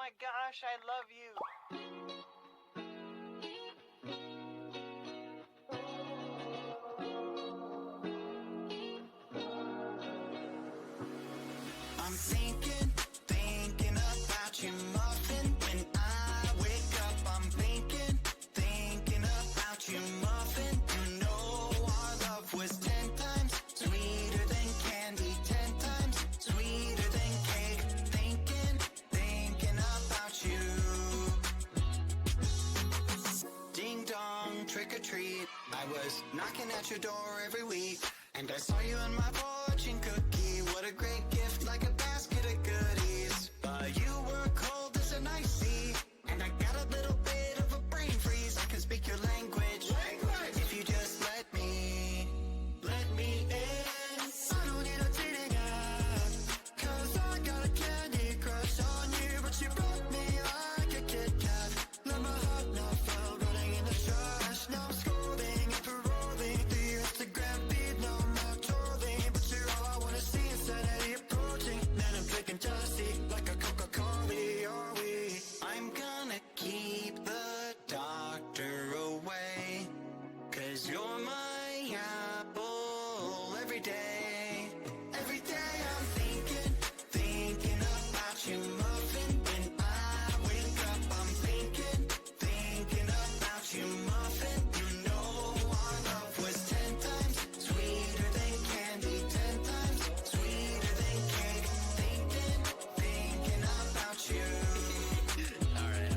my gosh, I love you. I'm thinking about you muffin. When I wake up, I'm thinking about you muffin. You know our love was 10 times sweeter than candy, 10 times sweeter than cake. Thinking about you. Ding dong, trick or treat. I was knocking at your door every week, and I saw you on my fortune cookie. What a great gift, like a basket of goodies. But you were cold as an ice sea, and I got a little bit of a brain freeze. I can speak your language. If you just let me in. I don't need a dating app, 'cause I got a candy crush on you. But you broke me like a Kit Kat. Let my heart not fall, running in the trash. Now I'm scrolling and paroling through your Instagram feed. No, I'm not trolling, but you're all I wanna see. Insanity approaching, then I'm drinking Dusty like a Coca-Cola. Are we? I'm gonna keep the doctor away, 'cause you're my apple every day. Every day I'm thinking about you muffin. When I wake up, I'm thinking about you muffin. You know our love was 10 times sweeter than candy, 10 times sweeter than cake. Thinking about you. Alright.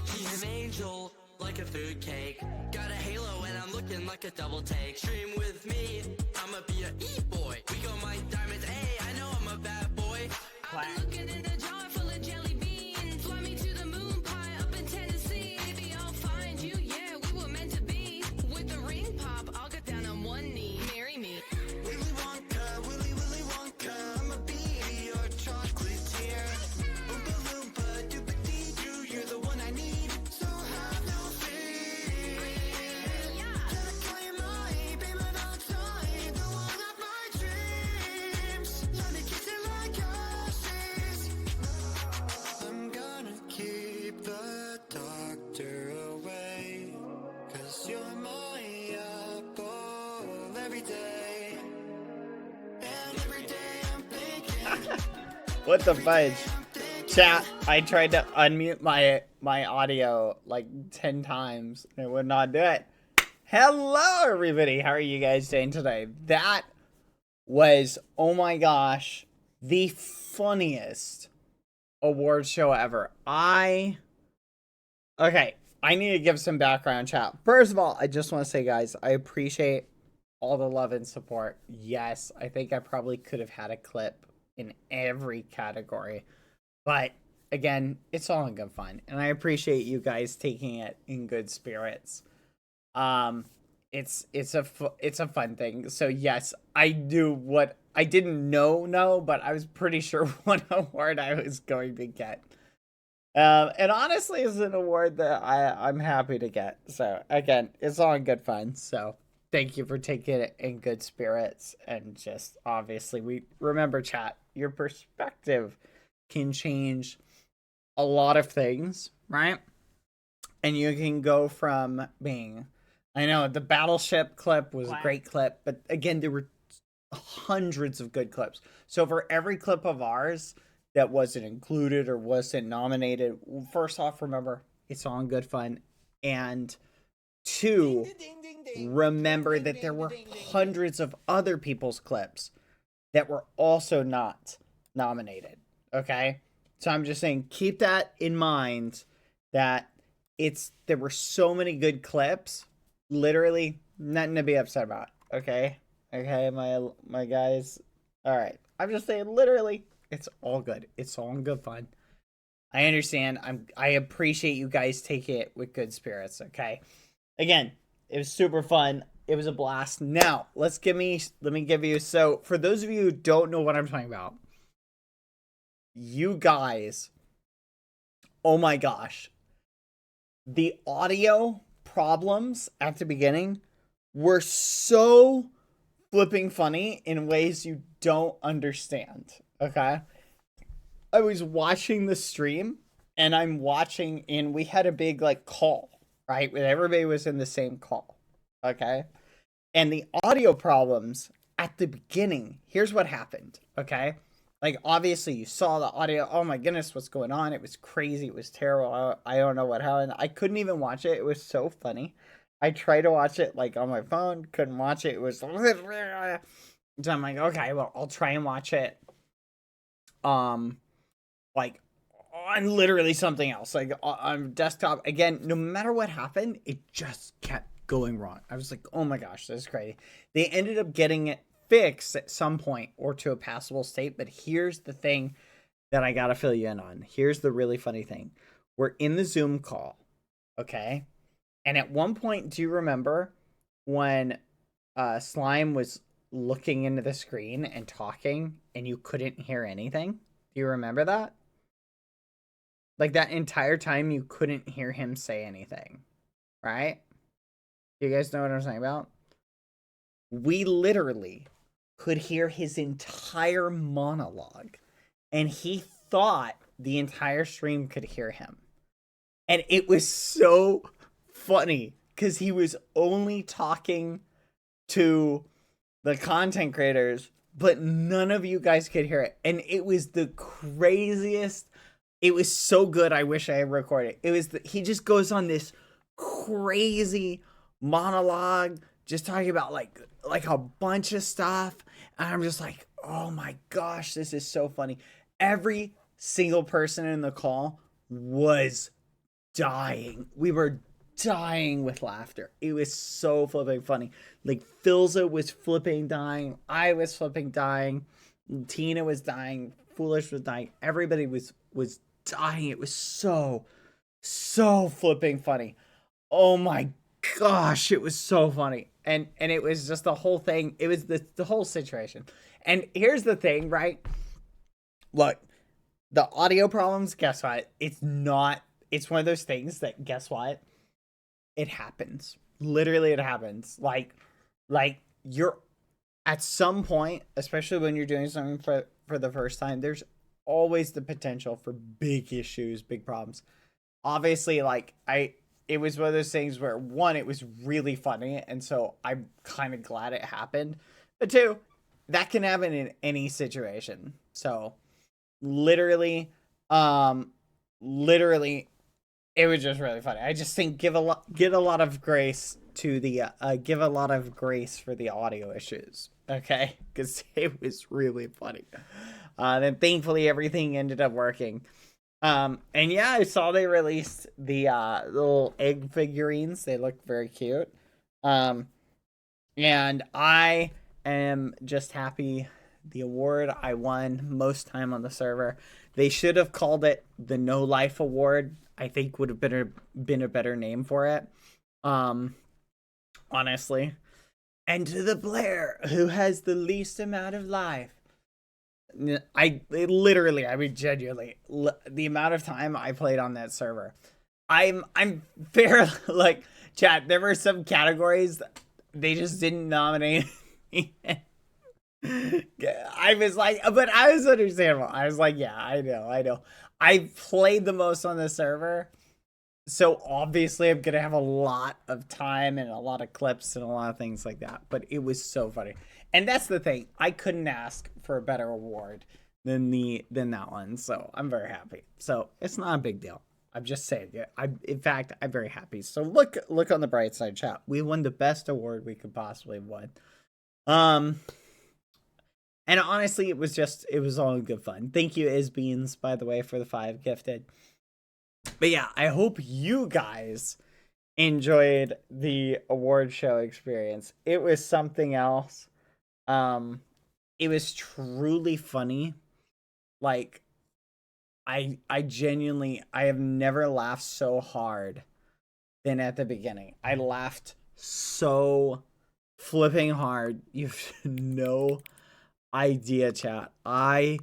She's an angel, like a food cake. Got a halo and I'm looking like a double take. Stream with me, I'ma be a e-boy. We got my diamonds, hey, I know I'm a bad boy. I've been looking in a jar full of jelly beans. Fly me to the moon pie up in Tennessee. Maybe I'll find you, yeah, we were meant to be. With the ring pop, I'll get down on one knee. Marry me. Willy Wonka, Willy Wonka, I'ma be your chocolatier. Oompa Loompa, Doopity-Doo, you're the one I need, so have no fear. Can I call you my baby outside, the one of my dreams? Let me kiss you like ashes. I'm gonna keep the doctor away, 'cause you're my apple every day. And every day I'm thinking. What the fudge? Chat, I tried to unmute my audio like 10 times and it would not do it. Hello everybody, how are you guys doing today? That was, oh my gosh, the funniest award show ever. Okay, I need to give some background, chat. First of all, I just want to say, guys, I appreciate all the love and support. Yes, I think I probably could have had a clip in every category, but again, it's all in good fun, and I appreciate you guys taking it in good spirits. It's a fun thing. So yes, I do what I didn't know, but I was pretty sure what award I was going to get. And honestly, it's an award that I'm happy to get. So again, it's all in good fun. So thank you for taking it in good spirits. And just obviously, we remember, chat, your perspective can change a lot of things, right? And you can go from being, I know the battleship clip was a great clip, but again, there were hundreds of good clips. So for every clip of ours that wasn't included or wasn't nominated, first off, remember, it's all in good fun. And two, remember that there were hundreds of other people's clips that were also not nominated. Okay? So I'm just saying, keep that in mind, that there were so many good clips, literally nothing to be upset about. Okay? Okay, my guys. All right. I'm just saying, literally, it's all good. It's all in good fun. I understand. I appreciate you guys taking it with good spirits. Okay. Again, it was super fun. It was a blast. Now, let me give you. So, for those of you who don't know what I'm talking about, you guys, oh my gosh, the audio problems at the beginning were so flipping funny in ways you don't understand. Okay, I was watching the stream and I'm watching, and we had a big like call, right? Where everybody was in the same call. Okay. And the audio problems at the beginning, here's what happened. Okay. Like, obviously, you saw the audio. Oh my goodness, what's going on? It was crazy. It was terrible. I don't know what happened. I couldn't even watch it. It was so funny. I tried to watch it like on my phone, couldn't watch it. It was so I'm like, okay, well, I'll try and watch it. Like on literally something else, like on desktop. Again, no matter what happened, it just kept going wrong. I was like, oh my gosh, this is crazy. They ended up getting it fixed at some point or to a passable state. But here's the thing that I gotta fill you in on. Here's the really funny thing. We're in the Zoom call, okay? And at one point, do you remember when Slime was looking into the screen and talking and you couldn't hear anything? Do you remember that? Like that entire time you couldn't hear him say anything, right? You guys know what I'm saying about? We literally could hear his entire monologue, and he thought the entire stream could hear him. And it was so funny because he was only talking to the content creators, but none of you guys could hear it. And it was the craziest. It was so good. I wish I had recorded it. He just goes on this crazy monologue, just talking about like a bunch of stuff. And I'm just like, oh my gosh, this is so funny. Every single person in the call was dying. We were dying with laughter. It was so flipping funny. Like Philza was flipping dying. I was flipping dying. Tina was dying. Foolish was dying. Everybody was dying. It was so flipping funny. Oh my gosh, it was so funny. And it was just the whole thing. It was the whole situation. And here's the thing, right? Look, the audio problems, guess what? It's one of those things that, guess what? It happens. Literally, it happens. Like you're at some point, especially when you're doing something for the first time, there's always the potential for big issues, big problems. Obviously, it was one of those things where, one, it was really funny, and so I'm kind of glad it happened. But two, that can happen in any situation. So, literally, it was just really funny. I just think give a lot of grace to the give a lot of grace for the audio issues, okay? Because it was really funny. Then thankfully everything ended up working. And yeah, I saw they released the little egg figurines. They look very cute. And I am just happy. The award I won most time on the server. They should have called it the No Life Award. I think would have been a better name for it. Honestly. And to the player who has the least amount of life. I mean, genuinely, the amount of time I played on that server, I'm fair. Like, chat, there were some categories they just didn't nominate me. I was like, but I was understandable. I was like, yeah, I know. I played the most on the server, so obviously I'm gonna have a lot of time and a lot of clips and a lot of things like that. But it was so funny. And that's the thing. I couldn't ask for a better award than that one. So I'm very happy. So it's not a big deal. I'm just saying it. In fact, I'm very happy. So look on the bright side, chat. We won the best award we could possibly have won. And honestly, it was all good fun. Thank you, Isbeans, by the way, for the 5 gifted. But yeah, I hope you guys enjoyed the award show experience. It was something else. It was truly funny. Like, I genuinely, I have never laughed so hard than at the beginning. I laughed so flipping hard. You have no idea, chat. I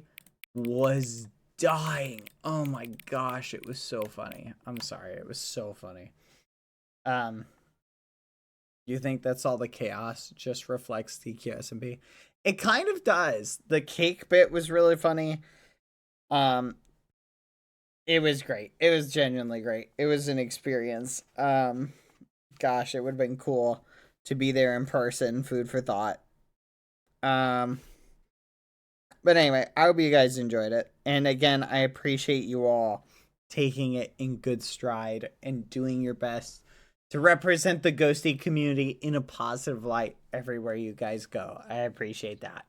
was dying. Oh my gosh, it was so funny. I'm sorry, it was so funny. You think that's all the chaos just reflects TQSMB? It kind of does. The cake bit was really funny. It was great. It was genuinely great. It was an experience. Gosh, it would have been cool to be there in person. Food for thought. But anyway, I hope you guys enjoyed it. And again, I appreciate you all taking it in good stride and doing your best to represent the ghosty community in a positive light everywhere you guys go. I appreciate that.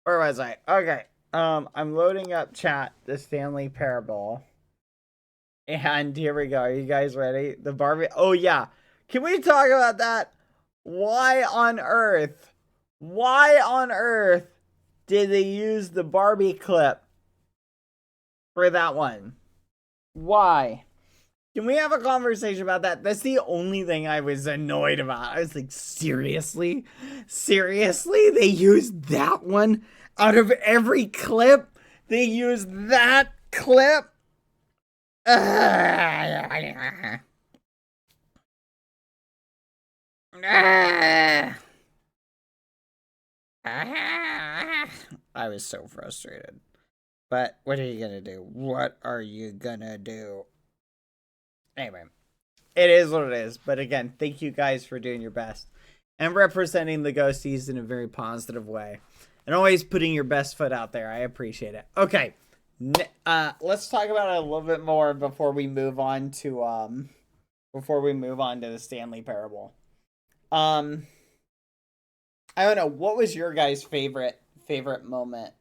Where was I? Okay. I'm loading up chat, the Stanley Parable. And here we go. Are you guys ready? The Barbie. Oh, yeah. Can we talk about that? Why on earth did they use the Barbie clip for that one? Why? Can we have a conversation about that? That's the only thing I was annoyed about. I was like, seriously? Seriously? They used that one out of every clip? They used that clip? I was so frustrated. But what are you gonna do? What are you gonna do? Anyway, it is what it is. But again, thank you guys for doing your best and representing the ghosties in a very positive way. And always putting your best foot out there. I appreciate it. Okay. Let's talk about it a little bit more before we move on to the Stanley Parable. I don't know, what was your guys' favorite moment?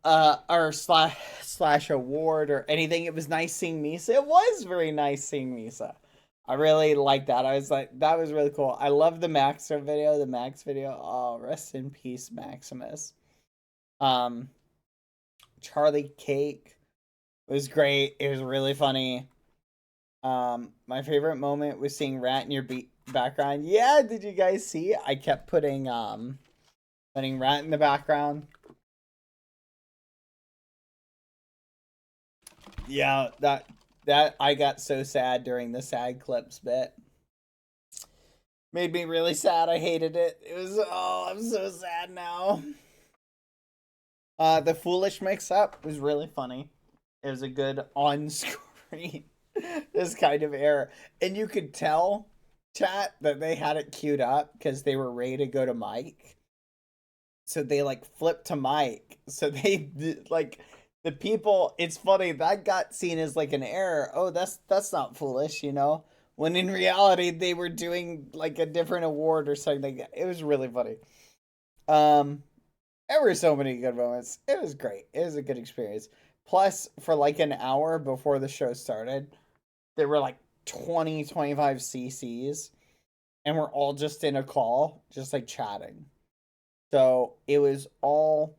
Or slash award or anything. It was nice seeing Misa. It was very nice seeing Misa. I really liked that. I was like, that was really cool. I love the Max video. Oh, rest in peace, Maximus. Charlie Cake was great. It was really funny. My favorite moment was seeing Rat in your background. Yeah, did you guys see? I kept putting Rat in the background. Yeah, that I got so sad during the sad clips bit. Made me really sad. I hated it. It was, oh, I'm so sad now. The Foolish mix-up was really funny. It was a good on-screen this kind of error. And you could tell, chat, that they had it queued up because they were ready to go to Mike. So they, like, flipped to Mike. So they, like, the people, it's funny, that got seen as, like, an error. Oh, that's not Foolish, you know? When in reality, they were doing, like, a different award or something. It was really funny. There were so many good moments. It was great. It was a good experience. Plus, for like an hour before the show started, there were like 20, 25 CCs. And we're all just in a call, just like chatting. So it was all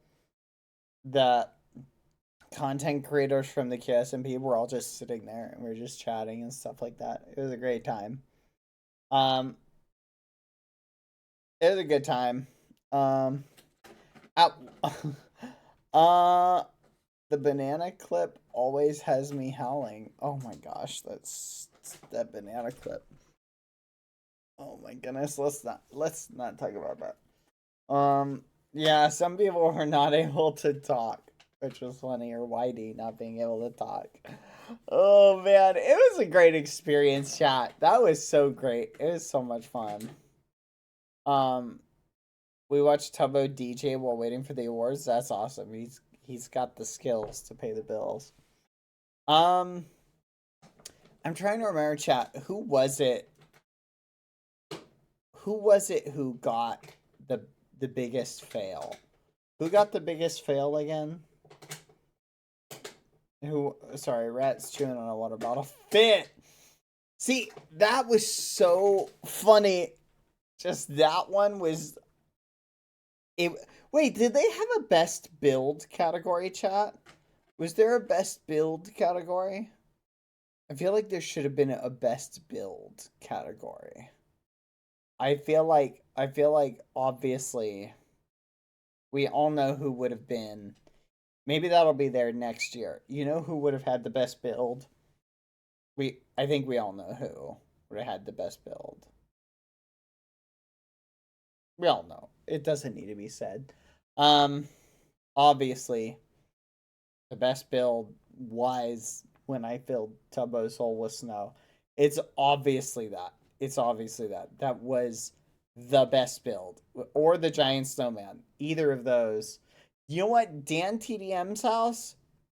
the content creators from the QSMP were all just sitting there and we were just chatting and stuff like that. It was a great time. It was a good time. The banana clip always has me howling. Oh my gosh, that's that banana clip. Oh my goodness, let's not talk about that. Yeah, some people were not able to talk, which was funny, or Whitey not being able to talk. Oh man, it was a great experience, chat. That was so great. It was so much fun. We watched Tubbo DJ while waiting for the awards. That's awesome. He's got the skills to pay the bills. I'm trying to remember, chat. Who was it who got the biggest fail? Who got the biggest fail again? Sorry, Rat's chewing on a water bottle. Fit! See, that was so funny. Just that one was... Wait, did they have a best build category, chat? Was there a best build category? I feel like there should have been a best build category. I feel like obviously we all know who would have been. Maybe that'll be there next year. You know who would have had the best build? I think we all know who would have had the best build. We all know. It doesn't need to be said. Obviously, the best build was when I filled Tubbo's hole with snow. It's obviously that. It's obviously that. That was the best build. Or the giant snowman. Either of those. You know what? Dan TDM's house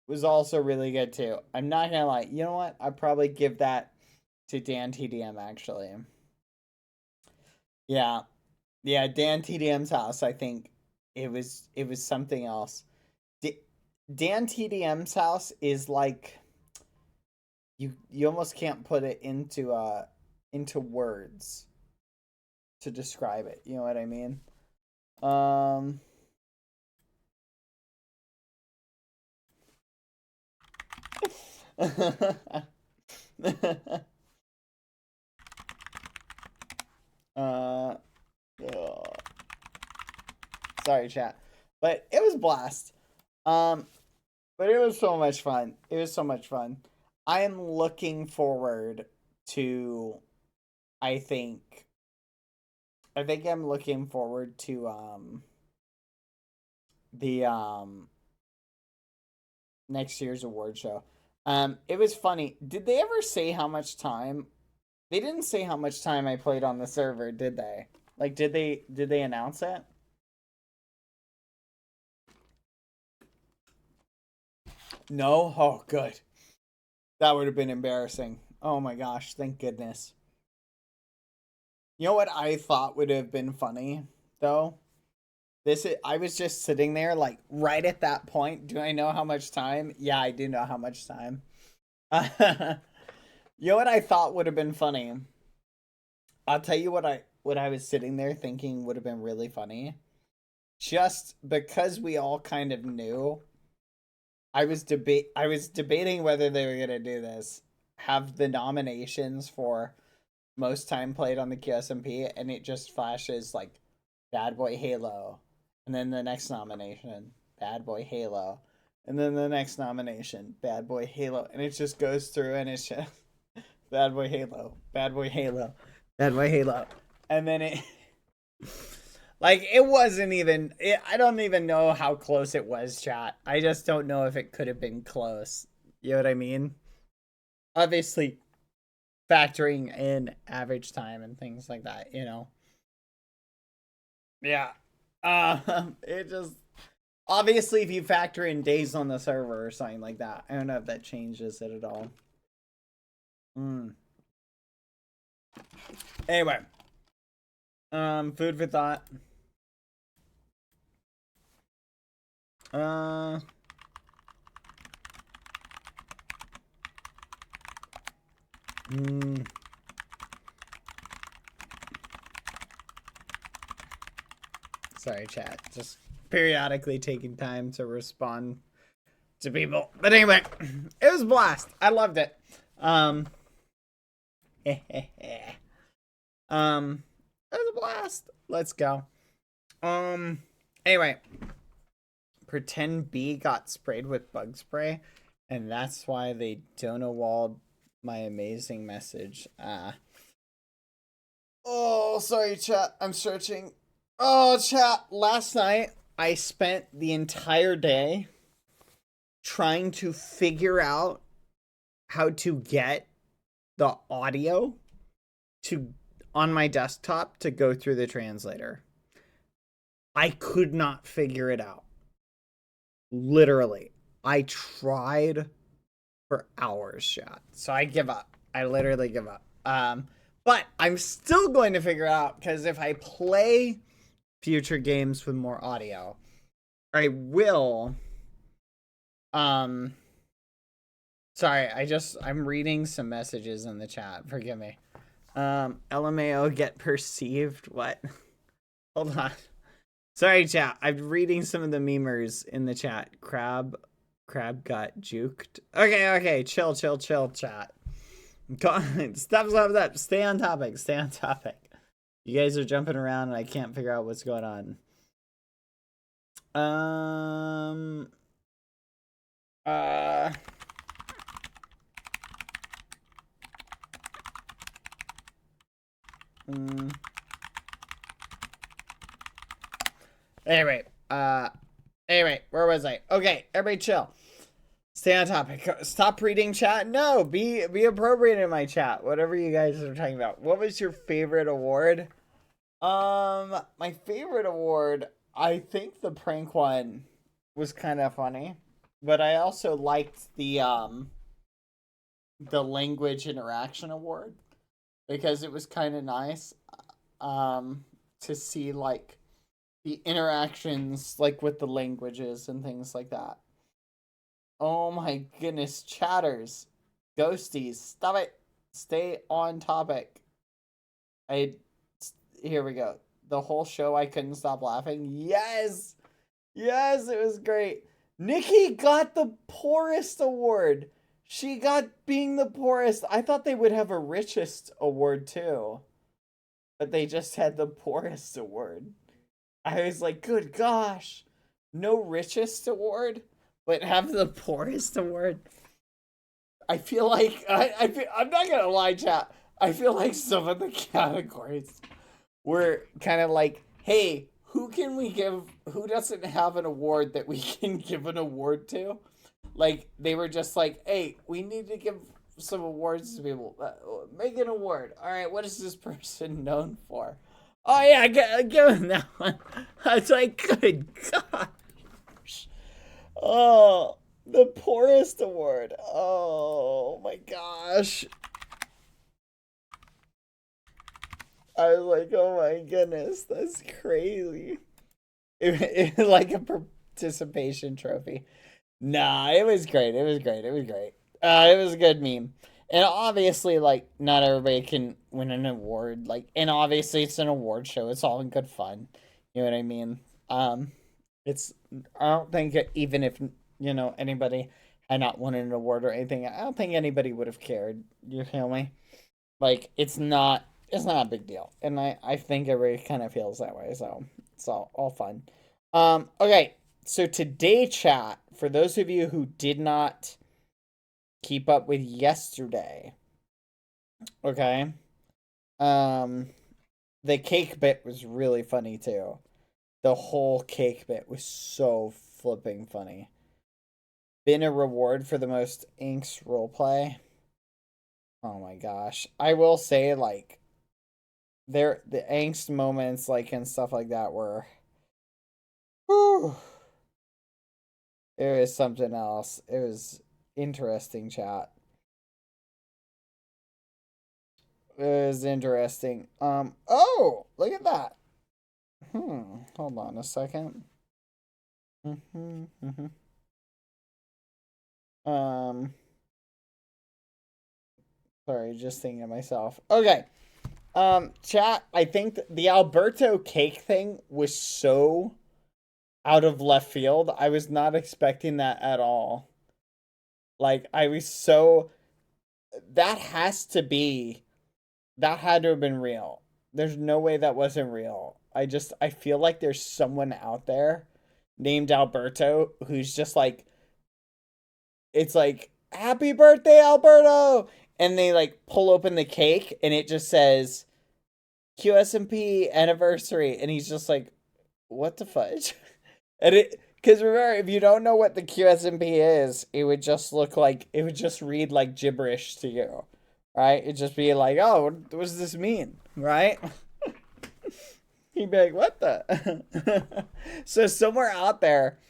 was also really good too. I'm not gonna lie. You know what? I'd probably give that to Dan TDM actually. Yeah. Yeah, Dan TDM's house, I think it was something else. Dan TDM's house is like you almost can't put it into words to describe it. You know what I mean? uh Sorry, chat. But it was a blast. But it was so much fun. It was so much fun. I am looking forward to I think I'm looking forward to the next year's award show. It was funny. Did they ever say how much time? They didn't say how much time I played on the server, did they? Like did they announce it? No? Oh, good. That would have been embarrassing. Oh my gosh, thank goodness. You know what I thought would have been funny, though? I was just sitting there, like, right at that point. Do I know how much time? Yeah, I do know how much time. You know what I thought would have been funny? I'll tell you what I was sitting there thinking would have been really funny. Just because we all kind of knew, I was debating whether they were gonna do this. Have the nominations for most time played on the QSMP, and it just flashes like Bad Boy Halo, and then the next nomination, Bad Boy Halo, and then the next nomination, Bad Boy Halo, and it just goes through and it's just Bad Boy Halo, Bad Boy Halo, Bad Boy Halo, and then it like it wasn't even I don't even know how close it was, chat. I just don't know if it could have been close. You know what I mean? Obviously factoring in average time and things like that, you know. Yeah. It just obviously if you factor in days on the server or something like that, I don't know if that changes it at all. Anyway, food for thought. Sorry, chat. Just periodically taking time to respond to people. But anyway, it was a blast. I loved it. It was a blast. Let's go. Anyway, pretend B got sprayed with bug spray, and that's why they donawalled my amazing message. Oh, sorry, chat. I'm searching. Oh, chat. Last night, I spent the entire day trying to figure out how to get the audio on my desktop to go through the translator. I could not figure it out. Literally. I tried for hours, chat. So I give up. I literally give up. But I'm still going to figure it out, because if I play future games with more audio, I will. Sorry, I'm reading some messages in the chat. Forgive me. LMAO get perceived. What? Hold on. Sorry, chat. I'm reading some of the memers in the chat. Crab got juked. Okay. Chill, chat. Stop. Stay on topic. You guys are jumping around and I can't figure out what's going on. Anyway, where was I? Okay, everybody chill. Stay on topic. Stop reading chat. No, be appropriate in my chat. Whatever you guys are talking about. What was your favorite award? My favorite award, I think the prank one was kind of funny, but I also liked the language interaction award because it was kind of nice to see like the interactions like with the languages and things like that. Oh my goodness, chatters, ghosties, stop it. Stay on topic. Here we go. The whole show I couldn't stop laughing. Yes. Yes, it was great. Nikki got the poorest award. She got being the poorest. I thought they would have a richest award too. But they just had the poorest award. I was like, good gosh. No richest award, but have the poorest award. I feel like I'm not gonna lie, chat. I feel like some of the categories were kind of like, hey, who doesn't have an award that we can give an award to? Like, they were just like, hey, we need to give some awards to people. Make an award. All right, what is this person known for? Oh, yeah, give him that one. I was like, good gosh. Oh, the poorest award. Oh, my gosh. I was like, oh, my goodness, that's crazy. It like a participation trophy. Nah, it was great. It was great. It was great. It was a good meme. And obviously, like, not everybody can win an award. Like, and obviously it's an award show. It's all in good fun. You know what I mean? I don't think even if, you know, anybody had not won an award or anything, I don't think anybody would have cared. You feel me? Like, it's not a big deal. And I think everybody kind of feels that way. So it's all fun. Okay. So today, chat, for those of you who did not keep up with yesterday, okay, the cake bit was really funny too. The whole cake bit was so flipping funny. Been a reward for the most angst roleplay. Oh my gosh. I will say, like, the angst moments, like, and stuff like that were, whew. It was something else. It was interesting, chat. It was interesting. Oh, look at that. Hold on a second. Sorry, just thinking of myself. Okay. Chat, I think the Alberto cake thing was so out of left field. I was not expecting that at all. Like, that had to have been real. There's no way that wasn't real. I feel like there's someone out there named Alberto who's just like, it's like, happy birthday, Alberto! And they like pull open the cake and it just says QSMP anniversary. And he's just like, what the fudge? Because remember, if you don't know what the QSMP is, it would just read like gibberish to you, right? It'd just be like, oh, what does this mean, right? He'd be like, what the? So somewhere out there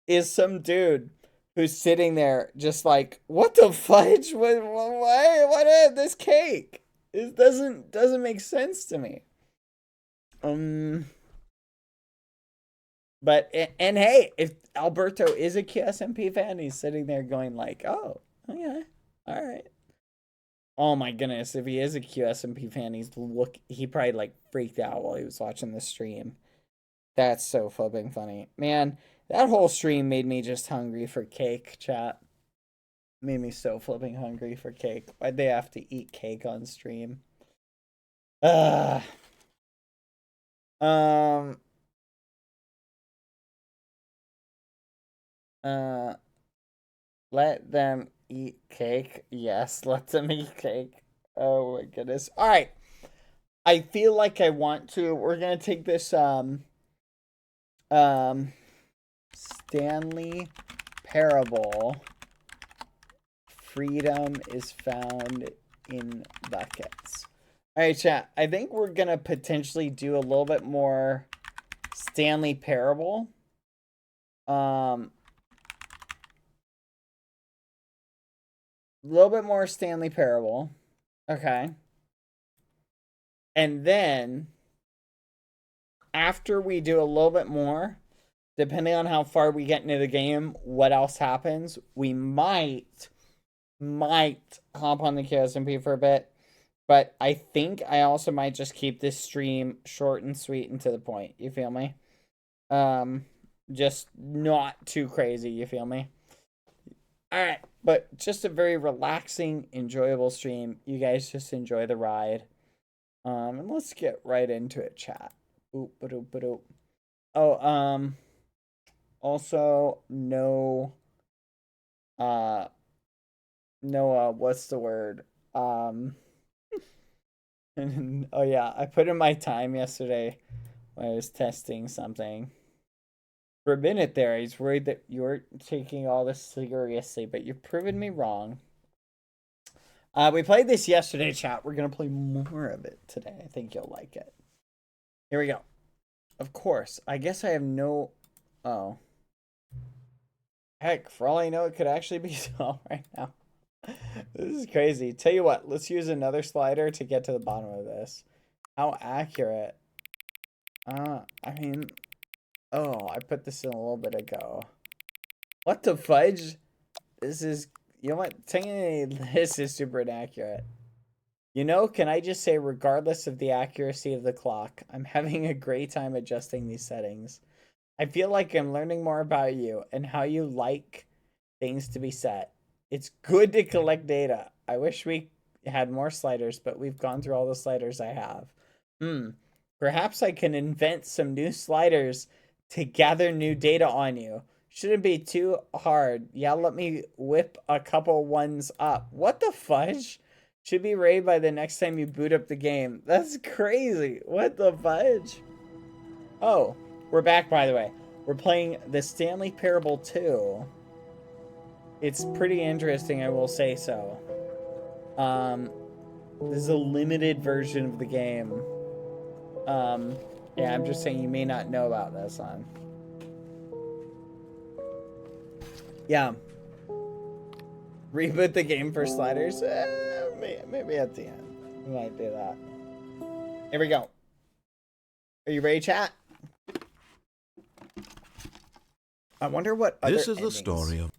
is some dude who's sitting there just like, what the fudge? What is this cake? It doesn't make sense to me. But, and hey, if Alberto is a QSMP fan, he's sitting there going like, oh, yeah, all right. Oh my goodness, if he is a QSMP fan, he probably like freaked out while he was watching the stream. That's so flipping funny. Man, that whole stream made me just hungry for cake, chat. Made me so flipping hungry for cake. Why'd they have to eat cake on stream? Let them eat cake. Yes, let them eat cake. Oh my goodness. All right. I feel like we're going to take this Stanley parable freedom is found in buckets. All right, chat. I think we're going to potentially do a little bit more Stanley Parable. A little bit more Stanley Parable. Okay. And then, after we do a little bit more, depending on how far we get into the game, what else happens, we might hop on the KSMP for a bit. But I think I also might just keep this stream short and sweet and to the point. You feel me? Just not too crazy. You feel me? All right. But just a very relaxing, enjoyable stream. You guys just enjoy the ride. And let's get right into it, chat. Oop-a-doop-a-doop. Oh, also, no, what's the word? Oh yeah, I put in my time yesterday when I was testing something. For a minute there, I was worried that you were taking all this seriously, but you've proven me wrong. We played this yesterday, chat. We're going to play more of it today. I think you'll like it. Here we go. Of course. I guess I have no... Oh. Heck, for all I know, it could actually be solved right now. This is crazy. Tell you what, let's use another slider to get to the bottom of this. How accurate? I mean... Oh, I put this in a little bit ago. What the fudge? This is... You know what? This is super inaccurate. You know, can I just say, regardless of the accuracy of the clock, I'm having a great time adjusting these settings. I feel like I'm learning more about you and how you like things to be set. It's good to collect data. I wish we had more sliders, but we've gone through all the sliders I have. Perhaps I can invent some new sliders to gather new data on you. Shouldn't be too hard. Yeah, let me whip a couple ones up. What the fudge? Should be ready by the next time you boot up the game. That's crazy. What the fudge? Oh, we're back, by the way. We're playing the Stanley Parable 2. It's pretty interesting, I will say so. This is a limited version of the game. Yeah, I'm just saying you may not know about this one. Yeah. Reboot the game for sliders? Maybe at the end. We might do that. Here we go. Are you ready, chat? I wonder what other This is endings. the story of...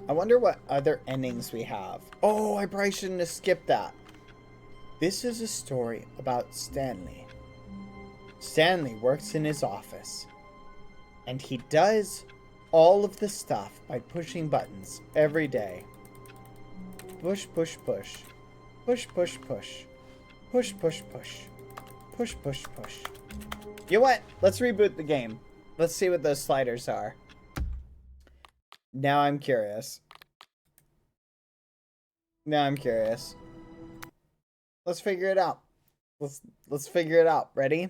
I wonder what other endings we have. Oh, I probably shouldn't have skipped that. This is a story about Stanley. Stanley works in his office. And he does all of the stuff by pushing buttons every day. Push, push, push. Push, push, push. Push, push, push. Push, push, push. You know what? Let's reboot the game. Let's see what those sliders are. Now I'm curious. Now I'm curious. Let's figure it out. Let's figure it out. Ready?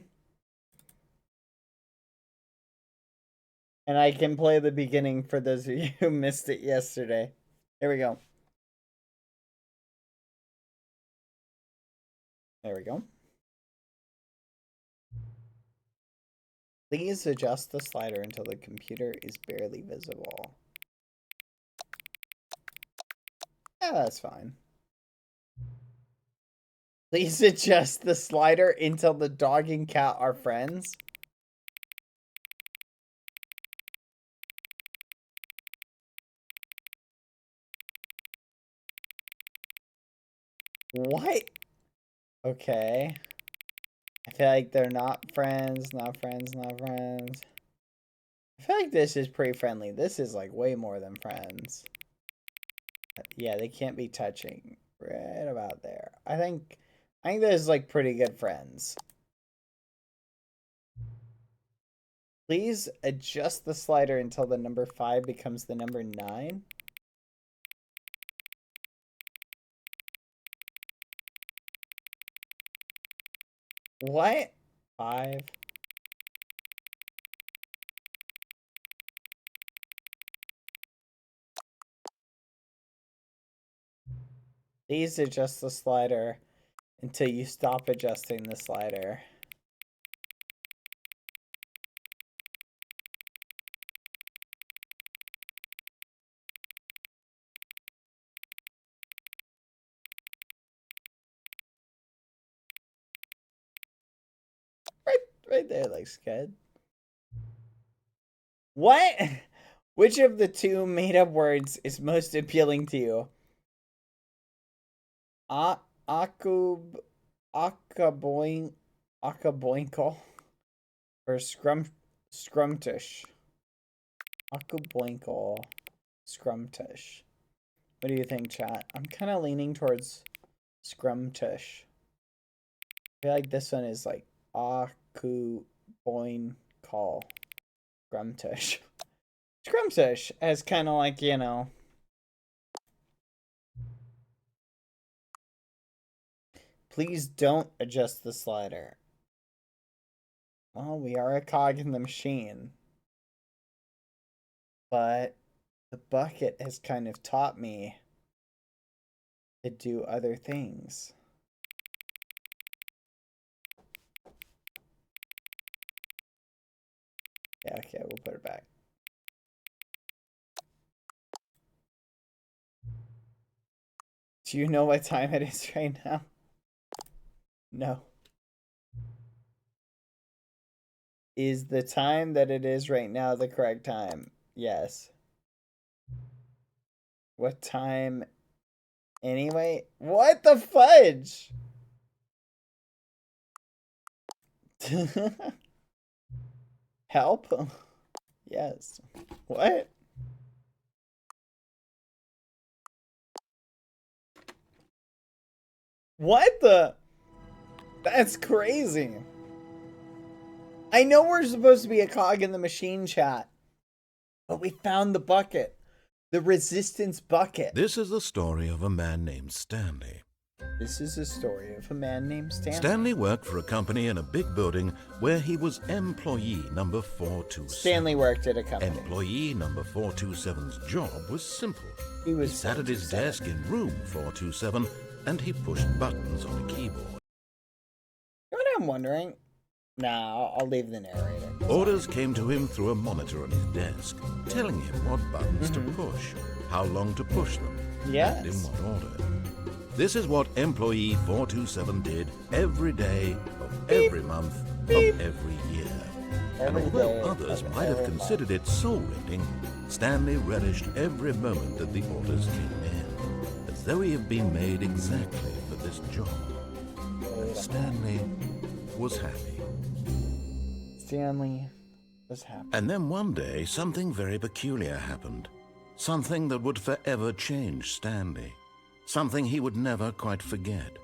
And I can play the beginning for those of you who missed it yesterday. Here we go. There we go. Please adjust the slider until the computer is barely visible. Yeah, that's fine. Please adjust the slider until the dog and cat are friends. What? Okay. I feel like they're not friends, not friends, not friends. I feel like this is pretty friendly. This is like way more than friends. Yeah, they can't be touching. Right about there. I think this is like pretty good friends. Please adjust the slider until the number 5 becomes the number 9. What? 5. Please adjust the slider until you stop adjusting the slider. Right there looks good. What? Which of the two made-up words is most appealing to you? Akaboinkle or scrumtish? Akaboinkle, scrumtish. What do you think, chat? I'm kind of leaning towards scrumtish. I feel like this one is like Akuboinkle, scrumtish. Scrumtish as kind of like, you know. Please don't adjust the slider. Well, we are a cog in the machine. But the bucket has kind of taught me to do other things. Yeah, okay, we'll put it back. Do you know what time it is right now? No. Is the time that it is right now the correct time? Yes. What time anyway? What the fudge? Help? Yes. What? What the? That's crazy. I know we're supposed to be a cog in the machine, chat, but we found the bucket. The resistance bucket. This is the story of a man named Stanley. This is a story of a man named Stanley. Stanley worked for a company in a big building where he was employee number 427. Stanley worked at a company. Employee number 427's job was simple. He sat at his desk in room 427 and he pushed buttons on a keyboard. You know what I'm wondering? Nah, I'll leave the narrator. Orders came to him through a monitor on his desk, telling him what buttons to push, how long to push them, and in what order. This is what employee 427 did every day of every month of every year. And although others might have considered it soul-rending, Stanley relished every moment that the orders came in, as though he had been made exactly for this job. Stanley was happy. Stanley was happy. And then one day, something very peculiar happened. Something that would forever change Stanley. Something he would never quite forget.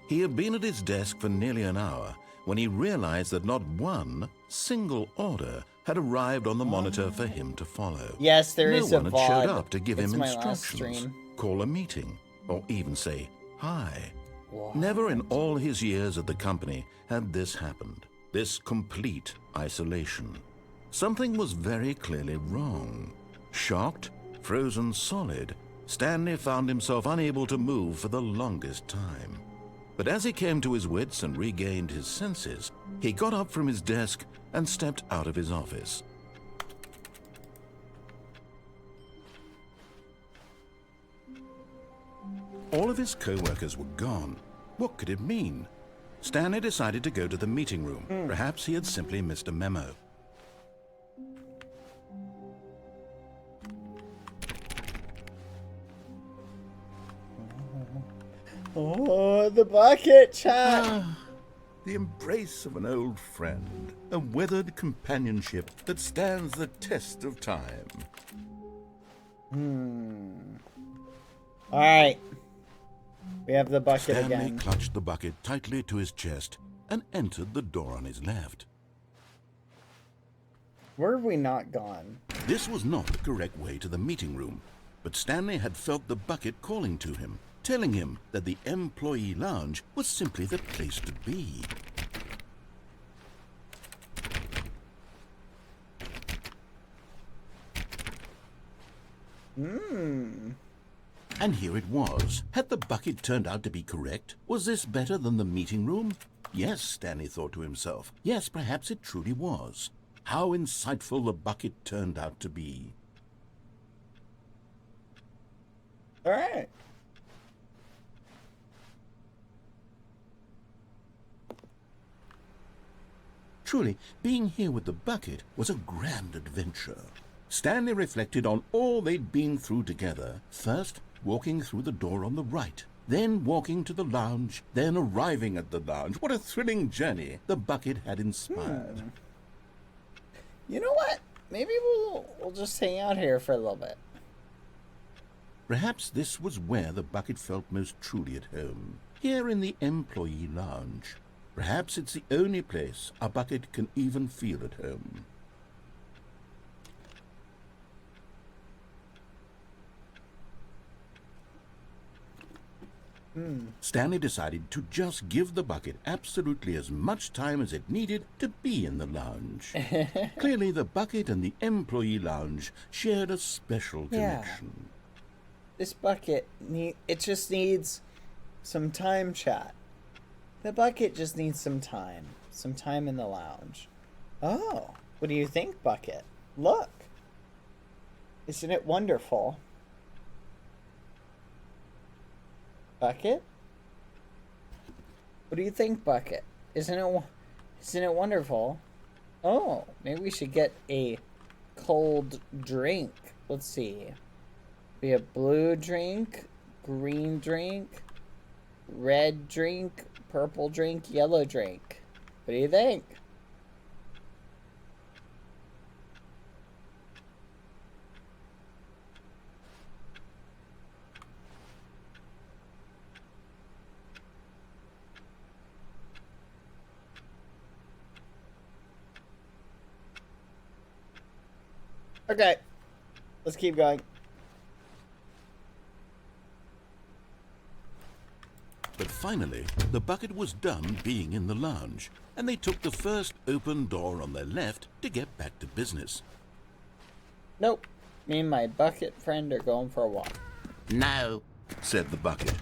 He had been at his desk for nearly an hour when he realized that not one single order had arrived on the monitor for him to follow. Yes, there is a VOD. No one had showed up to give him my last instructions, stream. call a meeting, or even say hi. What? Never in all his years at the company had this happened. This complete isolation. Something was very clearly wrong. Shocked, frozen solid, Stanley found himself unable to move for the longest time. But as he came to his wits and regained his senses, he got up from his desk and stepped out of his office. All of his co-workers were gone. What could it mean? Stanley decided to go to the meeting room. Perhaps he had simply missed a memo. Oh, the bucket, chat. The embrace of an old friend, a weathered companionship that stands the test of time. All right. We have the bucket Stanley again. clutched the bucket tightly to his chest and entered the door on his left. Where have we not gone? This was not the correct way to the meeting room, but Stanley had felt the bucket calling to him, telling him that the employee lounge was simply the place to be. And here it was. Had the bucket turned out to be correct? Was this better than the meeting room? Yes, Stanley thought to himself. Yes, perhaps it truly was. How insightful the bucket turned out to be. All right. Truly, being here with the bucket was a grand adventure. Stanley reflected on all they'd been through together. First, walking through the door on the right. Then walking to the lounge. Then arriving at the lounge. What a thrilling journey the bucket had inspired. You know what? Maybe we'll just hang out here for a little bit. Perhaps this was where the bucket felt most truly at home. Here in the employee lounge. Perhaps it's the only place a bucket can even feel at home. Stanley decided to just give the bucket absolutely as much time as it needed to be in the lounge. Clearly, the bucket and the employee lounge shared a special connection. This bucket, it just needs some time, chat. The bucket just needs some time in the lounge. Oh, what do you think, bucket? Look. Isn't it wonderful? Bucket? What do you think, bucket? Isn't it wonderful? Oh, maybe we should get a cold drink. Let's see. We have blue drink, green drink, red drink, purple drink, yellow drink. What do you think? Okay, let's keep going. But finally, the bucket was done being in the lounge, and they took the first open door on their left to get back to business. Nope. Me and my bucket friend are going for a walk. No, said the bucket.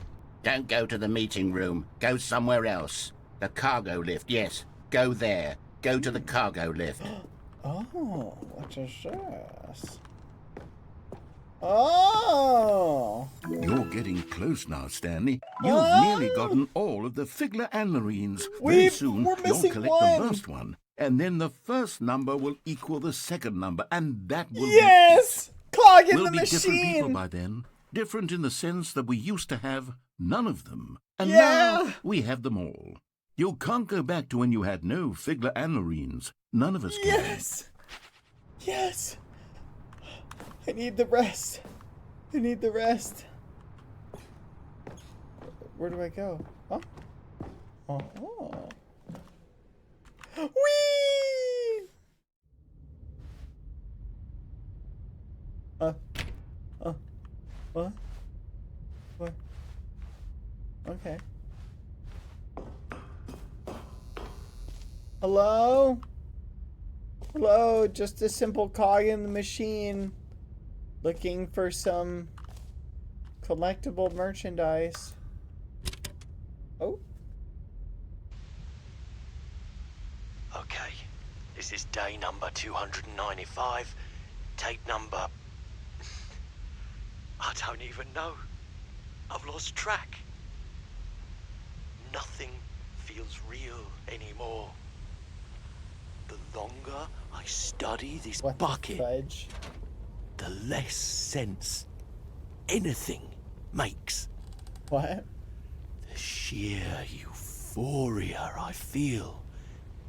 don't go to the meeting room. Go somewhere else. The cargo lift, yes. Go there. Go to the cargo lift. Oh, what is this? Oh! You're getting close now, Stanley. You've nearly gotten all of the Figler Anmarines. Very soon, we're you'll missing collect one. the last one. And then the first number will equal the second number, and that will Yes! Cog in we'll the be different people machine! by then. Different in the sense that we used to have none of them. And Yeah. now we have them all. You can't go back to when you had no Figler Anmarines. None of us can. Yes! Yes! I need the rest. I need the rest. Where do I go? Huh? Oh. Whee! What? What? Okay. Hello? Hello, just a simple cog in the machine. Looking for some collectible merchandise. Oh. Okay, this is day number 295. Tape number... I don't even know. I've lost track. Nothing feels real anymore. The longer I study this What bucket, the fudge? the less sense anything makes. What? The sheer euphoria I feel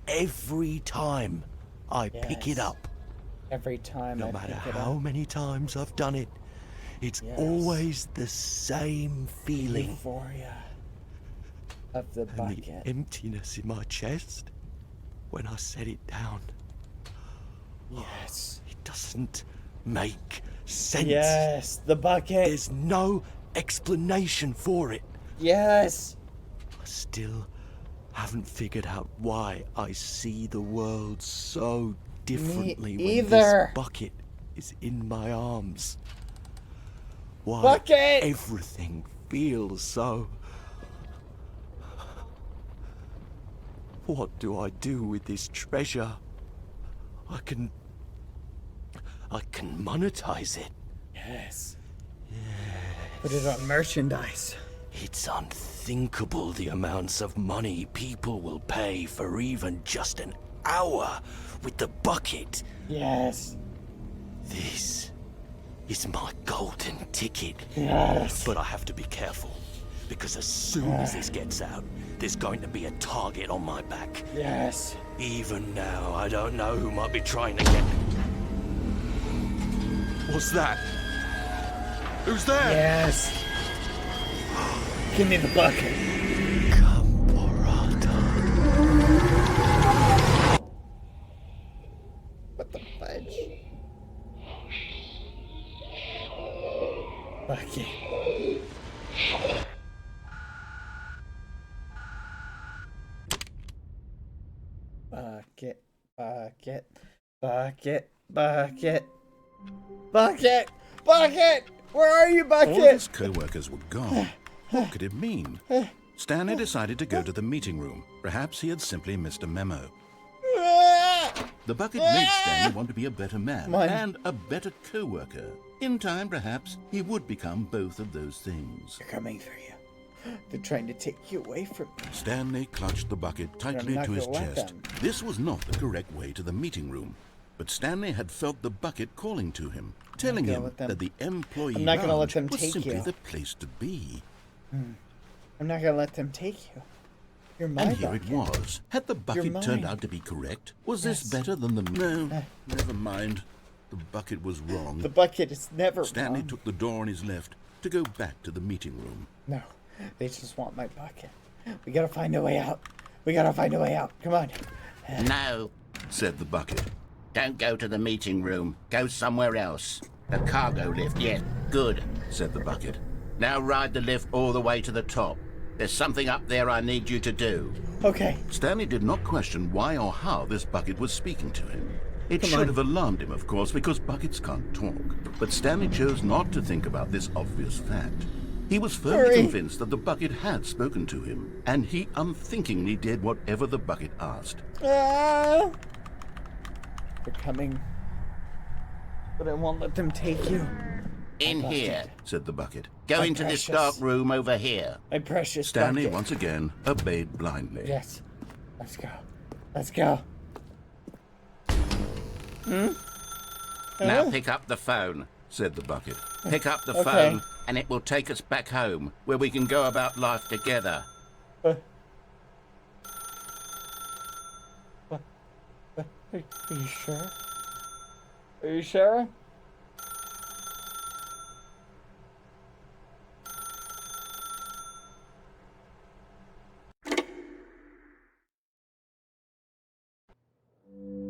every time I pick it Yes. up. Every time No I matter pick it how up. many times I've done it, it's Yes. always the same feeling. Euphoria of the And bucket. the emptiness in my chest when I set it down. Yes. It doesn't make sense. Yes, the bucket. There's no explanation for it. Yes. I still haven't figured out why I see the world so differently when either. this bucket is in my arms. why Bucket! everything feels so... What do I do with this treasure? I can monetize it. Yes. Put it on merchandise. It's unthinkable the amounts of money people will pay for even just an hour with the bucket. Yes. This is my golden ticket. Yes. But I have to be careful, because as soon as this gets out, there's going to be a target on my back. Yes. Even now, I don't know who might be trying to get... What's that? Who's there? Yes. Give me the bucket. What the fudge? Bucket. Bucket. Bucket. Bucket. Bucket. Bucket. Bucket. Where are you, Bucket? All of his co-workers were gone. What could it mean? Stanley decided to go to the meeting room. Perhaps he had simply missed a memo. The bucket made Stanley want to be a better man and a better co-worker. In time, perhaps, he would become both of those things. They're coming for you. They're trying to take you away from me. Stanley clutched the bucket tightly to his chest. This was not the correct way to the meeting room. But Stanley had felt the bucket calling to him, telling him that the employee lounge was simply the place to be. I'm not gonna let them take you. You're my And here bucket. it was. Had the bucket turned out to be correct? Was this better than the... No, never mind. The bucket was wrong. The bucket is never Stanley wrong. took the door on his left to go back to the meeting room. No, they just want my bucket. We gotta find a way out. We gotta find a way out. Come on. No, said the bucket. don't go to the meeting room. Go somewhere else. The cargo lift, yes, good, said the bucket. Now ride the lift all the way to the top. There's something up there I need you to do. Okay. Stanley did not question why or how this bucket was speaking to him. It should have alarmed him, of course, because buckets can't talk. But Stanley chose not to think about this obvious fact. He was firmly convinced that the bucket had spoken to him, and he unthinkingly did whatever the bucket asked. They're coming. But I won't let them take you. In here, said the bucket. Go into this dark room over here. My precious Stanley bucket. once again obeyed blindly. Yes. Let's go. Let's go. Now pick up the phone, said the bucket. Pick up the phone, and it will take us back home, where we can go about life together. Are you sure? Are you sure?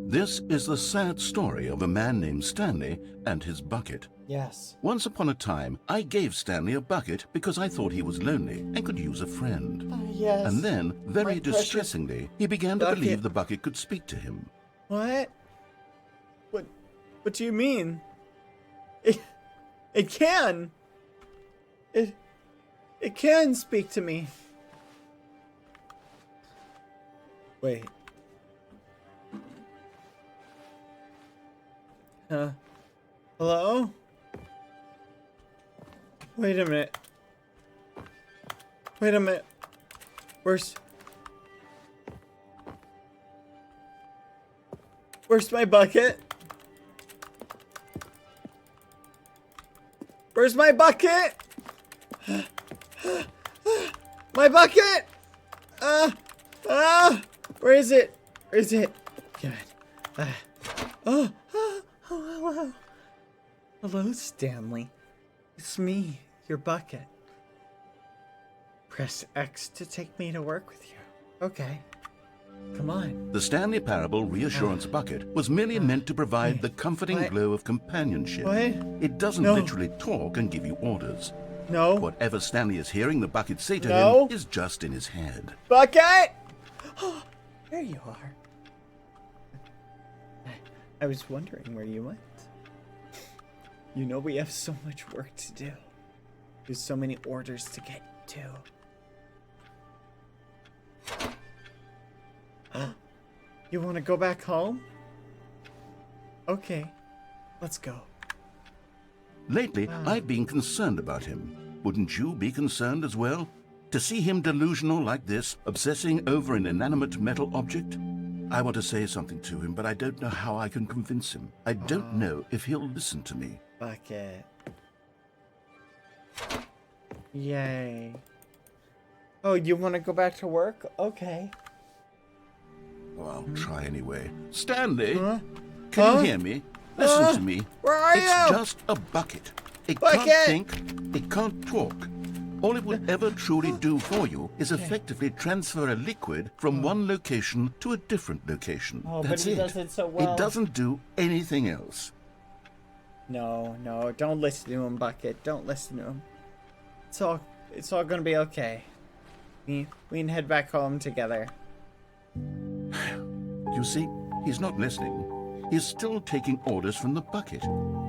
This is the sad story of a man named Stanley and his bucket. Yes. Once upon a time, I gave Stanley a bucket because I thought he was lonely and could use a friend. Yes. And then, very My precious distressingly, he began to bucket. believe the bucket could speak to him. What? What do you mean? It can. It can speak to me. Wait. Hello? Wait a minute. Wait a minute. Where's my bucket? Where's my bucket? My bucket! Where is it? Where is it? God. Oh, hello. Hello, Stanley. It's me, your bucket. Press X to take me to work with you. Okay. Come on. The Stanley Parable Reassurance Bucket was merely meant to provide the comforting glow of companionship. What? It doesn't literally talk and give you orders. No. Whatever Stanley is hearing the bucket say to No. him is just in his head. Bucket! Oh, there you are. I was wondering where you went. You know we have so much work to do. There's so many orders to get to. You want to go back home? Okay, let's go. Lately, I've been concerned about him. Wouldn't you be concerned as well? To see him delusional like this, obsessing over an inanimate metal object? I want to say something to him, but I don't know how I can convince him. I don't know if he'll listen to me. Bucket. Yay. Oh, you want to go back to work? Okay. Well, I'll try anyway. Stanley, Huh? can you hear me? Listen to me. Where are It's you? just a bucket. It Bucket! can't think. It can't talk. All it will ever truly do for you is effectively transfer a liquid from one location to a different location. Oh, That's but he it. does it so well. It doesn't do anything else. No, no, don't listen to him, Bucket. Don't listen to him. It's all gonna be okay. We can head back home together. You see, he's not listening. He's still taking orders from the bucket.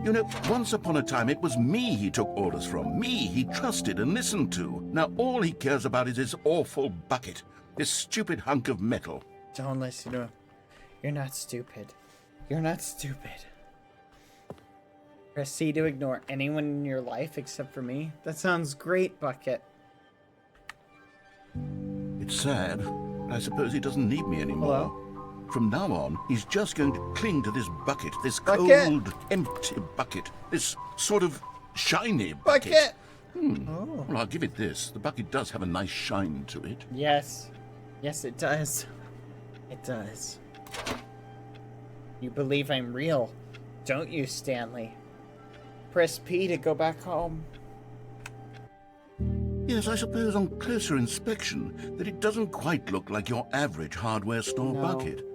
You know, once upon a time, it was me he took orders from. Me he trusted and listened to. Now all he cares about is his awful bucket. This stupid hunk of metal. Don't listen to him. You're not stupid. You're not stupid. Press C to ignore anyone in your life except for me. That sounds great, Bucket. It's sad, but I suppose he doesn't need me anymore. Hello? From now on, he's just going to cling to this bucket, this Bucket! cold, empty bucket, this sort of shiny bucket. Bucket! Oh. Well, I'll give it this. The bucket does have a nice shine to it. Yes. Yes, it does. It does. You believe I'm real, don't you, Stanley? Press P to go back home. Yes, I suppose on closer inspection that it doesn't quite look like your average hardware store No. bucket.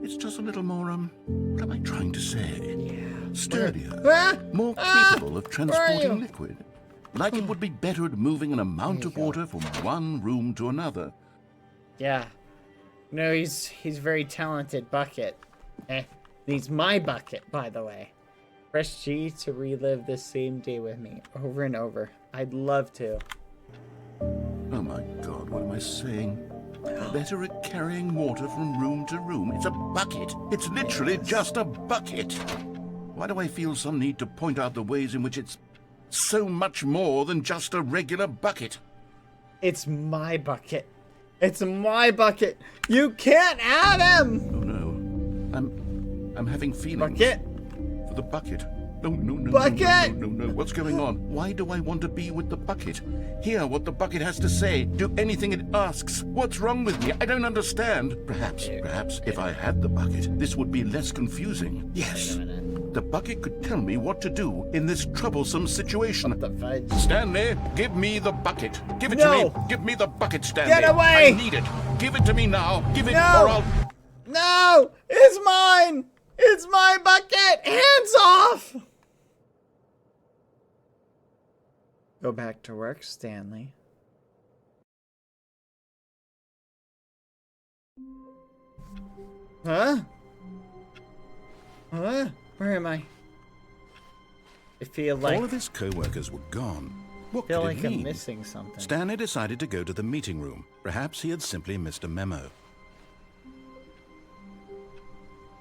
It's just a little more, what am I trying to say? Yeah. Sturdier, Ah! more Ah! capable of Where are transporting you? liquid. Like it would be better at moving an amount There of you go. water from one room to another. Yeah. No, he's very talented, Bucket. He's my Bucket, by the way. Press G to relive the same day with me over and over. I'd love to. Oh my God, what am I saying? Better at carrying water from room to room. It's a bucket. It's literally just a bucket. Why do I feel some need to point out the ways in which it's so much more than just a regular bucket? It's my bucket. It's my bucket. You can't have him. Oh no, I'm having feelings. Bucket. For the bucket. No, no, no, Bucket! no, no, no, no. What's going on? Why do I want to be with the bucket? Hear what the bucket has to say. Do anything it asks. What's wrong with me? I don't understand. Perhaps if I had the bucket, this would be less confusing. Yes. The bucket could tell me what to do in this troublesome situation. The fudge. Stanley, give me the bucket. Give it No. to me. Give me the bucket, Stanley. Get away! I need it. Give it to me now. Give it No. or I'll... No! It's mine! It's my bucket! Hands off! Go back to work, Stanley. Huh? Huh? Where am I? I feel like All of his co-workers were gone. What feel could like it I'm mean? missing something. Stanley decided to go to the meeting room. Perhaps he had simply missed a memo.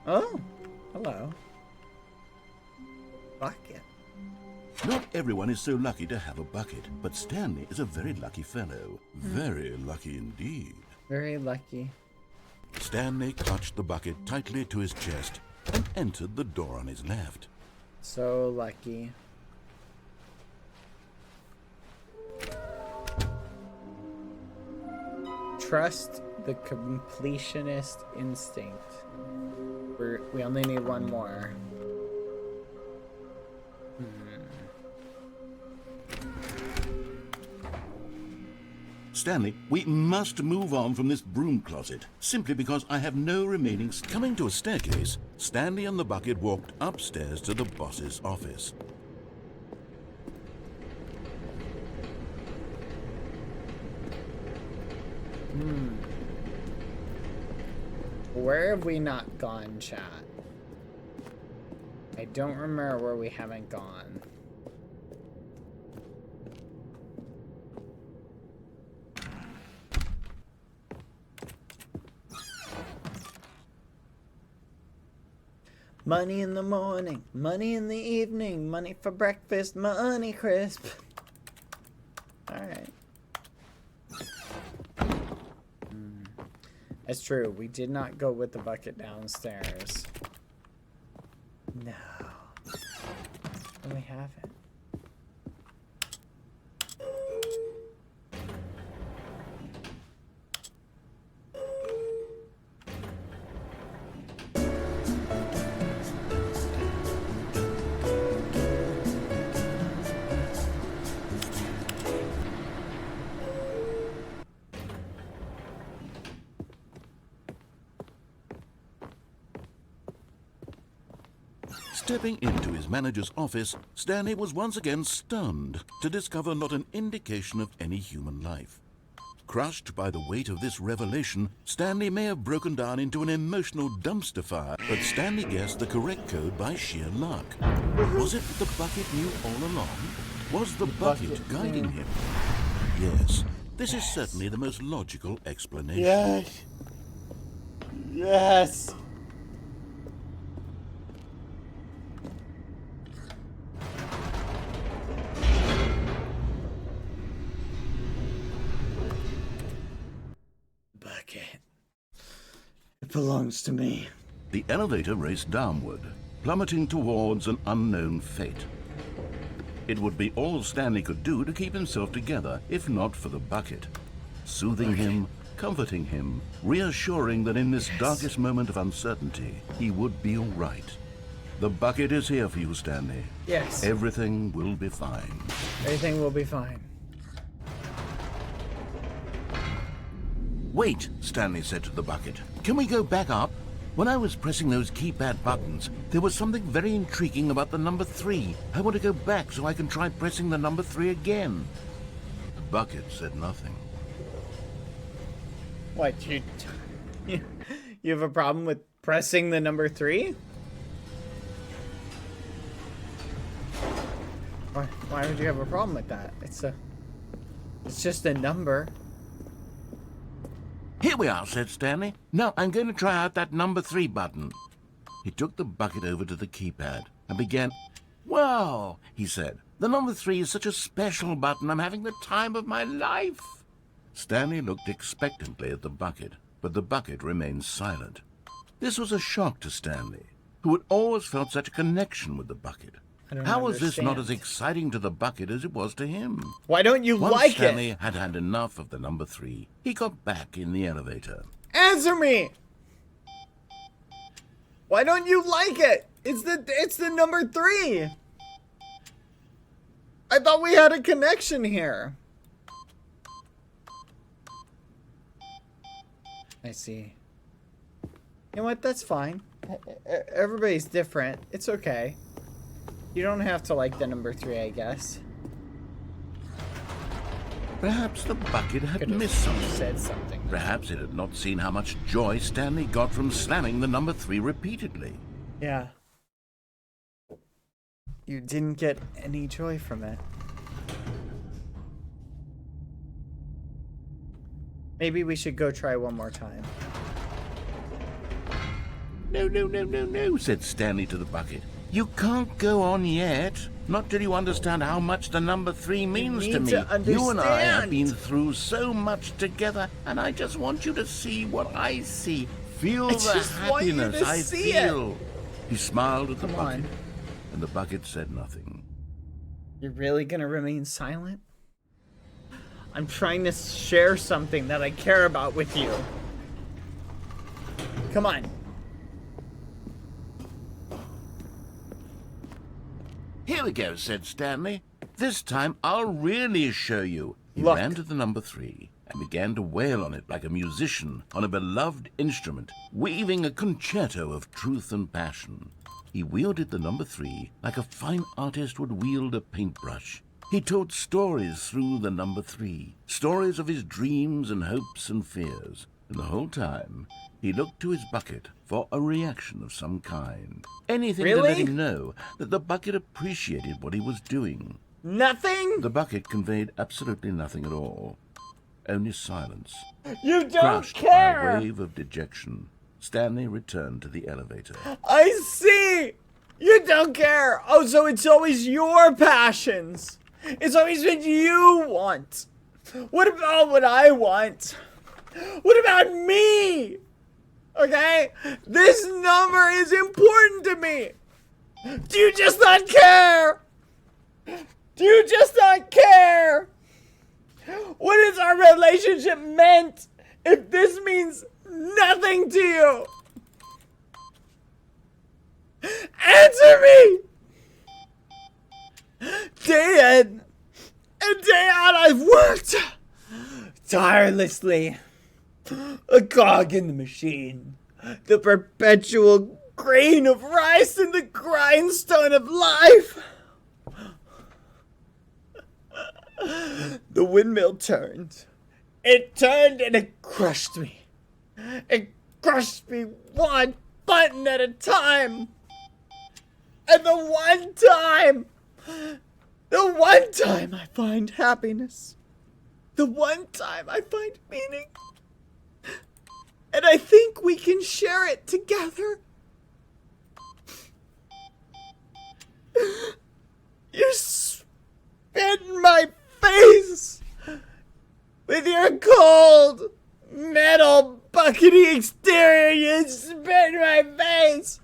Oh, hello. Bucket. Not everyone is so lucky to have a bucket, but Stanley is a very lucky fellow. Very lucky indeed. Very lucky. Stanley clutched the bucket tightly to his chest and entered the door on his left. So lucky. Trust the completionist instinct. We only need one more. Stanley, we must move on from this broom closet, simply because I have no remaining... Coming to a staircase, Stanley and the bucket walked upstairs to the boss's office. Where have we not gone, chat? I don't remember where we haven't gone. Money in the morning, money in the evening, money for breakfast, money crisp. Alright. That's true. We did not go with the bucket downstairs. No. And we haven't. Stepping into his manager's office, Stanley was once again stunned to discover not an indication of any human life. Crushed by the weight of this revelation, Stanley may have broken down into an emotional dumpster fire, but Stanley guessed the correct code by sheer luck. Was it the bucket knew all along? Was the bucket guiding him? Yes, this is certainly the most logical explanation. Yes. Yes. Bucket. It belongs to me. The elevator raced downward, plummeting towards an unknown fate. It would be all Stanley could do to keep himself together, if not for the bucket. Soothing him, comforting him, reassuring that in this darkest moment of uncertainty, he would be all right. The bucket is here for you, Stanley. Yes. Everything will be fine. Everything will be fine. Wait, Stanley said to the bucket. Can we go back up? When I was pressing those keypad buttons, there was something very intriguing about the number 3. I want to go back so I can try pressing the number 3 again. The bucket said nothing. What, you have a problem with pressing the number 3? Why would you have a problem with that? It's just a number. Here we are, said Stanley. Now I'm going to try out that number 3 button. He took the bucket over to the keypad and began. Wow, he said. The number 3 is such a special button. I'm having the time of my life. Stanley looked expectantly at the bucket, but the bucket remained silent. This was a shock to Stanley, who had always felt such a connection with the bucket. How was this not as exciting to the bucket as it was to him? Why don't you like it? Stanley had had enough of the number 3. He got back in the elevator. Answer me! Why don't you like it? It's the number 3. I thought we had a connection here. I see. You know what? That's fine. Everybody's different. It's okay. You don't have to like the number 3, I guess. Perhaps the bucket had missed something. Said something. Perhaps it had not seen how much joy Stanley got from slamming the number 3 repeatedly. Yeah. You didn't get any joy from it. Maybe we should go try one more time. No, said Stanley to the bucket. You can't go on yet. Not till you understand how much the number 3 means to me. You and I have been through so much together, and I just want you to see what I see. Feel the happiness I feel. He smiled at the bucket, and the bucket said nothing. You're really gonna remain silent? I'm trying to share something that I care about with you. Come on. Here we go, said Stanley. This time I'll really show you. He ran to the number 3 and began to wail on it like a musician on a beloved instrument, weaving a concerto of truth and passion. He wielded the number 3 like a fine artist would wield a paintbrush. He told stories through the number 3, stories of his dreams and hopes and fears. And the whole time, he looked to his bucket for a reaction of some kind. Anything to let him know that the bucket appreciated what he was doing. Nothing? The bucket conveyed absolutely nothing at all. Only silence. You don't crushed care! by a wave of dejection. Stanley returned to the elevator. I see! You don't care! Oh, so it's always your passions! It's always what you want! What about what I want? What about me? Okay? This number is important to me! Do you just not care? Do you just not care? What is our relationship meant if this means nothing to you? Answer me! Day in and day out I've worked tirelessly. A cog in the machine. The perpetual grain of rice in the grindstone of life. The windmill turned. It turned and it crushed me. It crushed me one button at a time. And the one time I find happiness, the one time I find meaning, and I think we can share it together. You spit in my face with your cold metal buckety exterior. You spit in my face.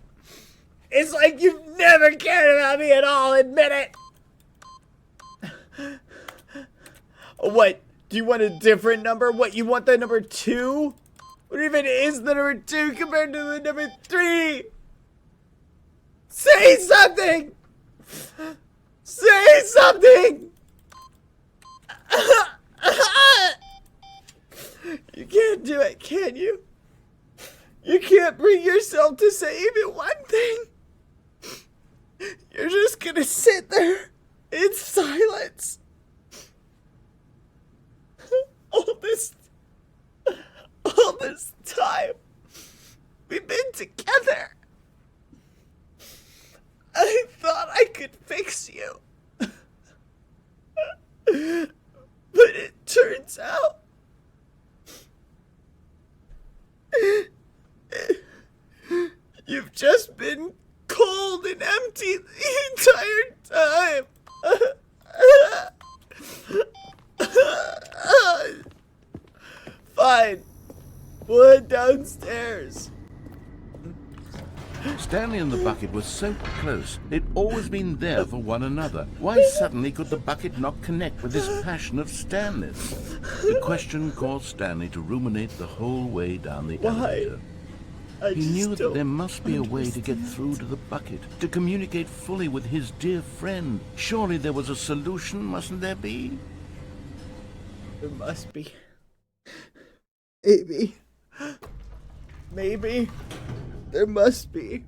It's like you've never cared about me at all. Admit it. What? Do you want a different number? What, you want the number 2? What even is the number 2 compared to the number 3? Say something! Say something! You can't do it, can you? You can't bring yourself to say even one thing. You're just gonna sit there in silence. All this time we've been together. I thought I could fix you. But it turns out you've just been cold and empty the entire time. Fine. We'll head downstairs. Stanley and the bucket were so close. They'd always been there for one another. Why suddenly could the bucket not connect with this passion of Stanley's? The question caused Stanley to ruminate the whole way down the elevator. He knew that there must be a way to get through to the bucket, to communicate fully with his dear friend. Surely there was a solution, mustn't there be? There must be. Maybe. There must be.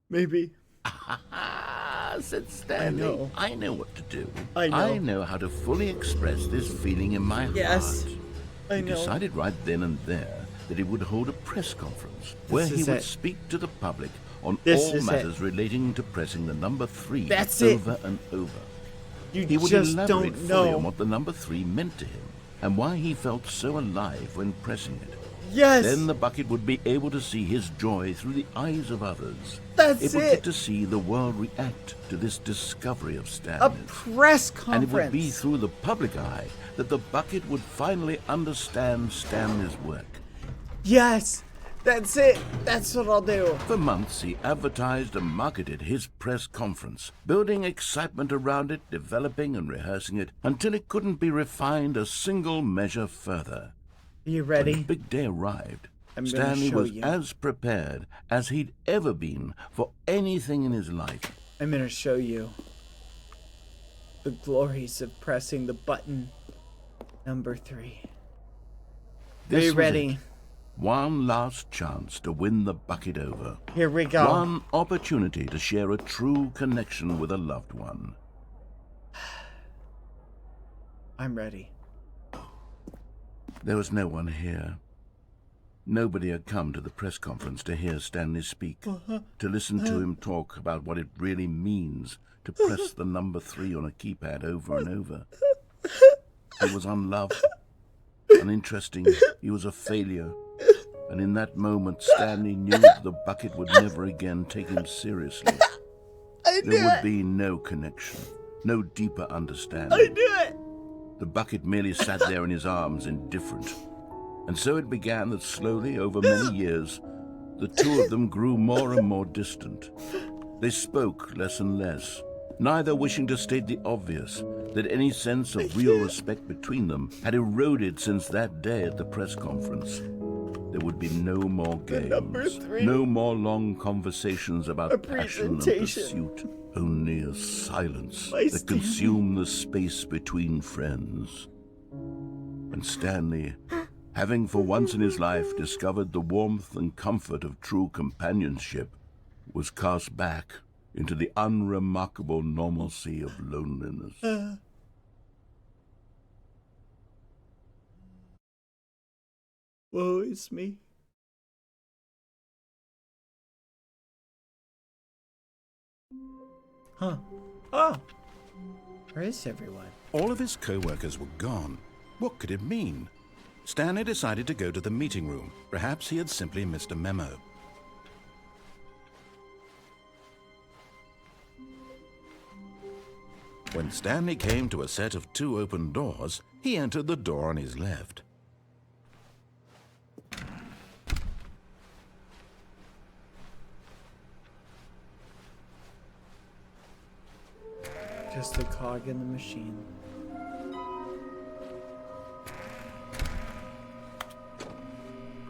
Maybe. Said Stanley. I know what to do. I know how to fully express this feeling in my heart. He decided right then and there that he would hold a press conference where he would speak to the public on all matters relating to pressing the number 3 over and over. He would elaborate fully on what the number 3 meant to him and why he felt so alive when pressing it. Yes. Then the bucket would be able to see his joy through the eyes of others. It would get to see the world react to this discovery of Stanley's. A press conference. And it would be through the public eye that the bucket would finally understand Stanley's work. Yes, that's it. That's what I'll do. For months, he advertised and marketed his press conference, building excitement around it, developing and rehearsing it, until it couldn't be refined a single measure further. Are you ready? When the big day arrived, Stanley was as prepared as he'd ever been for anything in his life. I'm going to show you the glories of pressing the button number 3. Are you ready? One last chance to win the bucket over. Here we go. One opportunity to share a true connection with a loved one. I'm ready. There was no one here. Nobody had come to the press conference to hear Stanley speak, to listen to him talk about what it really means to press the number 3 on a keypad over and over. He was unloved, uninteresting, he was a failure. And in that moment, Stanley knew the bucket would never again take him seriously. There would be no connection, no deeper understanding. I knew it! The bucket merely sat there in his arms, indifferent. And so it began that slowly, over many years, the two of them grew more and more distant. They spoke less and less, neither wishing to state the obvious, that any sense of real respect between them had eroded since that day at the press conference. There would be no more games, no more long conversations about passion and pursuit, only a silence that consumed the space between friends. And Stanley, having for once in his life discovered the warmth and comfort of true companionship, was cast back into the unremarkable normalcy of loneliness. Woe is me. Huh. Oh! Where is everyone? All of his co-workers were gone. What could it mean? Stanley decided to go to the meeting room. Perhaps he had simply missed a memo. When Stanley came to a set of 2 open doors, he entered the door on his left. Just a cog in the machine.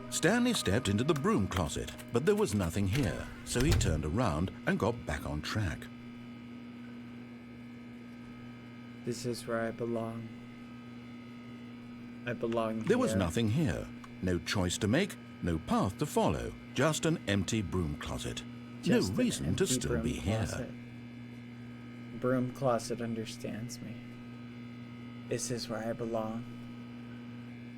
Stanley stepped into the broom closet, but there was nothing here, so he turned around and got back on track. This is where I belong. I belong here. There was nothing here. No choice to make, no path to follow. Just an empty broom closet. No reason to still be here. The broom closet understands me. This is where I belong.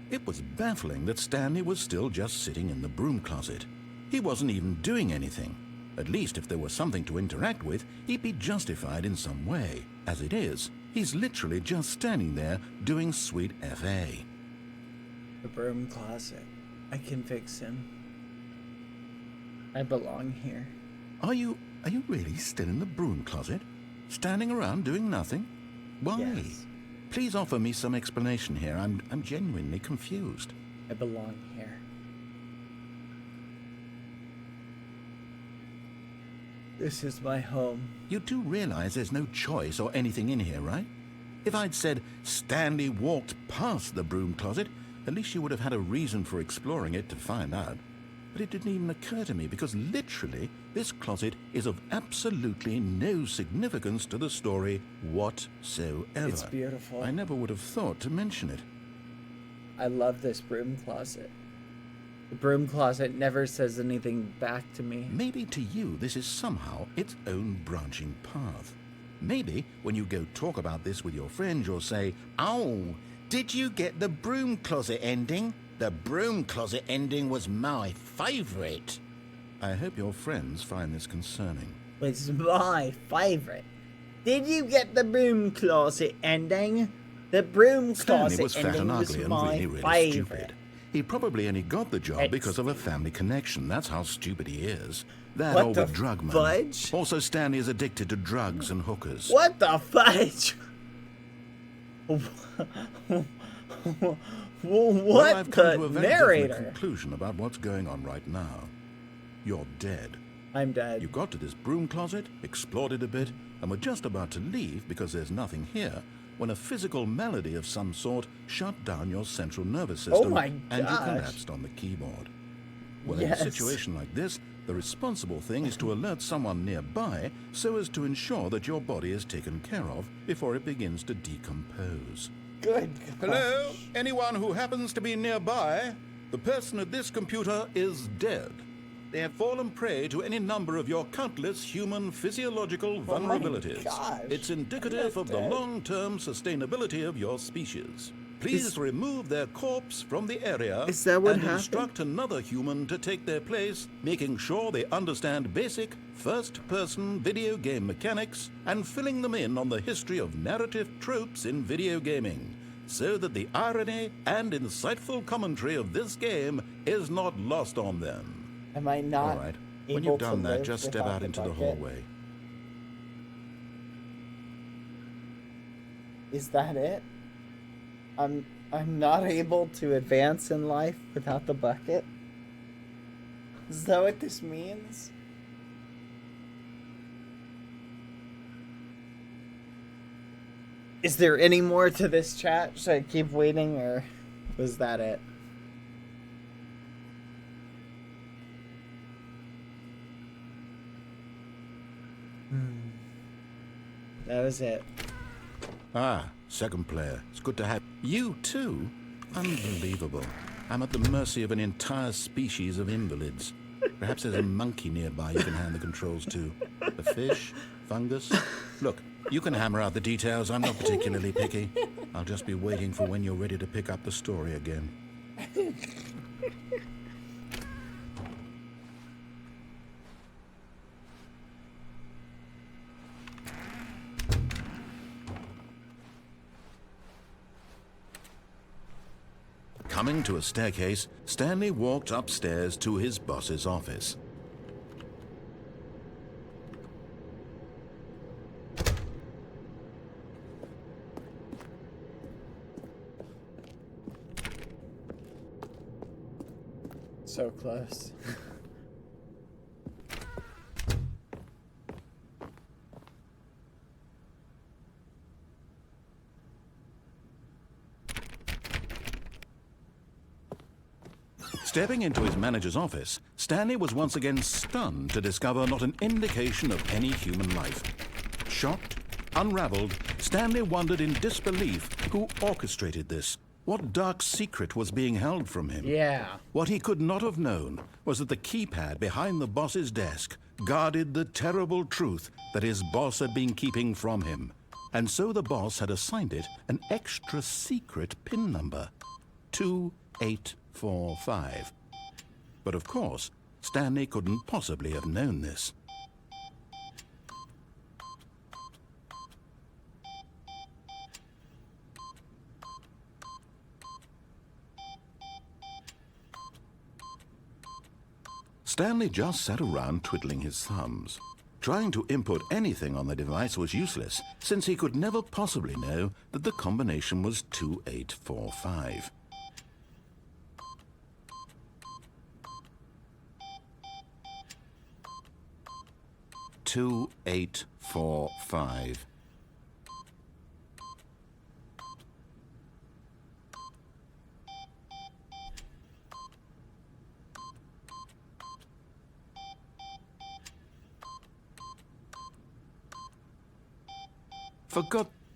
It was baffling that Stanley was still just sitting in the broom closet. He wasn't even doing anything. At least if there was something to interact with, he'd be justified in some way. As it is, he's literally just standing there doing sweet FA. The broom closet. I can fix him. I belong here. Are you really still in the broom closet? Standing around doing nothing? Why? Yes. Please offer me some explanation here. I'm genuinely confused. I belong here. This is my home. You do realize there's no choice or anything in here, right? If I'd said Stanley walked past the broom closet, at least you would have had a reason for exploring it to find out. But it didn't even occur to me because literally this closet is of absolutely no significance to the story whatsoever. It's beautiful. I never would have thought to mention it. I love this broom closet. The broom closet never says anything back to me. Maybe to you this is somehow its own branching path. Maybe when you go talk about this with your friends, you'll say, "Oh, did you get the broom closet ending? The broom closet ending was my favorite." I hope your friends find this concerning. It's my favorite. Did you get the broom closet ending? The broom Stanley closet was fat and ending was ugly and my really favorite. stupid. He probably only got the job because of a family connection. That's how stupid he is. That What or the the drug man. fudge? Also, Stanley is addicted to drugs and hookers. What the fudge? Well, I've come to a the very narrator? definite conclusion about what's going on right now. You're dead. I'm dead. You got to this broom closet, explored it a bit, and were just about to leave because there's nothing here, when a physical malady of some sort shut down your central nervous system, Oh my and you gosh. collapsed on the keyboard. Well, Yes. in a situation like this, the responsible thing is to alert someone nearby so as to ensure that your body is taken care of before it begins to decompose. Good. Hello? Anyone who happens to be nearby? The person at this computer is dead. They have fallen prey to any number of your countless human physiological vulnerabilities. gosh. It's indicative of the long-term sustainability of your species. please remove their corpse from the area Is that what and happened? instruct another human to take their place, making sure they understand basic first-person video game mechanics and filling them in on the history of narrative tropes in video gaming, so that the irony and insightful commentary of this game is not lost on them. Am I not? All right. When able you've to done that, live just step without out into the bucket? hallway. Is that it? I'm not able to advance in life without the bucket? Is that what this means? Is there any more to this chat? Should I keep waiting, or was that it? That was it. Ah, second player. It's good to have you too. Unbelievable. I'm at the mercy of an entire species of invalids. Perhaps there's a monkey nearby you can hand the controls to. A fish? Fungus? Look, you can hammer out the details. I'm not particularly picky. I'll just be waiting for when you're ready to pick up the story again. Coming to a staircase, Stanley walked upstairs to his boss's office. So close. Stepping into his manager's office, Stanley was once again stunned to discover not an indication of any human life. Shocked, unraveled, Stanley wondered in disbelief who orchestrated this. What dark secret was being held from him? Yeah. What he could not have known was that the keypad behind the boss's desk guarded the terrible truth that his boss had been keeping from him. And so the boss had assigned it an extra secret PIN number, 2845. But of course, Stanley couldn't possibly have known this. Stanley just sat around twiddling his thumbs. Trying to input anything on the device was useless, since he could never possibly know that the combination was 2845. Two, 8, 4, 5.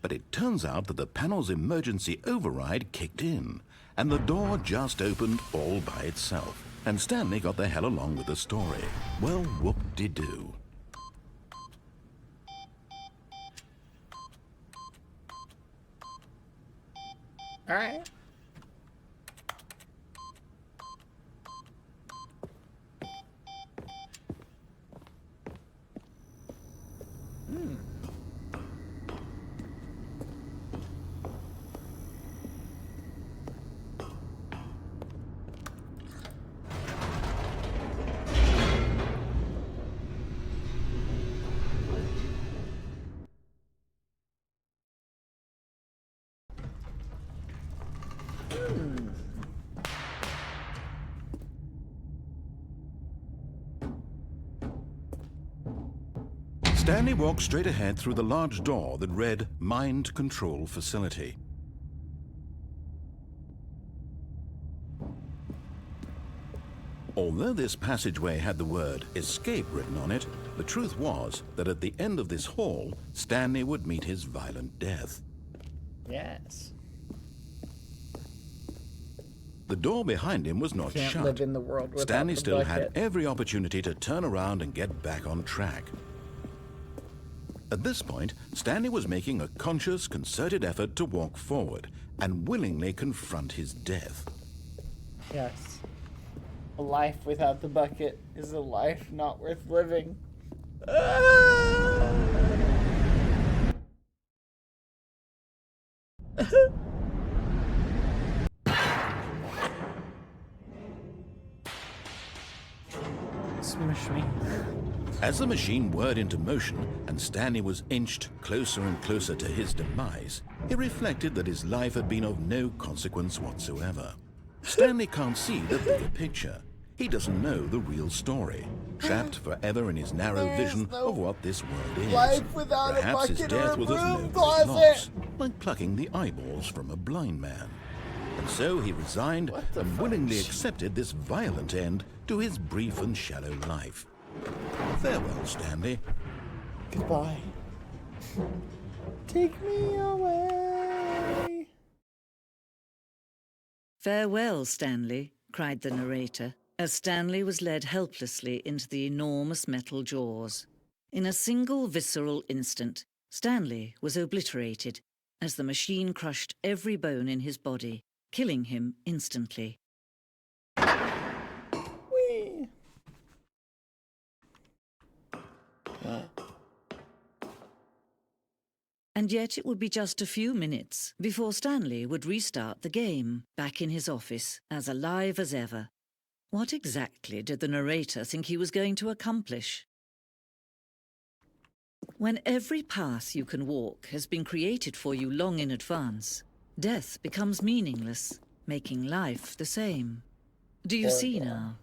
But it turns out that the panel's emergency override kicked in, and the door just opened all by itself, and Stanley got the hell along with the story. Well, whoop-de-doo. All right. Stanley walked straight ahead through the large door that read Mind Control Facility. Although this passageway had the word Escape written on it, the truth was that at the end of this hall, Stanley would meet his violent death. Yes. The door behind him was not Can't shut. live in the world without Stanley the still had bucket. every opportunity to turn around and get back on track. At this point, Stanley was making a conscious, concerted effort to walk forward and willingly confront his death. Yes. A life without the bucket is a life not worth living. Smush me. As the machine whirred into motion and Stanley was inched closer and closer to his demise, he reflected that his life had been of no consequence whatsoever. Stanley can't see the bigger picture. He doesn't know the real story, trapped forever in his narrow vision of what this world is. Life without Perhaps a his bucket death or was a of no broom great closet. loss, like plucking the eyeballs from a blind man. And so he resigned and willingly accepted this violent end to his brief and shallow life. Farewell, Stanley. Goodbye. Take me away. Farewell, Stanley, cried the narrator, as Stanley was led helplessly into the enormous metal jaws. In a single visceral instant, Stanley was obliterated as the machine crushed every bone in his body, killing him instantly. Whee! And yet it would be just a few minutes before Stanley would restart the game, back in his office, as alive as ever. What exactly did the narrator think he was going to accomplish? When every path you can walk has been created for you long in advance, death becomes meaningless, making life the same. Do you see now?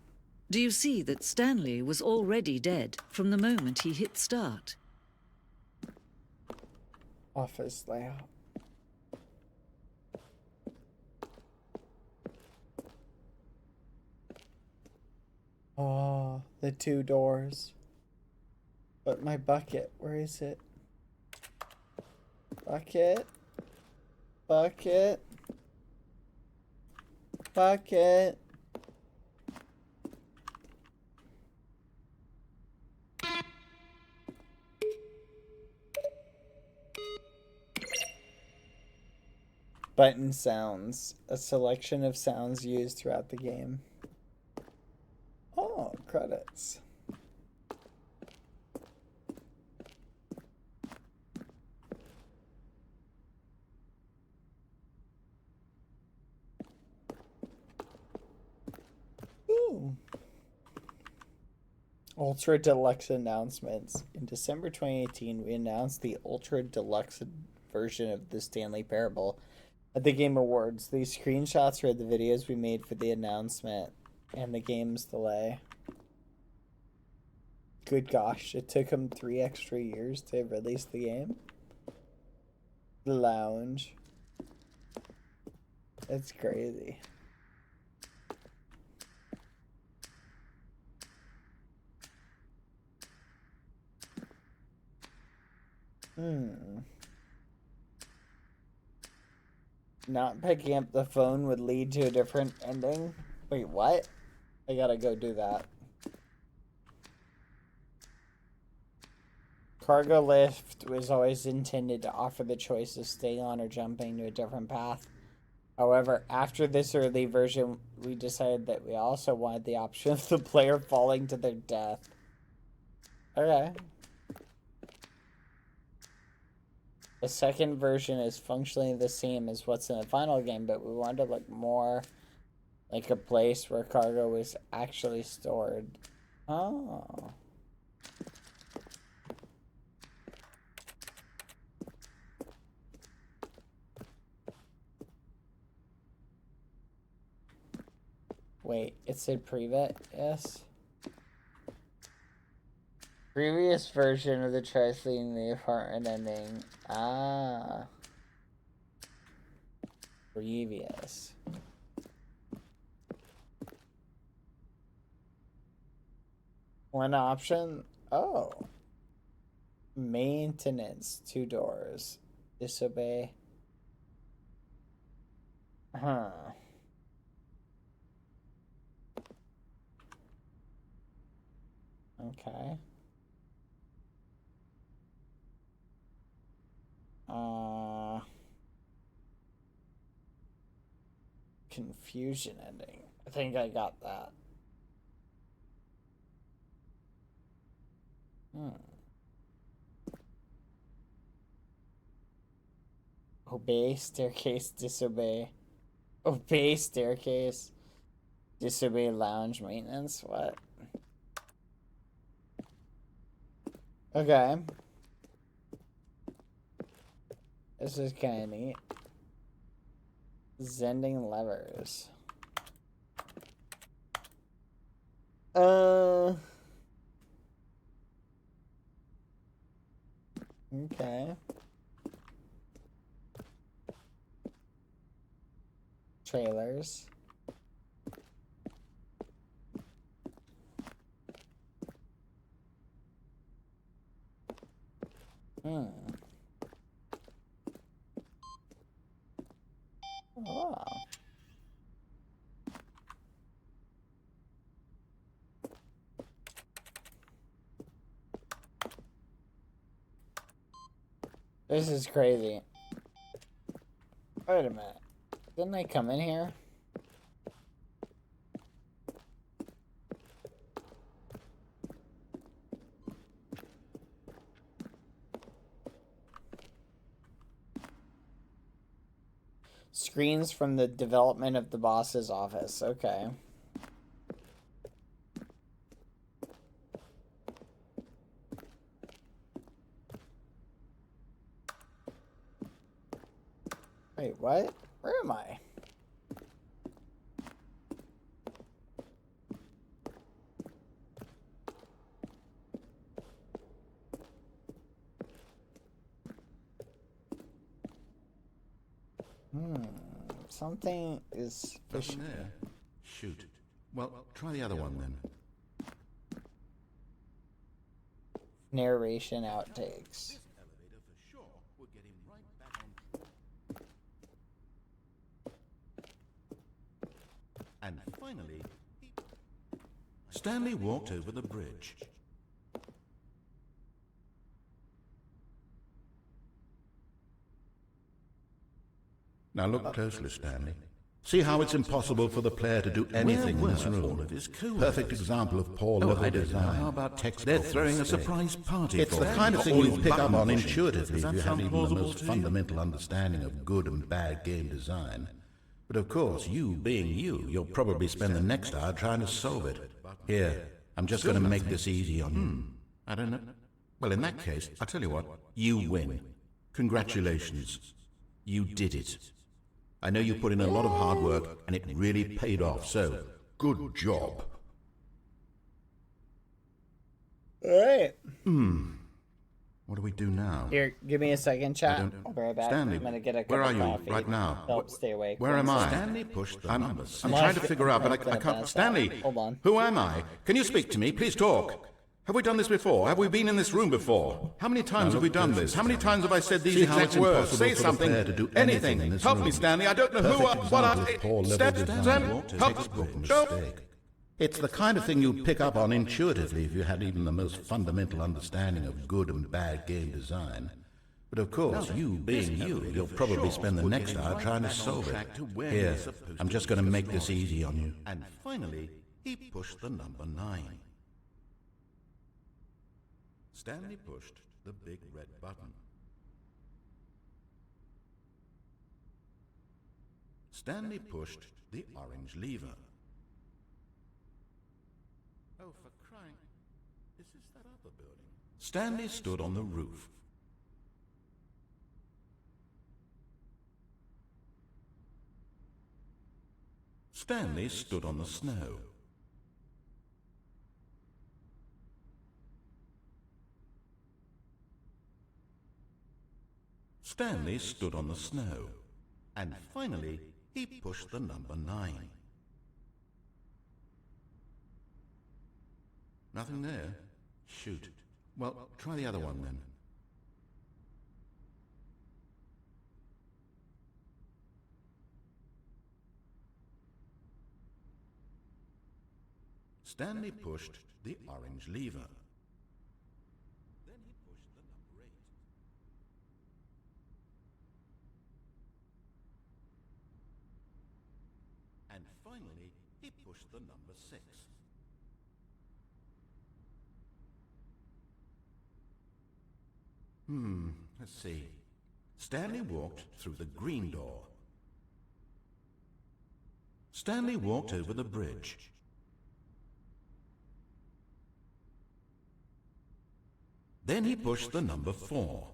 Do you see that Stanley was already dead from the moment he hit start? Office layout. Oh, the two doors. But my bucket, where is it? Bucket. Bucket. Bucket. Button sounds. A selection of sounds used throughout the game. Oh, credits. Ooh. Ultra Deluxe announcements. In December 2018, we announced the Ultra Deluxe version of the Stanley Parable at the Game Awards. These screenshots are the videos we made for the announcement and the game's delay. Good gosh, it took them 3 extra years to release the game. The lounge. That's crazy. Not picking up the phone would lead to a different ending? Wait, what? I gotta go do that. Cargo lift was always intended to offer the choice of staying on or jumping to a different path. However, after this early version, we decided that we also wanted the option of the player falling to their death. Okay. The second version is functionally the same as what's in the final game, but we wanted to look more like a place where cargo was actually stored. Oh. Wait, it said pre-vet? Yes. Previous version of the choice leading the apartment ending. Ah. Previous. One option? Oh. Maintenance. 2 doors. Disobey. Huh. Okay. confusion ending. I think I got that. Obey, staircase, disobey. Obey, staircase. Disobey, lounge, maintenance. What? Okay. This is kind of neat. Zending levers. Okay. Trailers. Oh. This is crazy. Wait a minute. Didn't I come in here? Screens from the development of the boss's office. Okay. Wait, what? Where am I? Something is fishy. There. Shoot. Well, try the other one then. Narration outtakes. And finally, Stanley walked over the bridge. Now look closely, Stanley. See how it's impossible for the player to do anything in this room. Perfect example of poor level design. How about text? They're throwing a surprise party. It's the kind of thing you pick up on intuitively if you have even the most fundamental understanding of good and bad game design. But of course, you being you, you'll probably spend the next hour trying to solve it. Here, I'm just going to make this easy on you. I don't know. Well, in that case, I'll tell you what. You win. Congratulations. You did it. I know you put in a lot of hard work, and it really paid off, so good job. Alright. What do we do now? Here, give me a second, chat. I'll be right back. Stanley, I'm gonna get a cup where are of you coffee. right now? Help stay awake. Where am I? Stanley pushed the I'm numbers. trying to figure out, but I can't. Stanley, Hold on. who am I? Can you speak to me? Please talk. Have we done this before? Have we been in this room before? How many times have we done this? How many times have I said these exact words? Say something. Anything. Help me, Stanley. I don't know who or what I... Step. It's the kind of thing you'd pick up on intuitively if you had even the most fundamental understanding of good and bad game design. But of course, you being you, you'll probably spend the next hour trying to solve it. Here, I'm just going to make this easy on you. And finally, he pushed the number 9. Stanley pushed the big red button. Stanley pushed the orange lever. Oh, for crying... Is this that other building? Stanley stood on the roof. Stanley stood on the snow. Stanley stood on the snow. And finally, he pushed the number 9. Nothing there? Shoot. Well, try the other one then. Stanley pushed the orange lever. Then he pushed the number 8. 6. Let's see. Stanley walked through the green door. Stanley walked over the bridge. Then he pushed the number 4.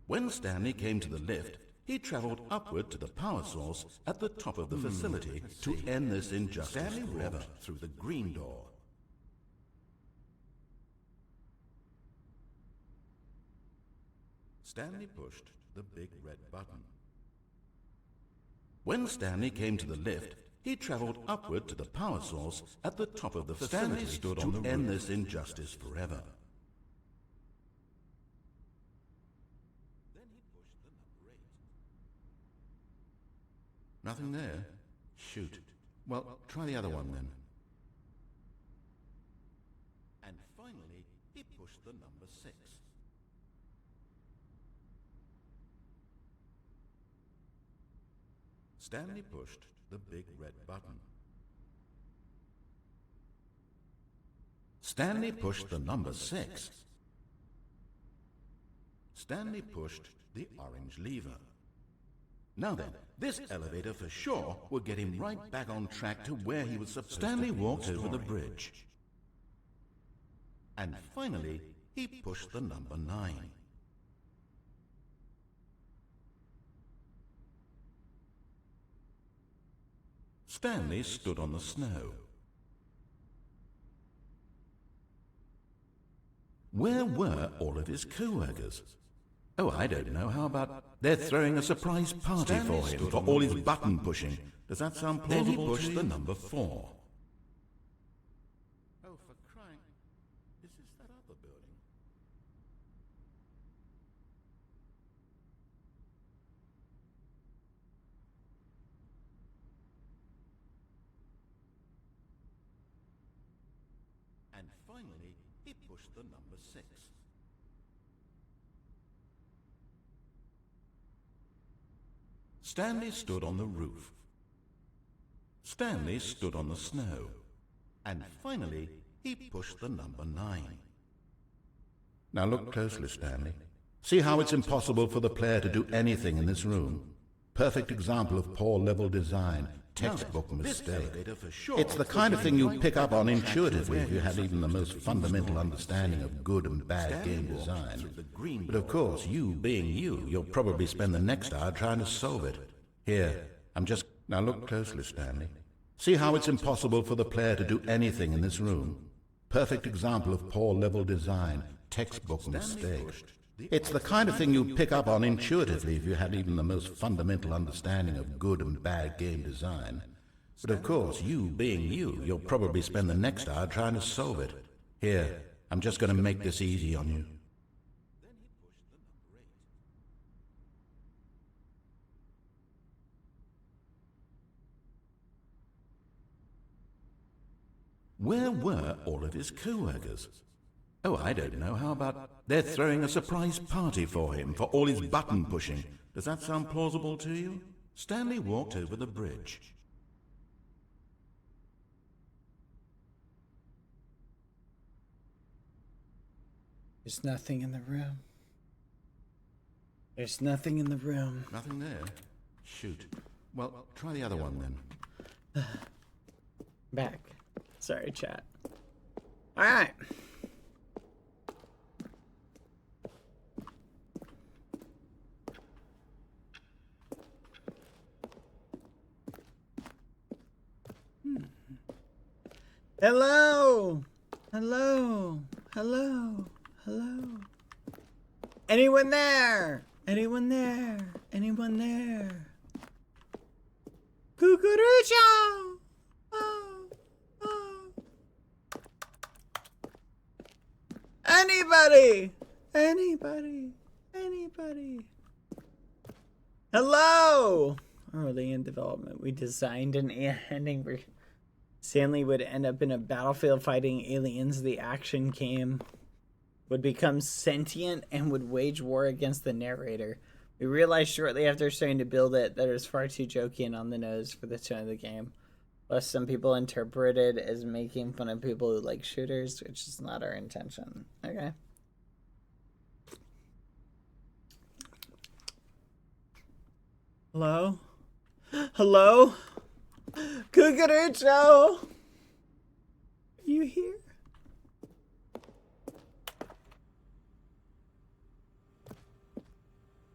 When Stanley came to the lift, he traveled upward to the power source at the top of the facility to end this injustice Stanley forever through the green door. Stanley pushed the big red button. When Stanley came to the lift, he traveled upward to the power source at the top of the facility to end this injustice forever. Then he pushed the number 8. Nothing there? Shoot. Well, try the other one then. And finally, he pushed the number 6. Stanley pushed the big red button. Stanley pushed the number 6. Stanley pushed the orange lever. Now then, this elevator for sure will get him right back on track to where he was supposed to be. Stanley walked over the bridge. And finally, he pushed the number 9. Stanley stood on the snow. Where were all of his co-workers? Oh, I don't know. How about they're throwing a surprise party for him for all his button pushing? Does that sound plausible? Then he pushed the number 4. Oh, for crying... Is this that other building? And finally, he pushed the number 6. Stanley stood on the roof. Stanley stood on the snow. And finally, he pushed the number 9. Now look closely, Stanley. See how it's impossible for the player to do anything in this room? Perfect example of poor level design. Textbook mistake. It's the kind of thing you pick up on intuitively if you have even the most fundamental understanding of good and bad game design. But of course, you being you, you'll probably spend the next hour trying to solve it. Here, I'm just... Now look closely, Stanley. See how it's impossible for the player to do anything in this room? Perfect example of poor level design. Textbook mistake. It's the kind of thing you pick up on intuitively if you had even the most fundamental understanding of good and bad game design. But of course, you being you, you'll probably spend the next hour trying to solve it. Here, I'm just going to make this easy on you. Where were all of his co-workers? Oh, I don't know. How about they're throwing a surprise party for him for all his button pushing? Does that sound plausible to you? Stanley walked over the bridge. There's nothing in the room. There's nothing in the room. Nothing there? Shoot. Well, try the other one then. Back. Sorry, chat. All right. Hello. Hello. Hello. Hello. Anyone there? Anyone there? Anyone there? Cucurucho! Oh. Oh. Anybody? Anybody? Anybody? Hello! Early in development, we designed an ending where Stanley would end up in a battlefield fighting aliens. The action came, would become sentient, and would wage war against the narrator. We realized shortly after starting to build it that it was far too jokey and on the nose for the tone of the game. Plus, some people interpret it as making fun of people who like shooters, which is not our intention. Okay. Hello? Hello? Cucurucho! Are you here?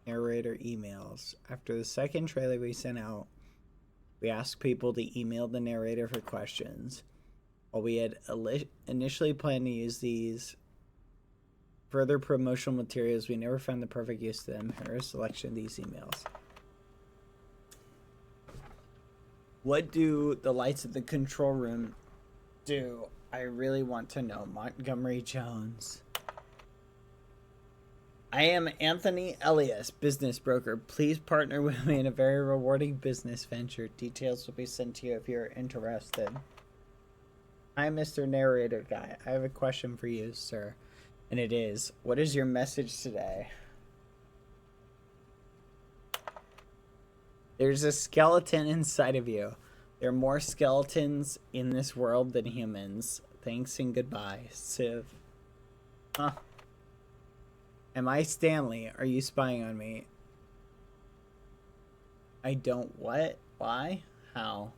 Narrator emails. After the second trailer we sent out, we asked people to email the narrator for questions. While we had initially planned to use these further promotional materials, we never found the perfect use of them. Here is a selection of these emails. What do the lights at the control room do? I really want to know. Montgomery Jones. I am Anthony Elias, business broker. Please partner with me in a very rewarding business venture. Details will be sent to you if you're interested. Hi, Mr. Narrator Guy. I have a question for you, sir. And it is, what is your message today? There's a skeleton inside of you. There are more skeletons in this world than humans. Thanks and goodbye, Civ. Huh. Am I Stanley? Are you spying on me? I don't what? Why? How?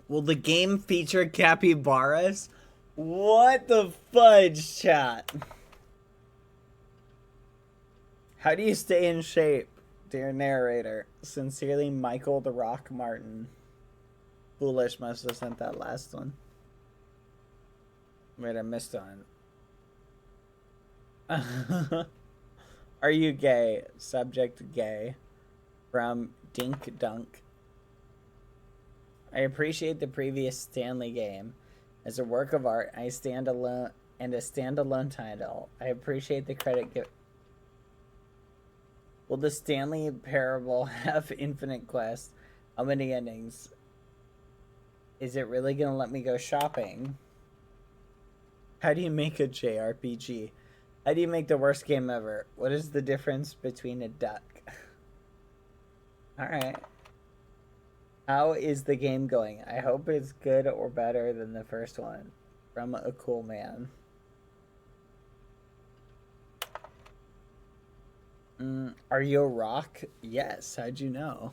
Will the game feature capybaras? What the fudge, chat? How do you stay in shape, dear narrator? Sincerely, Michael the Rock Martin. Foolish must have sent that last one. Wait, I missed on. Are you gay? Subject gay. From Dink Dunk. I appreciate the previous Stanley game. As a work of art, I stand alone and a standalone title. I appreciate the credit given. Will the Stanley Parable have infinite quests? How many endings? Is it really gonna let me go shopping? How do you make a JRPG? How do you make the worst game ever? What is the difference between a duck? Alright. How is the game going? I hope it's good or better than the first one. From a cool man. Are you a rock? Yes. How'd you know?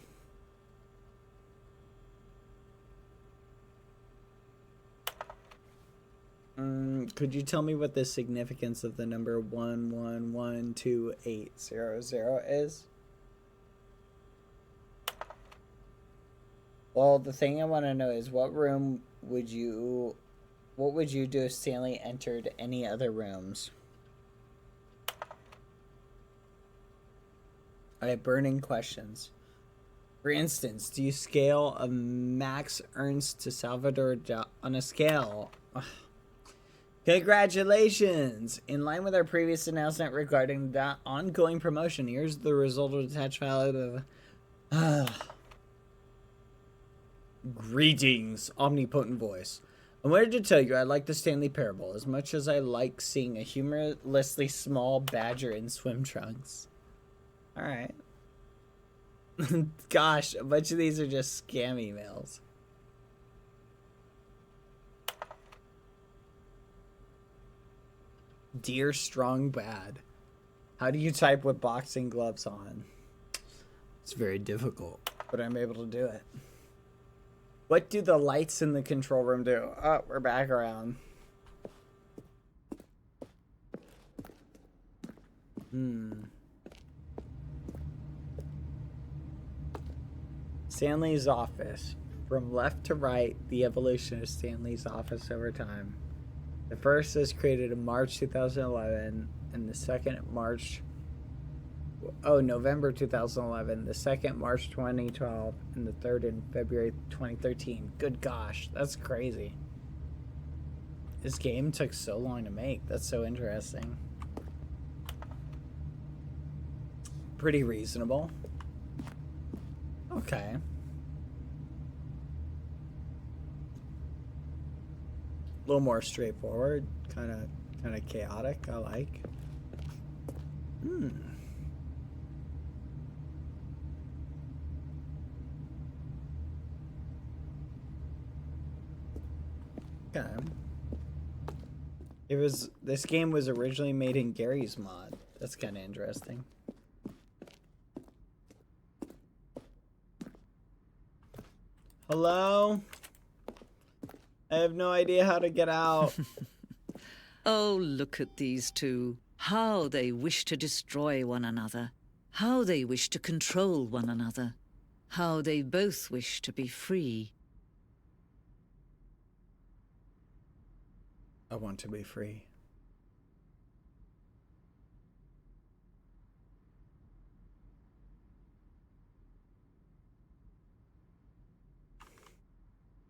Could you tell me what the significance of the number 111280 is? Well, the thing I want to know is what would you do if Stanley entered any other rooms? I have burning questions. For instance, do you scale a Max Ernst to Salvador on a scale? Ugh. Congratulations! In line with our previous announcement regarding the ongoing promotion, here's the result of the attached file of... Greetings, omnipotent voice. I wanted to tell you I like the Stanley Parable as much as I like seeing a humorlessly small badger in swim trunks. Alright. Gosh, a bunch of these are just scam emails. Dear Strong Bad. How do you type with boxing gloves on? It's very difficult, but I'm able to do it. What do the lights in the control room do? Oh, we're back around. Stanley's office. From left to right, the evolution of Stanley's office over time. The first was created in March 2011, and the second November 2011, the second March 2012, and the third in February 2013. Good gosh, that's crazy. This game took so long to make. That's so interesting. Pretty reasonable. Okay. A little more straightforward. Kind of Kind of chaotic, I like. Okay. This game was originally made in Gary's mod. That's kind of interesting. Hello? I have no idea how to get out. Oh, look at these two. How they wish to destroy one another. How they wish to control one another. How they both wish to be free. I want to be free.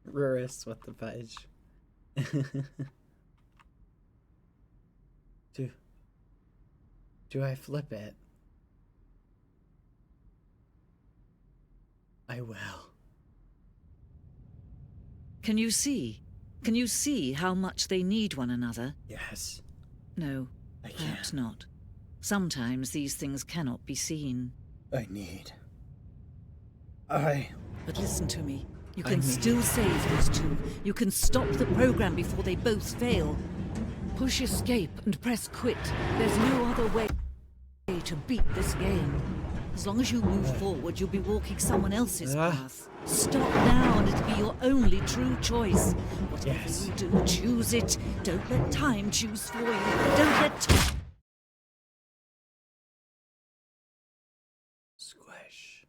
Ruris, what the fudge? Do I flip it? I will. Can you see? Can you see how much they need one another? Yes. No, I can't. perhaps not. Sometimes these things cannot be seen. I need. But listen to me. You can still save these two. You can stop the program before they both fail. Push escape and press quit. There's no other way to beat this game. As long as you move forward, you'll be walking someone else's path. Stop now and it'll be your only true choice. Whatever you do, choose it. Don't let time choose for you. Don't let time... Squish.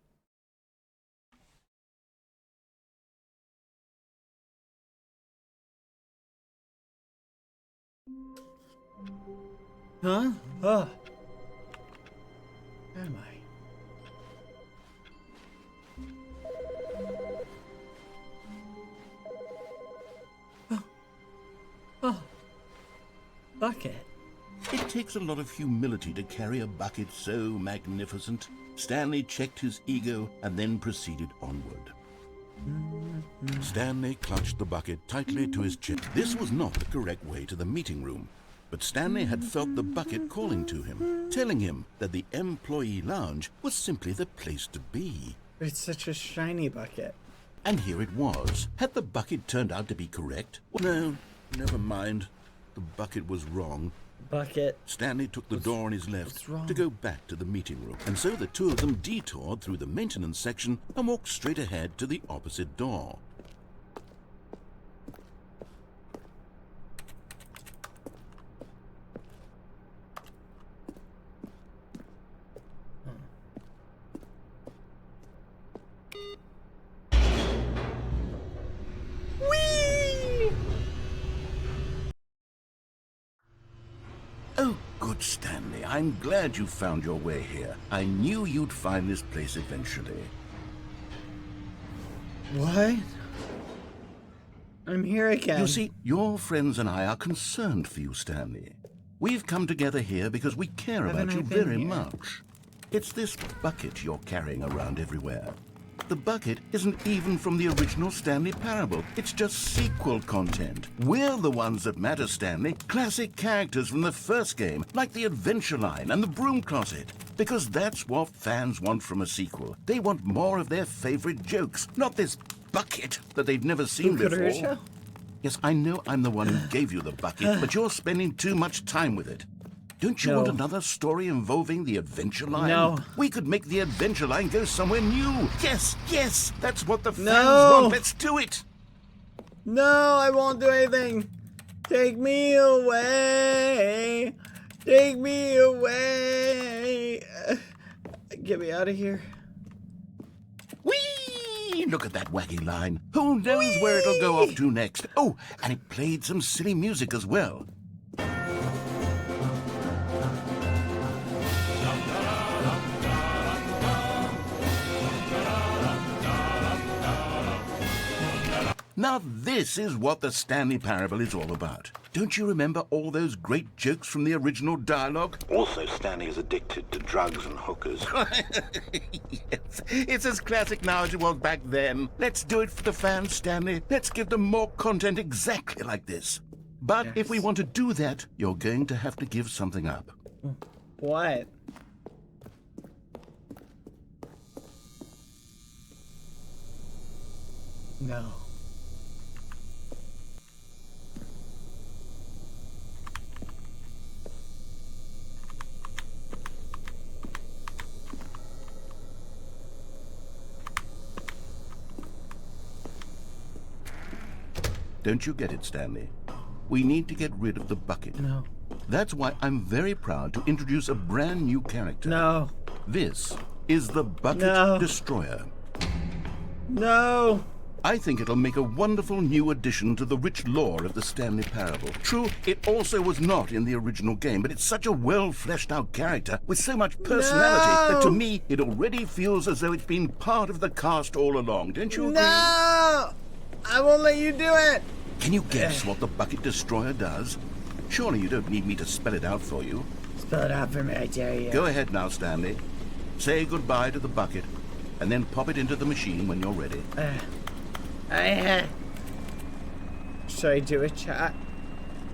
Huh? Oh. Where am I? Oh. Bucket. It takes a lot of humility to carry a bucket so magnificent. Stanley checked his ego and then proceeded onward. Stanley clutched the bucket tightly to his chest. This was not the correct way to the meeting room, but Stanley had felt the bucket calling to him, telling him that the employee lounge was simply the place to be. It's such a shiny bucket. And here it was. Had the bucket turned out to be correct? No, never mind. The bucket was wrong. Bucket. Stanley took the door on his left to go back to the meeting room. And so the two of them detoured through the maintenance section and walked straight ahead to the opposite door. Oh, good, Stanley. I'm glad you found your way here. I knew you'd find this place eventually. What? I'm here again. You see, your friends and I are concerned for you, Stanley. We've come together here because we care about you very much. It's this bucket you're carrying around everywhere. The bucket isn't even from the original Stanley Parable. It's just sequel content. We're the ones that matter, Stanley. Classic characters from the first game, like the Adventure Line and the Broom Closet. Because that's what fans want from a sequel. They want more of their favorite jokes, not this bucket that they've never seen before. Yes, I know I'm the one who gave you the bucket, but you're spending too much time with it. Don't you want another story involving the Adventure Line? No. We could make the Adventure Line go somewhere new. Yes, yes, that's what the fans want. Let's do it. No, I won't do anything. Take me away. Take me away. Get me out of here. Whee! Look at that wacky line. Who knows where it'll go off to next? Oh, and it played some silly music as well. Now this is what the Stanley Parable is all about. Don't you remember all those great jokes from the original dialogue? Also, Stanley is addicted to drugs and hookers. Yes, it's as classic now as it was back then. Let's do it for the fans, Stanley. Let's give them more content exactly like this. But if we want to do that, you're going to have to give something up. What? No. Don't you get it, Stanley? We need to get rid of the bucket. No. That's why I'm very proud to introduce a brand new character. No. This is the Bucket Destroyer. No. I think it'll make a wonderful new addition to the rich lore of the Stanley Parable. True, it also was not in the original game, but it's such a well-fleshed-out character with so much personality that to me, it already feels as though it's been part of the cast all along. Don't you agree? No! I won't let you do it! Can you guess what the Bucket Destroyer does? Surely you don't need me to spell it out for you. Spell it out for me, I dare you. Go ahead now, Stanley. Say goodbye to the bucket, and then pop it into the machine when you're ready. Should I do a chat?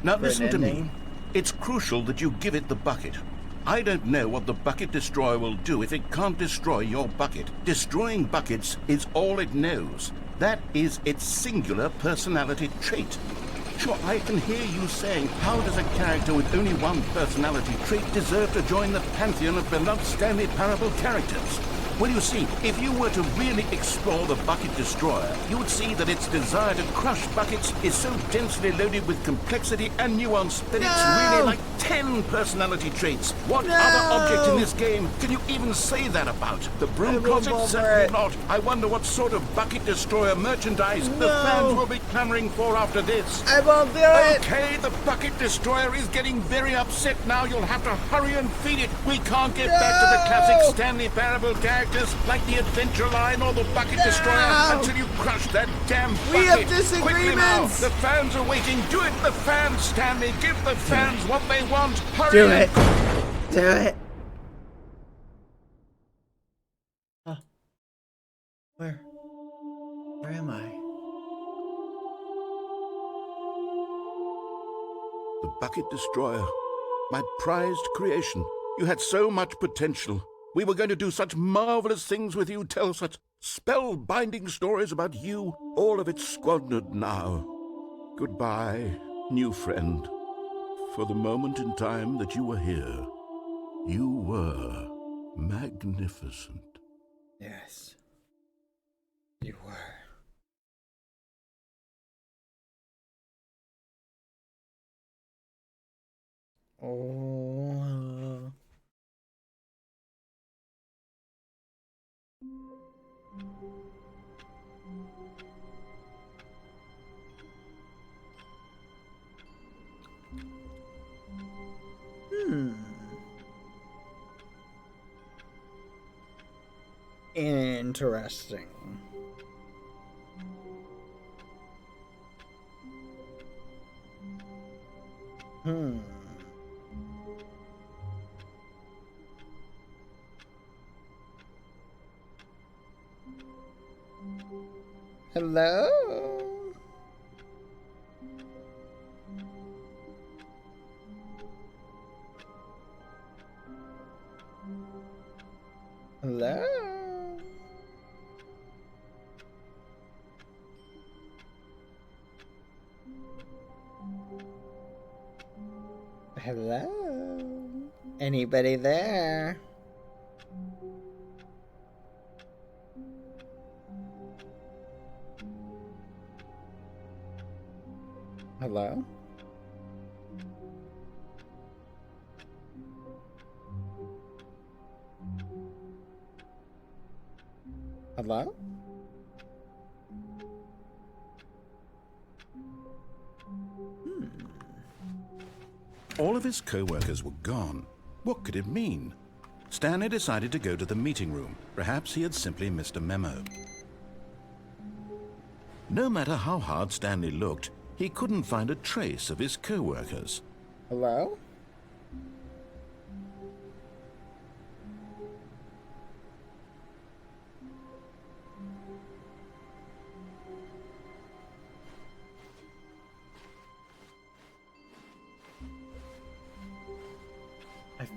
Now listen to me. It's crucial that you give it the bucket. I don't know what the Bucket Destroyer will do if it can't destroy your bucket. Destroying buckets is all it knows. That is its singular personality trait. Sure, I can hear you saying, how does a character with only one personality trait deserve to join the pantheon of beloved Stanley Parable characters? Well, you see, if you were to really explore the Bucket Destroyer, you would see that its desire to crush buckets is so densely loaded with complexity and nuance that it's really like 10 personality traits. What other object in this game can you even say that about? The broom closet? Certainly not. I wonder what sort of Bucket Destroyer merchandise the fans will be clamoring for after this. I won't do it! Okay, the Bucket Destroyer is getting very upset now. You'll have to hurry and feed it. We can't get back to the classic Stanley Parable characters like the Adventure Line or the Bucket Destroyer until you crush that damn bucket. We have disagreements! Quickly now. The fans are waiting. Do it, the fans, Stanley. Give the fans what they want. Hurry! Do it. Do it. Where am I? The Bucket Destroyer. My prized creation. You had so much potential. We were going to do such marvelous things with you, tell such spellbinding stories about you. All of it squandered now. Goodbye, new friend. For the moment in time that you were here, you were magnificent. Yes. You were. Oh. Interesting. Hello? Hello? Hello? Anybody there? Hello? Hello? All of his co-workers were gone. What could it mean? Stanley decided to go to the meeting room. Perhaps he had simply missed a memo. No matter how hard Stanley looked, he couldn't find a trace of his co-workers. Hello?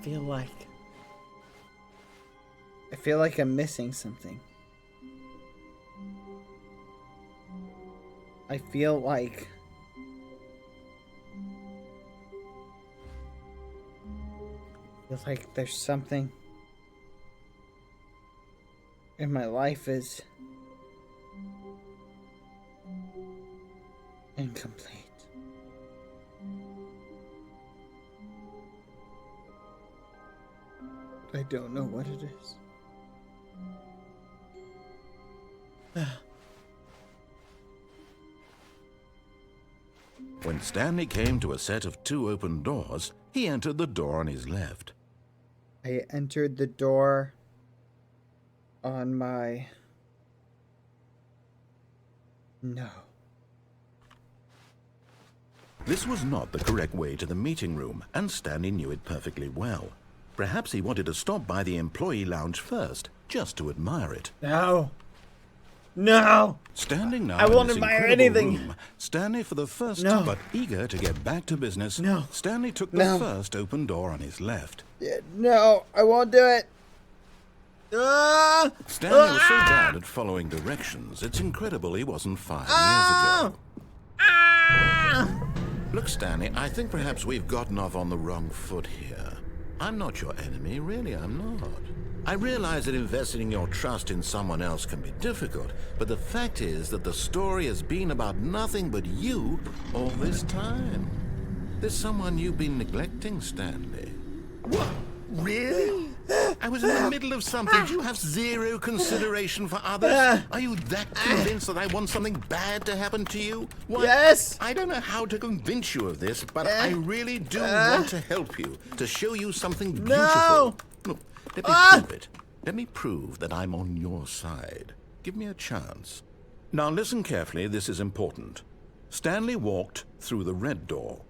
feel like I'm missing something. I feel like there's something in my life is incomplete. I don't know what it is. When Stanley came to a set of 2 open doors, he entered the door on his left. I entered the door on my... No. This was not the correct way to the meeting room, and Stanley knew it perfectly well. Perhaps he wanted to stop by the employee lounge first, just to admire it. No. No! Standing now I won't in this admire incredible anything. room, Stanley, for the first, No. but eager to get back to business, No. Stanley took the No. first open door on his left. No, I won't do it. Stanley was so bad at following directions, it's incredible he wasn't 5 years ago. Look, Stanley, I think perhaps we've gotten off on the wrong foot here. I'm not your enemy, really, I'm not. I realize that investing your trust in someone else can be difficult, but the fact is that the story has been about nothing but you all this time. There's someone you've been neglecting, Stanley. What? Really? I was in the middle of something. Do you have zero consideration for others? Are you that convinced that I want something bad to happen to you? Why, Yes! I don't know how to convince you of this, but I really do want to help you, to show you something beautiful. No! Look, let me prove it. Let me prove that I'm on your side. Give me a chance. Now listen carefully, this is important. Stanley walked through the red door.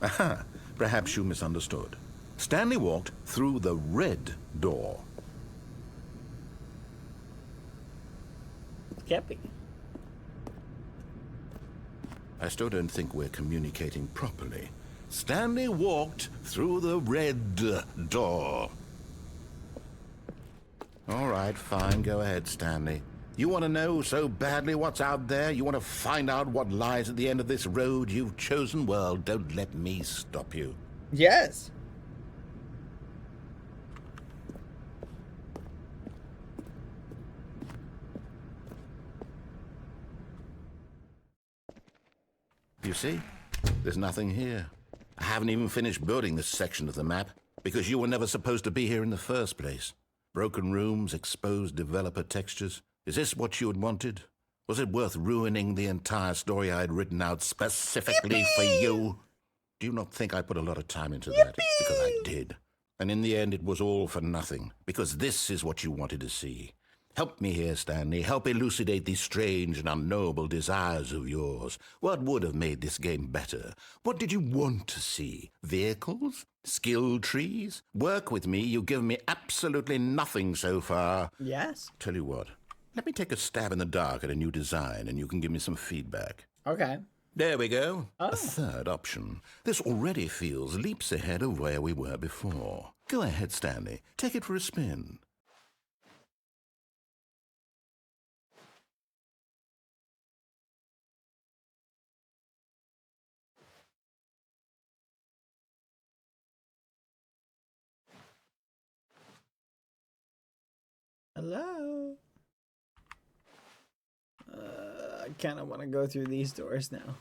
Aha, perhaps you misunderstood. Stanley walked through the red door. Can't be. I still don't think we're communicating properly. Stanley walked through the red door. All right, fine, go ahead, Stanley. You want to know so badly what's out there? You want to find out what lies at the end of this road you've chosen? Well, don't let me stop you. Yes. You see? There's nothing here. I haven't even finished building this section of the map, because you were never supposed to be here in the first place. Broken rooms, exposed developer textures. Is this what you had wanted? Was it worth ruining the entire story I had written out specifically for you? Do you not think I put a lot of time into that? Because I did. And in the end, it was all for nothing, because this is what you wanted to see. Help me here, Stanley. Help elucidate these strange and unknowable desires of yours. What would have made this game better? What did you want to see? Vehicles? Skill trees? Work with me. You've given me absolutely nothing so far. Yes. Tell you what. Let me take a stab in the dark at a new design, and you can give me some feedback. Okay. There we go. Oh. A third option. This already feels leaps ahead of where we were before. Go ahead, Stanley. Take it for a spin. Hello. I kind of want to go through these doors now.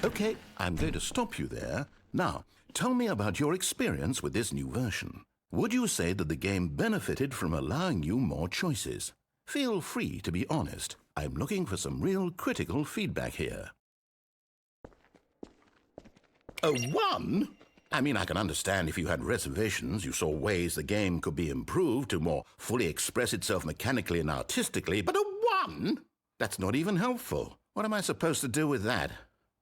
Okay, I'm going to stop you there. Now, tell me about your experience with this new version. Would you say that the game benefited from allowing you more choices? Feel free to be honest. I'm looking for some real critical feedback here. A 1? I mean, I can understand if you had reservations, you saw ways the game could be improved to more fully express itself mechanically and artistically, but a 1? That's not even helpful. What am I supposed to do with that?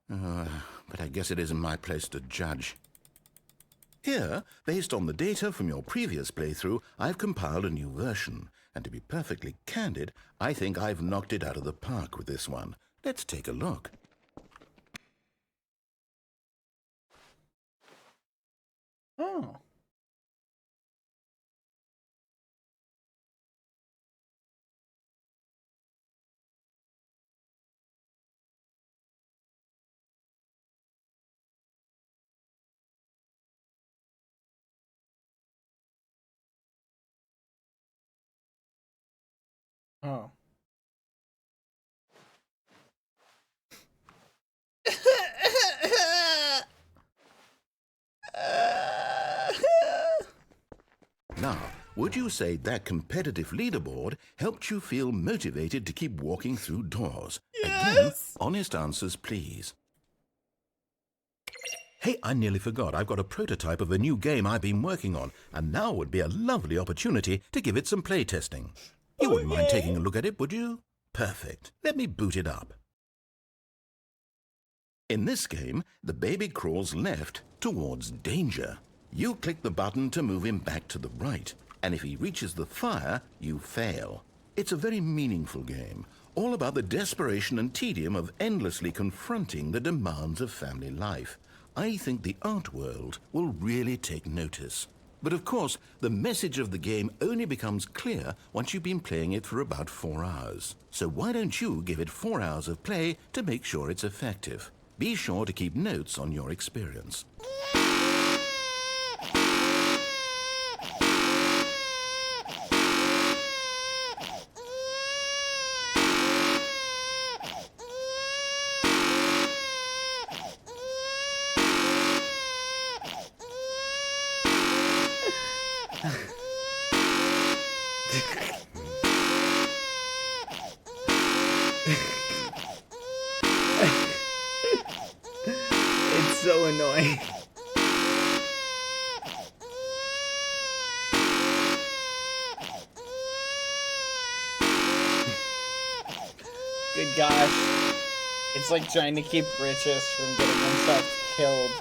But I guess it isn't my place to judge. Here, based on the data from your previous playthrough, I've compiled a new version. And to be perfectly candid, I think I've knocked it out of the park with this one. Let's take a look. Oh. Oh. Now, would you say that competitive leaderboard helped you feel motivated to keep walking through doors? Yes! Again, honest answers, please. Hey, I nearly forgot. I've got a prototype of a new game I've been working on, and now would be a lovely opportunity to give it some playtesting. You wouldn't mind taking a look at it, would you? Perfect. Let me boot it up. In this game, the baby crawls left towards danger. You click the button to move him back to the right, and if he reaches the fire, you fail. It's a very meaningful game, all about the desperation and tedium of endlessly confronting the demands of family life. I think the art world will really take notice. But of course, the message of the game only becomes clear once you've been playing it for about 4 hours. So why don't you give it 4 hours of play to make sure it's effective? Be sure to keep notes on your experience. It's so annoying. Good gosh. It's like trying to keep Riches from getting himself killed.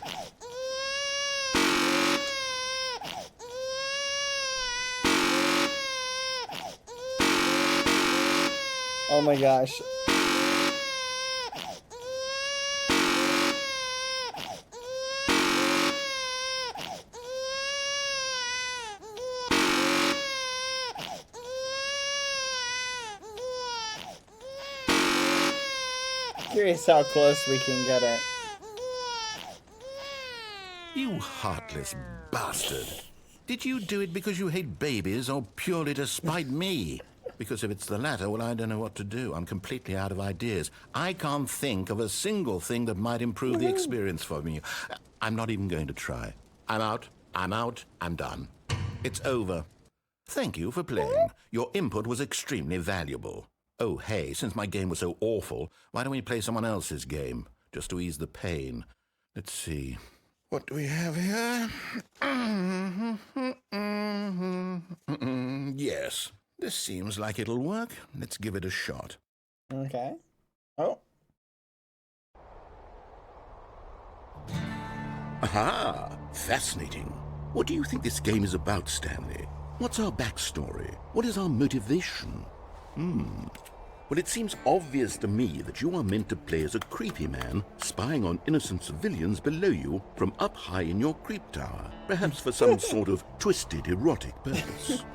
Oh my gosh. Curious how close we can get it. You heartless bastard. Did you do it because you hate babies or purely to spite me? Because if it's the latter, well, I don't know what to do. I'm completely out of ideas. I can't think of a single thing that might improve the experience for me. I'm not even going to try. I'm out. I'm done. It's over. Thank you for playing. Your input was extremely valuable. Oh, hey, since my game was so awful, why don't we play someone else's game, just to ease the pain? Let's see. What do we have here? Yes, this seems like it'll work. Let's give it a shot. Okay. Oh. Aha! Fascinating. What do you think this game is about, Stanley? What's our backstory? What is our motivation? Well, it seems obvious to me that you are meant to play as a creepy man spying on innocent civilians below you from up high in your creep tower, perhaps for some sort of twisted erotic purpose.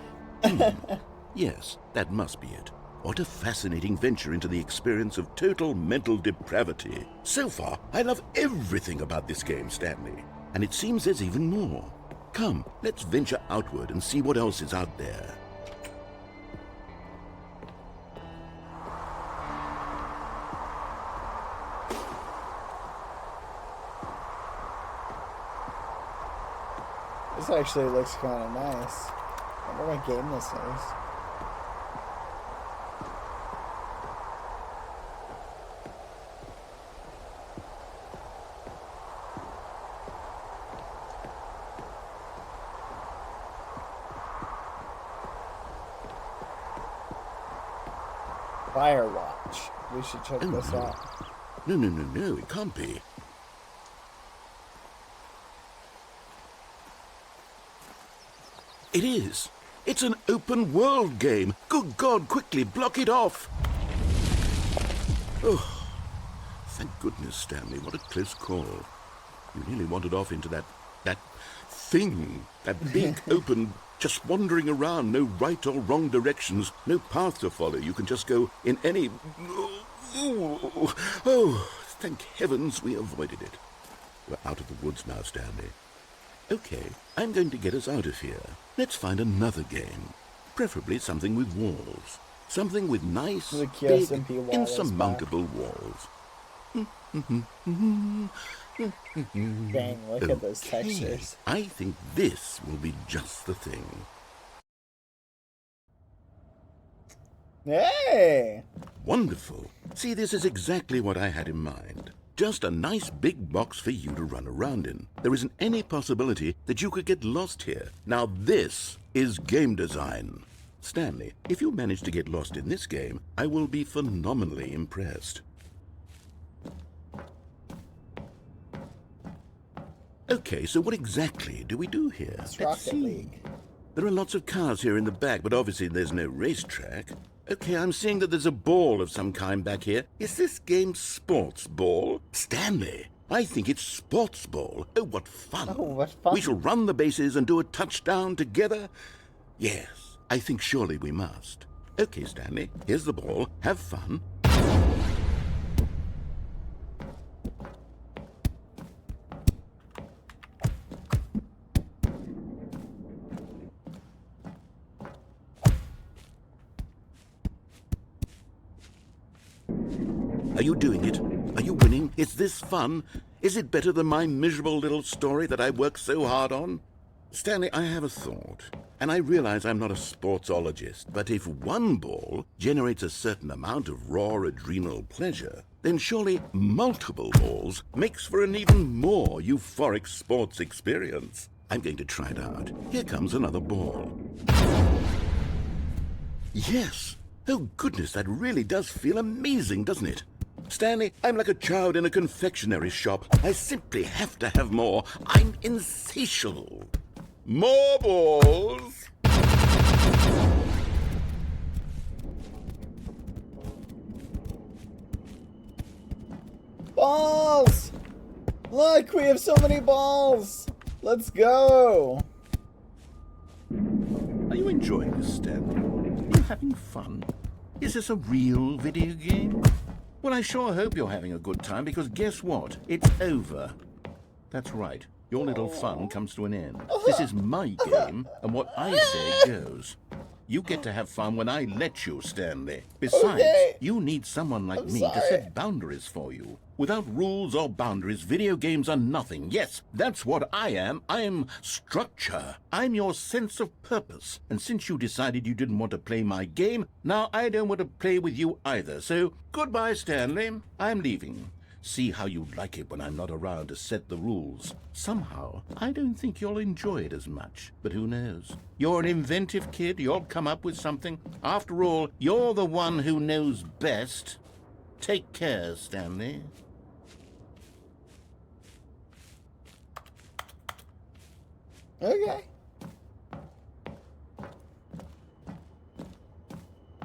Yes, that must be it. What a fascinating venture into the experience of total mental depravity. So far, I love everything about this game, Stanley. And it seems there's even more. Come, let's venture outward and see what else is out there. This actually looks kind of nice. I wonder what game this is. Firewatch. We should check this out. No, it can't be. It is. It's an open world game. Good God, quickly block it off. Oh, thank goodness, Stanley. What a close call. You nearly wandered off into that thing, that big open, just wandering around, no right or wrong directions, no path to follow. You can just go in any... Oh, thank heavens we avoided it. We're out of the woods now, Stanley. Okay, I'm going to get us out of here. Let's find another game. Preferably something with walls. Something with nice, big, insurmountable walls. Dang, look at those textures. I think this will be just the thing. Hey! Wonderful. See, this is exactly what I had in mind. Just a nice big box for you to run around in. There isn't any possibility that you could get lost here. Now this is game design. Stanley, if you manage to get lost in this game, I will be phenomenally impressed. Okay, so what exactly do we do here? It's Rocket League. There are lots of cars here in the back, but obviously there's no racetrack. Okay, I'm seeing that there's a ball of some kind back here. Is this game sports ball? Stanley, I think it's sports ball. Oh, what fun. Oh, what fun. We shall run the bases and do a touchdown together? Yes, I think surely we must. Okay, Stanley, here's the ball. Have fun. Are you doing it? Are you winning? Is this fun? Is it better than my miserable little story that I worked so hard on? Stanley, I have a thought, and I realize I'm not a sportsologist, but if one ball generates a certain amount of raw adrenal pleasure, then surely multiple balls makes for an even more euphoric sports experience. I'm going to try it out. Here comes another ball. Yes! Oh goodness, that really does feel amazing, doesn't it? Stanley, I'm like a child in a confectionery shop. I simply have to have more. I'm insatiable. More balls! Balls! Look, we have so many balls! Let's go! Are you enjoying this, Stanley? Are you having fun? Is this a real video game? Well, I sure hope you're having a good time, because guess what? It's over. That's right. Your little fun comes to an end. This is my game, and what I say goes. You get to have fun when I let you, Stanley. Besides, you need someone like me to set boundaries for you. Without rules or boundaries, video games are nothing. Yes, that's what I am. I'm structure. I'm your sense of purpose. And since you decided you didn't want to play my game, now I don't want to play with you either. So, goodbye, Stanley. I'm leaving. See how you like it when I'm not around to set the rules. Somehow, I don't think you'll enjoy it as much. But who knows? You're an inventive kid. You'll come up with something. After all, you're the one who knows best. Take care, Stanley. Okay.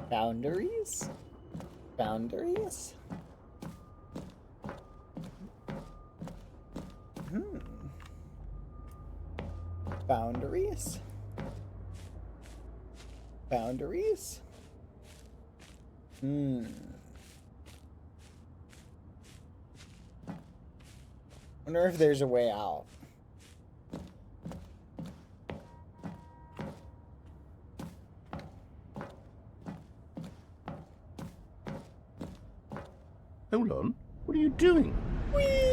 Boundaries? Boundaries? Boundaries? Boundaries? Wonder if there's a way out. Hold on. What are you doing? Whee!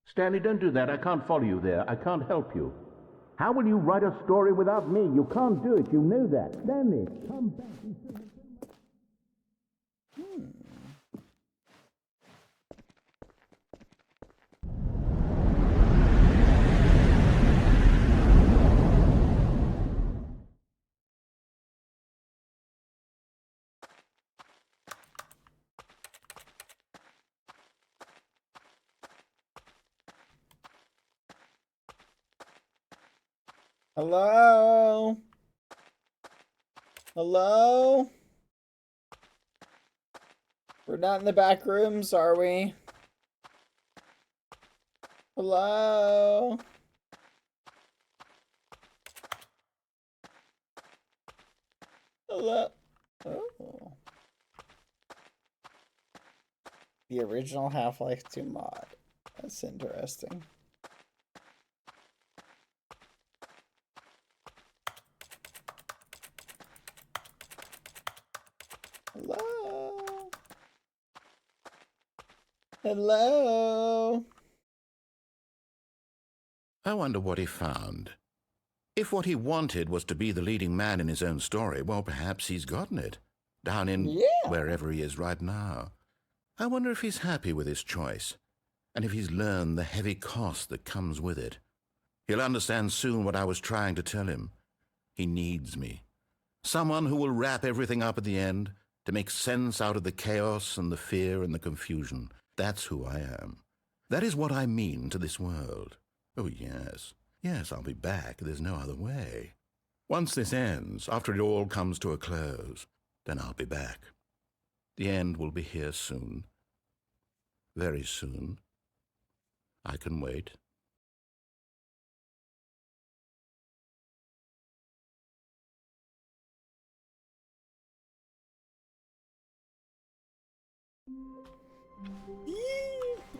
Stanley, don't do that. I can't follow you there. I can't help you. How will you write a story without me? You can't do it. You know that. Stanley, come back. Hello? Hello? We're not in the back rooms, are we? Hello? Hello? Oh. The original Half-Life 2 mod. That's interesting. Hello? Hello? I wonder what he found. If what he wanted was to be the leading man in his own story, well, perhaps he's gotten it. Down in wherever he is right now. I wonder if he's happy with his choice, and if he's learned the heavy cost that comes with it. He'll understand soon what I was trying to tell him. He needs me. Someone who will wrap everything up at the end, to make sense out of the chaos and the fear and the confusion. That's who I am. That is what I mean to this world. Oh, yes. Yes, I'll be back. There's no other way. Once this ends, after it all comes to a close, then I'll be back. The end will be here soon. Very soon. I can wait.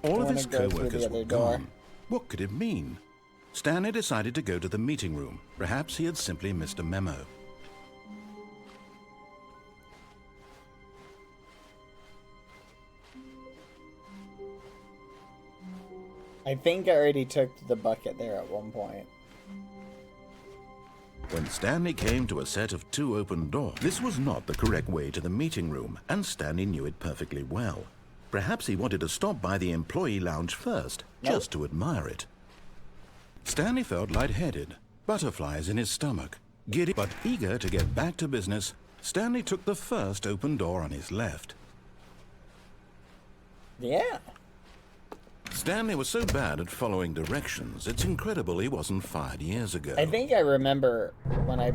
All of his co-workers were gone. What could it mean? Stanley decided to go to the meeting room. Perhaps he had simply missed a memo. I think I already took the bucket there at one point. When Stanley came to a set of 2 open doors, this was not the correct way to the meeting room, and Stanley knew it perfectly well. Perhaps he wanted to stop by the employee lounge first, just to admire it. Stanley felt lightheaded, butterflies in his stomach. Giddy but eager to get back to business, Stanley took the first open door on his left. Yeah. Stanley was so bad at following directions, it's incredible he wasn't fired years ago. I think I remember when I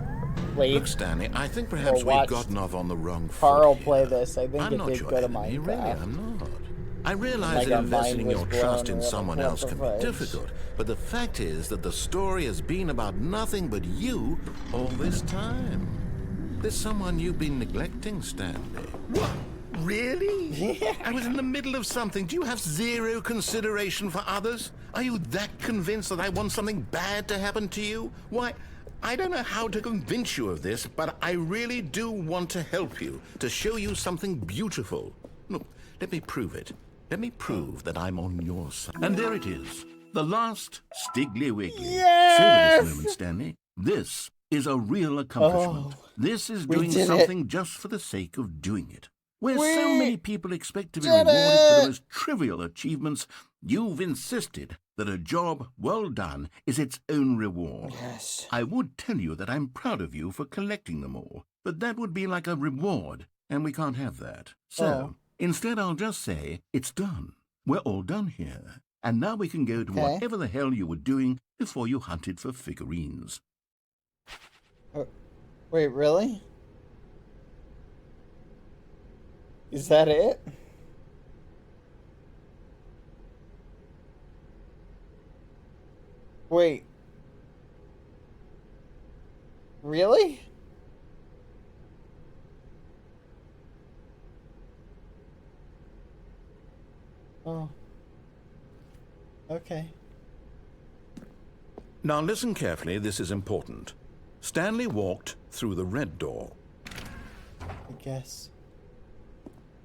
played. Look, Stanley, I think perhaps we've gotten off on the wrong foot. Carl here. play this. I think I'm it not did your go to enemy, Minecraft. really, I'm not. I realize Like that our investing mind was your trust blown in or someone whatever else can be fudge. difficult, but the fact is that the story has been about nothing but you all this time. There's someone you've been neglecting, Stanley. What? Really? Yeah. I was in the middle of something. Do you have zero consideration for others? Are you that convinced that I want something bad to happen to you? Why, I don't know how to convince you of this, but I really do want to help you, to show you something beautiful. Look, let me prove it. Let me prove that I'm on your side. And there it is, the last Stiggly Wiggly. Yes! Savor this moment, Stanley. This is a real accomplishment. This is doing something just for the sake of doing it. Where so many people expect to be rewarded for the most trivial achievements, you've insisted that a job well done is its own reward. Yes. I would tell you that I'm proud of you for collecting them all, but that would be like a reward, and we can't have that. So, instead I'll just say, it's done. We're all done here. And now we can go to whatever the hell you were doing before you hunted for figurines. Wait, really? Is that it? Wait. Really? Oh. Okay. Now listen carefully, this is important. Stanley walked through the red door. I guess.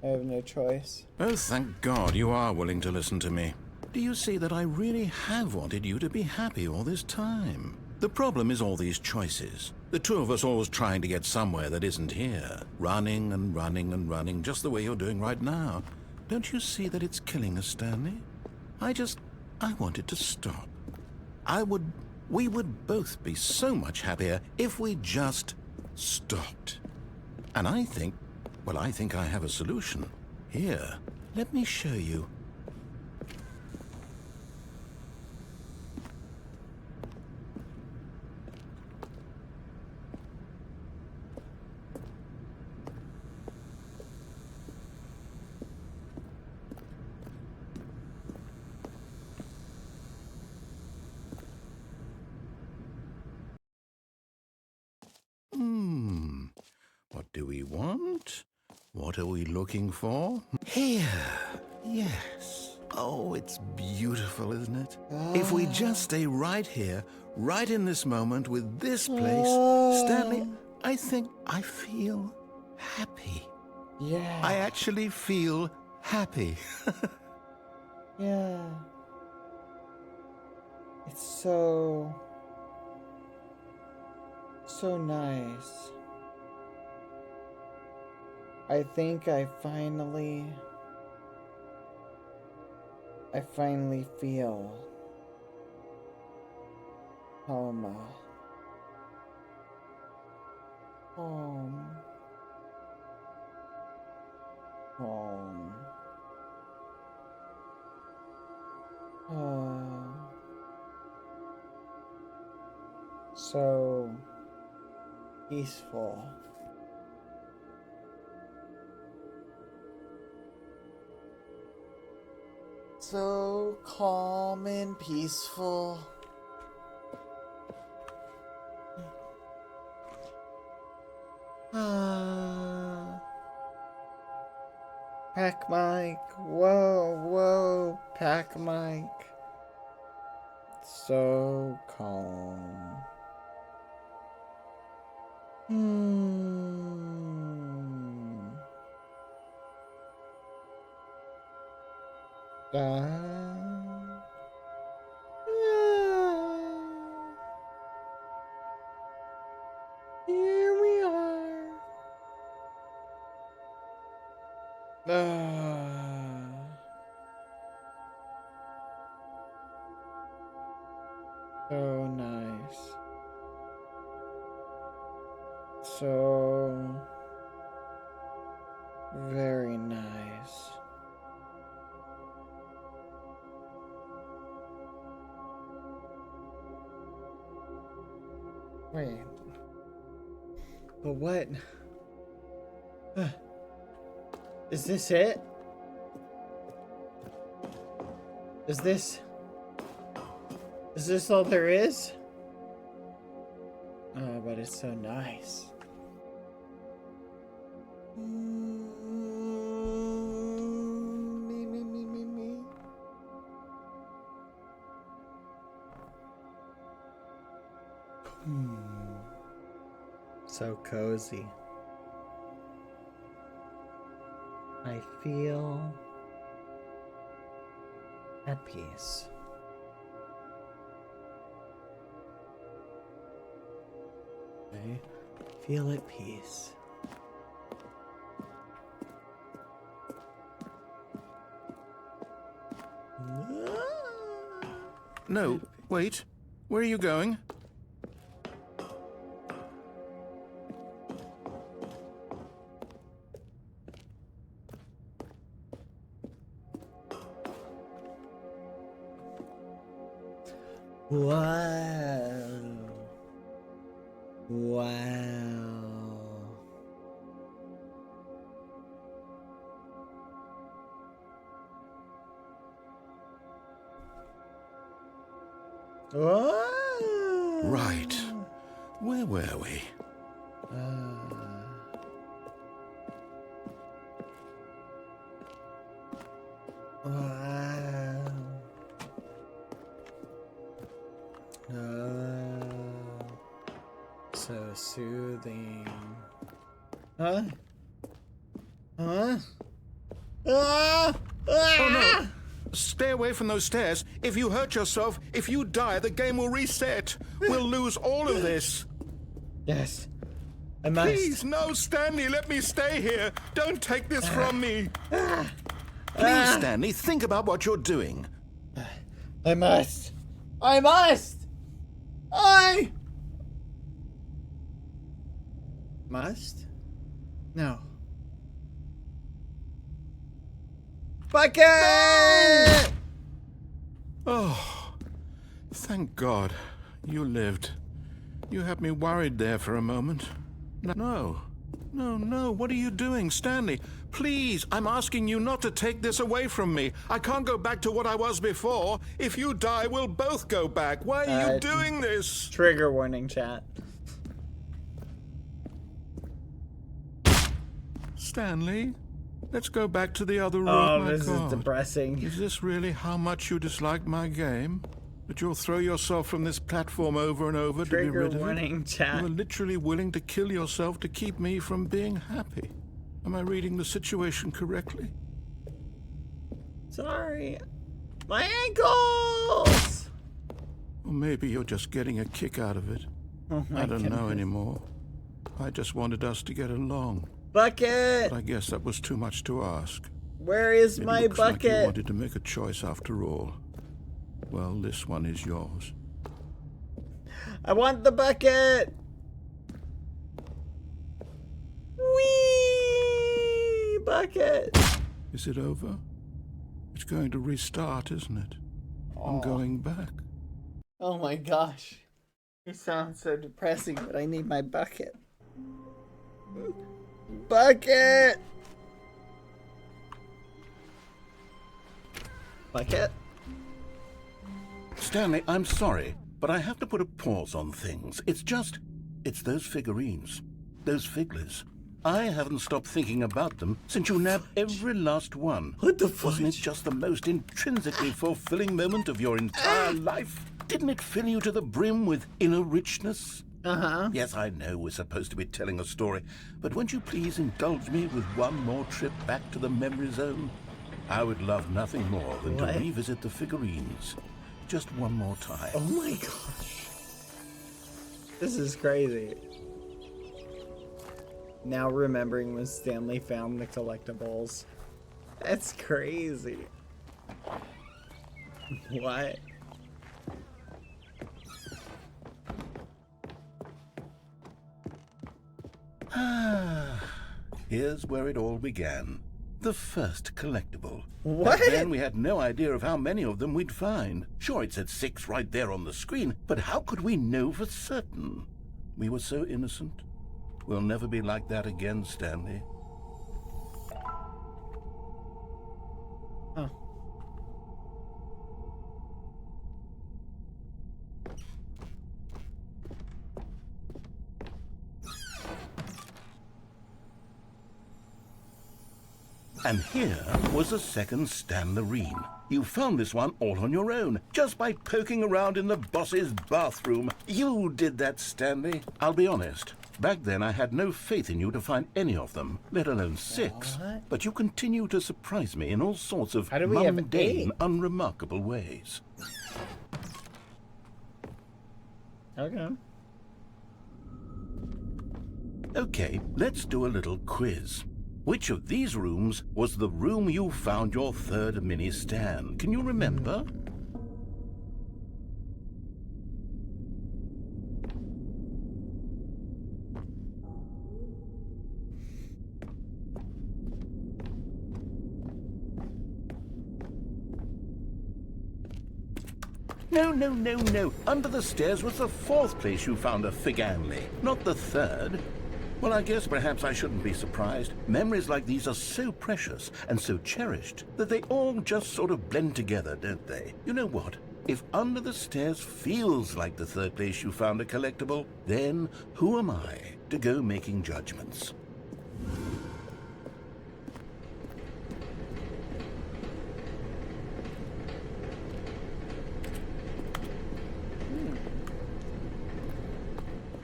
I have no choice. Oh, thank God you are willing to listen to me. Do you see that I really have wanted you to be happy all this time? The problem is all these choices. The two of us always trying to get somewhere that isn't here. Running and running and running, just the way you're doing right now. Don't you see that it's killing us, Stanley? I wanted to stop. We would both be so much happier if we just stopped. And I think I have a solution. Here, let me show you. do we want? What are we looking for? Here. Yes. Oh, it's beautiful, isn't it? If we just stay right here, right in this moment with this place, Stanley, I think I feel happy. Yeah. I actually feel happy. Yeah. It's so nice. I think I finally feel home. Home. Home. So peaceful. So calm and peaceful. Pack Mike. Whoa, Pack Mike. So calm. Here we are. So nice. So very nice. Wait. But what? Is this it? Is this all there is? Oh, but it's so nice. Me. So cozy. I feel at peace. I feel at peace. No, wait. Where are you going? Wow. Right. Where were we? So soothing. Huh? Oh no! Stay away from those stairs. If you hurt yourself, if you die, the game will reset. We'll lose all of this. Yes. I must. Please, no, Stanley, let me stay here. Don't take this from me. Please, Stanley, think about what you're doing. I must. I must? No. Bucket! Oh, thank God. You lived. You had me worried there for a moment. No. What are you doing, Stanley? Please, I'm asking you not to take this away from me. I can't go back to what I was before. If you die, we'll both go back. Why are you doing this? Trigger warning, chat. Stanley, let's go back to the other room. Oh, this is depressing. Is this really how much you dislike my game? That you'll throw yourself from this platform over and over to be rid of warning, it? chat. You are literally willing to kill yourself to keep me from being happy. Am I reading the situation correctly? Sorry. My ankles! Or maybe you're just getting a kick out of it. Oh my I don't know goodness. anymore. I just wanted us to get along. Bucket! But I guess that was too much to ask. Where is It my looks like you bucket? wanted to make a choice after all. Well, this one is yours. I want the bucket! Whee! Bucket! Is it over? It's going to restart, isn't it? I'm going back. Oh my gosh. You sound so depressing, but I need my bucket. Bucket! Bucket? Stanley, I'm sorry, but I have to put a pause on things. It's those figurines. Those figglers. I haven't stopped thinking about them since you nabbed every last one. What the fuck? Wasn't it just the most intrinsically fulfilling moment of your entire life? Didn't it fill you to the brim with inner richness? Uh-huh. Yes, I know we're supposed to be telling a story, but won't you please indulge me with one more trip back to the memory zone? I would love nothing more than to revisit the figurines. Just one more time. Oh my gosh. This is crazy. Now remembering when Stanley found the collectibles. That's crazy. What? Here's where it all began. The first collectible. What? Back then we had no idea of how many of them we'd find. Sure, it said 6 right there on the screen, but how could we know for certain? We were so innocent. We'll never be like that again, Stanley. Huh. And here was the second Stanley. You found this one all on your own, just by poking around in the boss's bathroom. You did that, Stanley. I'll be honest. Back then, I had no faith in you to find any of them, let alone 6. What? But you continue to surprise me in all sorts of How do we have mundane, 8? unremarkable ways. Okay. Okay, let's do a little quiz. Which of these rooms was the room you found your third mini Stan? Can you remember? No. Under the stairs was the 4th place you found a Figanley, not the 3rd. Well, I guess perhaps I shouldn't be surprised. Memories like these are so precious and so cherished that they all just sort of blend together, don't they? You know what? If under the stairs feels like the 3rd place you found a collectible, then who am I to go making judgments?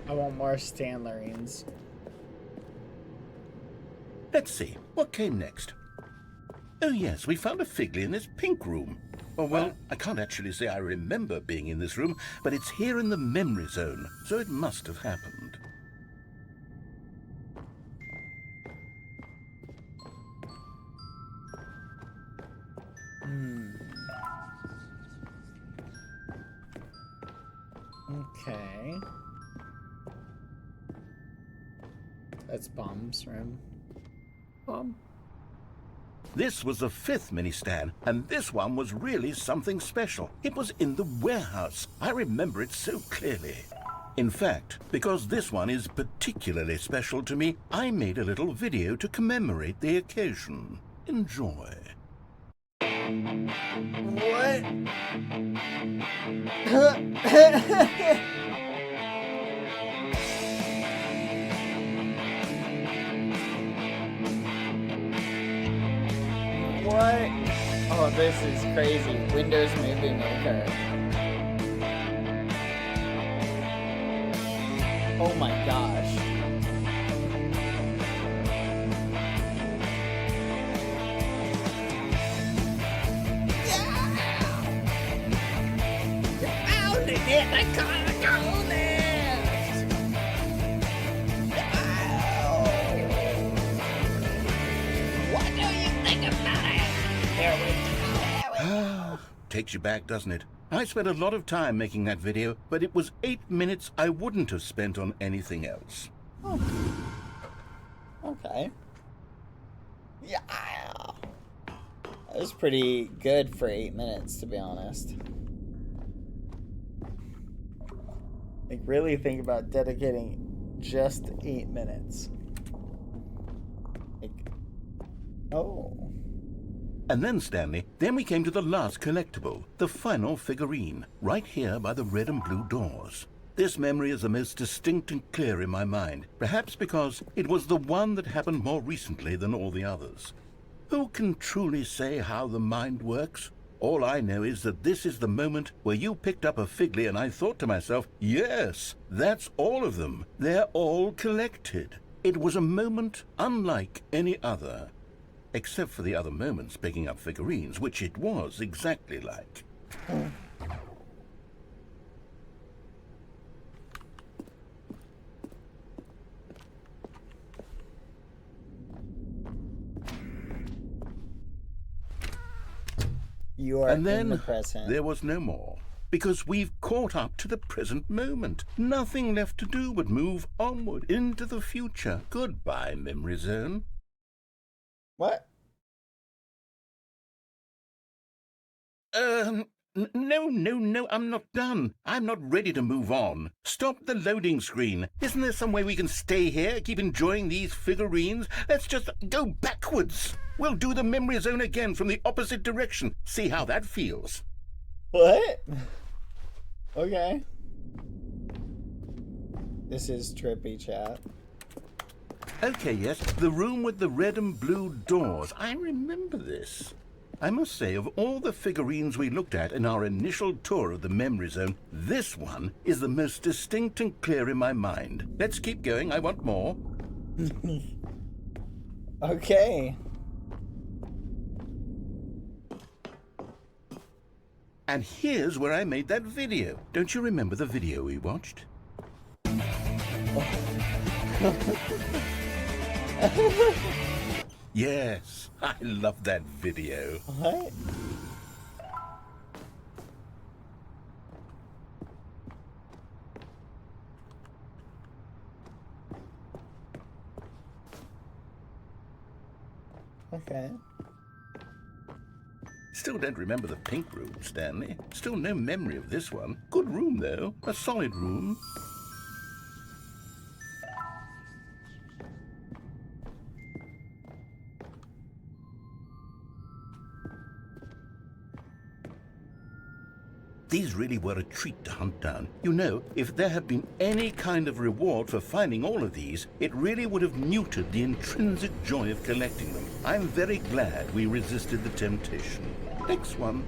I want more Stanlerines. Let's see, what came next? Oh yes, we found a Figley in this pink room. Oh well, I can't actually say I remember being in this room, but it's here in the memory zone, so it must have happened. Okay. That's Bomb's room. Bomb. This was the 5th mini Stan, and this one was really something special. It was in the warehouse. I remember it so clearly. In fact, because this one is particularly special to me, I made a little video to commemorate the occasion. Enjoy. What? This is crazy. Windows Movie Maker. Oh my gosh. Found it! I gotta go next! What do you think about it? Here we go. Takes you back, doesn't it? I spent a lot of time making that video, but it was 8 minutes I wouldn't have spent on anything else. Oh. Okay. Yeah. That was pretty good for 8 minutes, to be honest. Like, really think about dedicating just 8 minutes. Like, oh. And then, Stanley, then we came to the last collectible, the final figurine, right here by the red and blue doors. This memory is the most distinct and clear in my mind, perhaps because it was the one that happened more recently than all the others. Who can truly say how the mind works? All I know is that this is the moment where you picked up a Figley and I thought to myself, yes, that's all of them. They're all collected. It was a moment unlike any other. Except for the other moments picking up figurines, which it was exactly like. You are and then in the present. There was no more. Because we've caught up to the present moment. Nothing left to do but move onward into the future. Goodbye, Memory Zone. What? No, I'm not done. I'm not ready to move on. Stop the loading screen. Isn't there some way we can stay here, keep enjoying these figurines? Let's just go backwards. We'll do the Memory Zone again from the opposite direction. See how that feels. What? Okay. This is trippy, chat. Okay, yes, the room with the red and blue doors. I remember this. I must say, of all the figurines we looked at in our initial tour of the Memory Zone, this one is the most distinct and clear in my mind. Let's keep going. I want more. Okay. And here's where I made that video. Don't you remember the video we watched? Yes, I love that video. What? Okay. Still don't remember the pink room, Stanley. Still no memory of this one. Good room, though. A solid room. These really were a treat to hunt down. You know, if there had been any kind of reward for finding all of these, it really would have muted the intrinsic joy of collecting them. I'm very glad we resisted the temptation. Next one.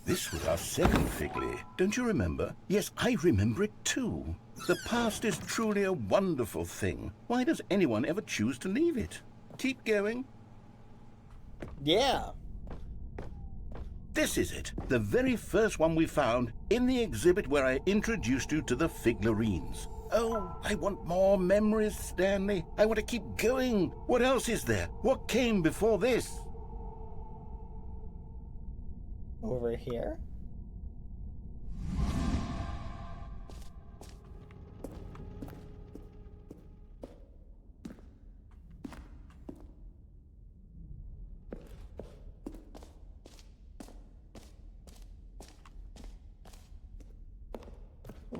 This was our second Figley. Don't you remember? Yes, I remember it too. The past is truly a wonderful thing. Why does anyone ever choose to leave it? Keep going. Yeah. This is it. The very first one we found in the exhibit where I introduced you to the figurines. Oh, I want more memories, Stanley. I want to keep going. What else is there? What came before this? Over here?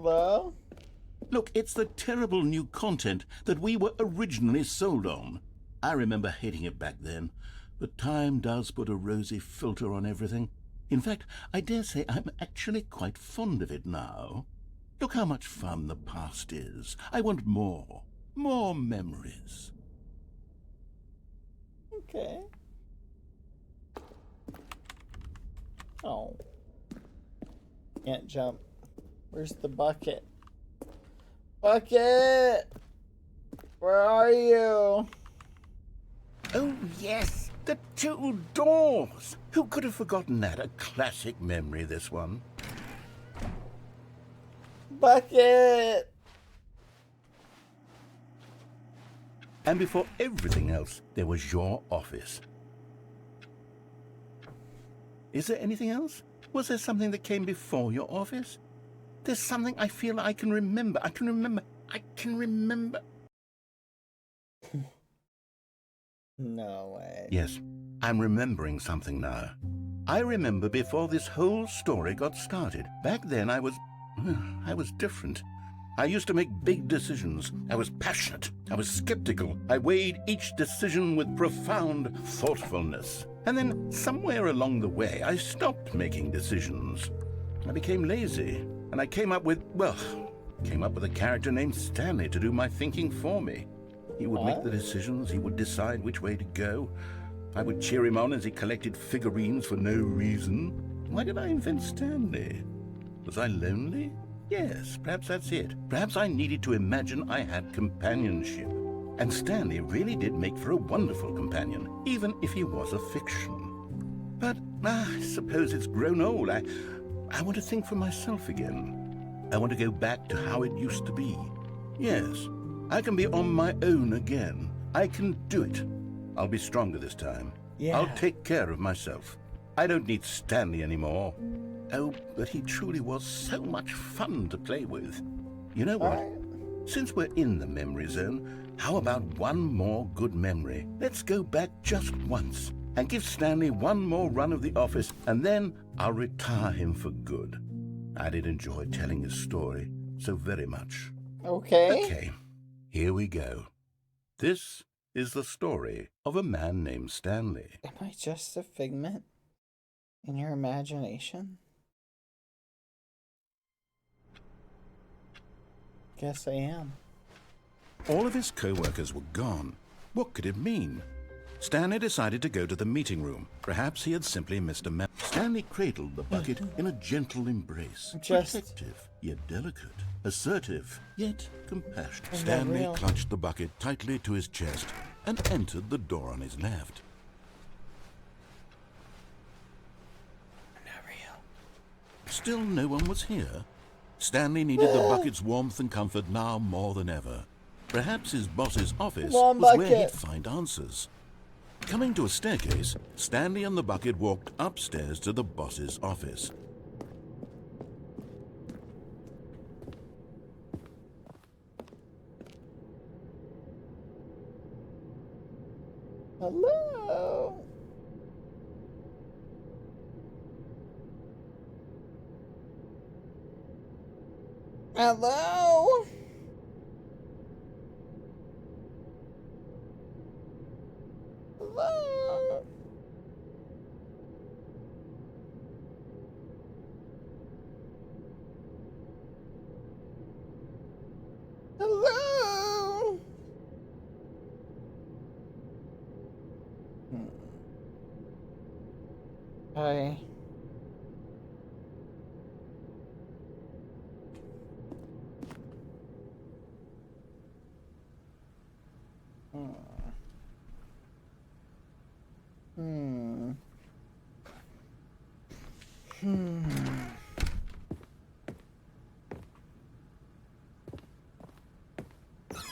Hello? Look, it's the terrible new content that we were originally sold on. I remember hating it back then, but time does put a rosy filter on everything. In fact, I dare say I'm actually quite fond of it now. Look how much fun the past is. I want more. More memories. Okay. Oh. Can't jump. Where's the bucket? Bucket! Where are you? Oh, yes, the two doors. Who could have forgotten that? A classic memory, this one. Bucket! And before everything else, there was your office. Is there anything else? Was there something that came before your office? There's something I feel I can remember. I can remember. No way. Yes, I'm remembering something now. I remember before this whole story got started. Back then I was different. I used to make big decisions. I was passionate. I was skeptical. I weighed each decision with profound thoughtfulness. And then somewhere along the way, I stopped making decisions. I became lazy, and I came up with a character named Stanley to do my thinking for me. He would make the decisions. He would decide which way to go. I would cheer him on as he collected figurines for no reason. Why did I invent Stanley? Was I lonely? Yes, perhaps that's it. Perhaps I needed to imagine I had companionship. And Stanley really did make for a wonderful companion, even if he was a fiction. But I suppose it's grown old. I want to think for myself again. I want to go back to how it used to be. Yes, I can be on my own again. I can do it. I'll be stronger this time. Yeah. I'll take care of myself. I don't need Stanley anymore. Oh, but he truly was so much fun to play with. You know what? Since we're in the memory zone, how about one more good memory? Let's go back just once and give Stanley one more run of the office, and then I'll retire him for good. I did enjoy telling his story so very much. Okay. Okay, here we go. This is the story of a man named Stanley. Am I just a figment in your imagination? Guess I am. All of his co-workers were gone. What could it mean? Stanley decided to go to the meeting room. Perhaps he had simply missed a memo. Stanley cradled the bucket in a gentle embrace. Protective, yet delicate. Assertive, yet compassionate. Stanley clutched the bucket tightly to his chest and entered the door on his left. Not real. Still no one was here. Stanley needed the bucket's warmth and comfort now more than ever. Perhaps his boss's office was where he'd find answers. Coming to a staircase, Stanley and the bucket walked upstairs to the boss's office. Hello. Hello. Hello. Hello. Hi.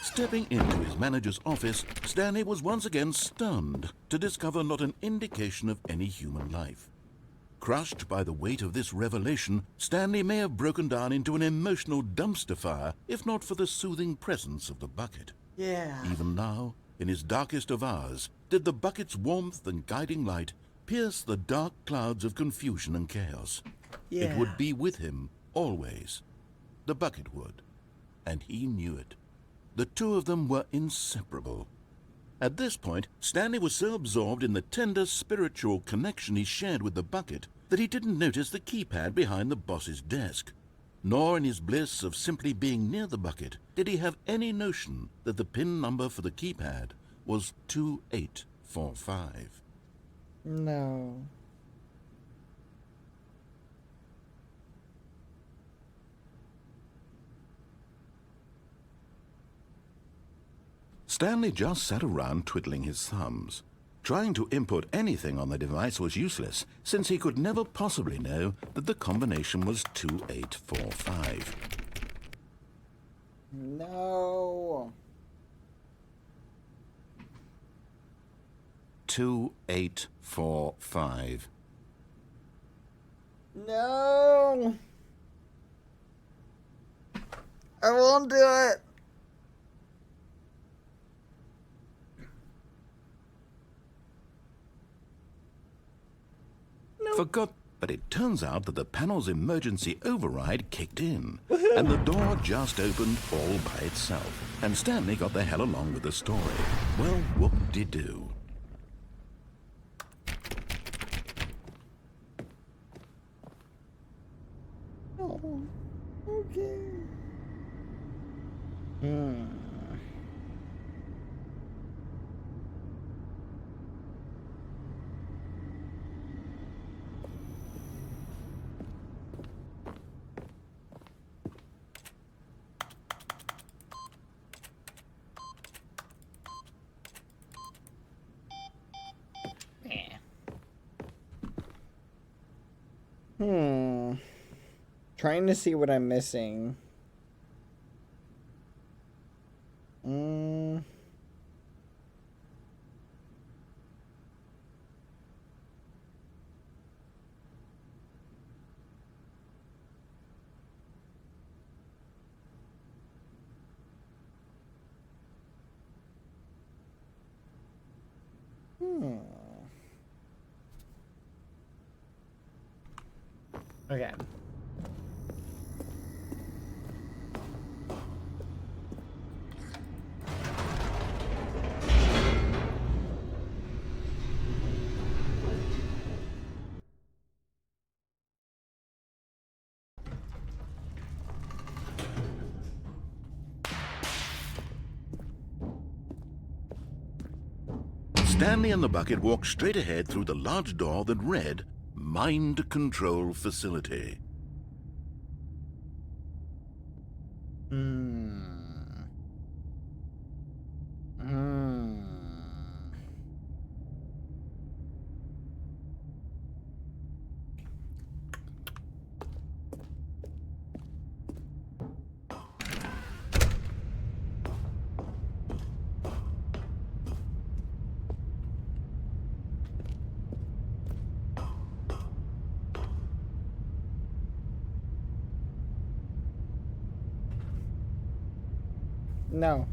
Stepping into his manager's office, Stanley was once again stunned to discover not an indication of any human life. Crushed by the weight of this revelation, Stanley may have broken down into an emotional dumpster fire if not for the soothing presence of the bucket. Yeah. Even now, in his darkest of hours, did the bucket's warmth and guiding light pierce the dark clouds of confusion and chaos. Yeah. It would be with him always. the bucket would. And he knew it. The two of them were inseparable. At this point, Stanley was so absorbed in the tender spiritual connection he shared with the bucket that he didn't notice the keypad behind the boss's desk. Nor in his bliss of simply being near the bucket did he have any notion that the PIN number for the keypad was 2845. No. Stanley just sat around twiddling his thumbs. Trying to input anything on the device was useless, since he could never possibly know that the combination was 2845. No. 2845. No. I won't do it. Forgot, but it turns out that the panel's emergency override kicked in, and the door just opened all by itself, and Stanley got the hell along with the story. Well, whoop-de-doo. Oh, okay. Trying to see what I'm missing. Okay. Stanley and the bucket walked straight ahead through the large door that read, Mind Control Facility. No.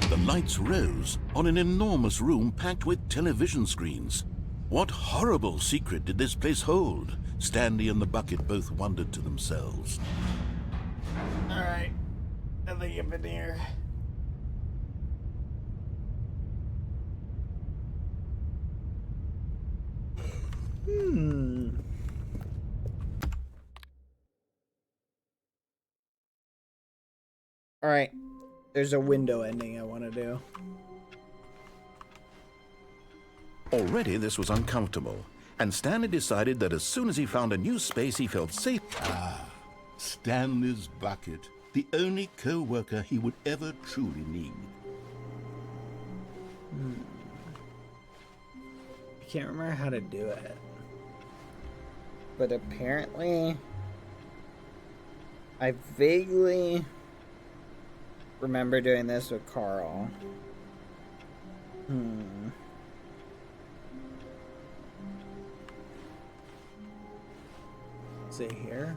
The lights rose on an enormous room packed with television screens. What horrible secret did this place hold? Stanley and the bucket both wondered to themselves. Alright. I think I've been here. Alright. There's a window ending I want to do. Already this was uncomfortable, and Stanley decided that as soon as he found a new space he felt safe. Stanley's bucket, the only co-worker he would ever truly need. I can't remember how to do it. But apparently, I vaguely remember doing this with Carl. Is it here?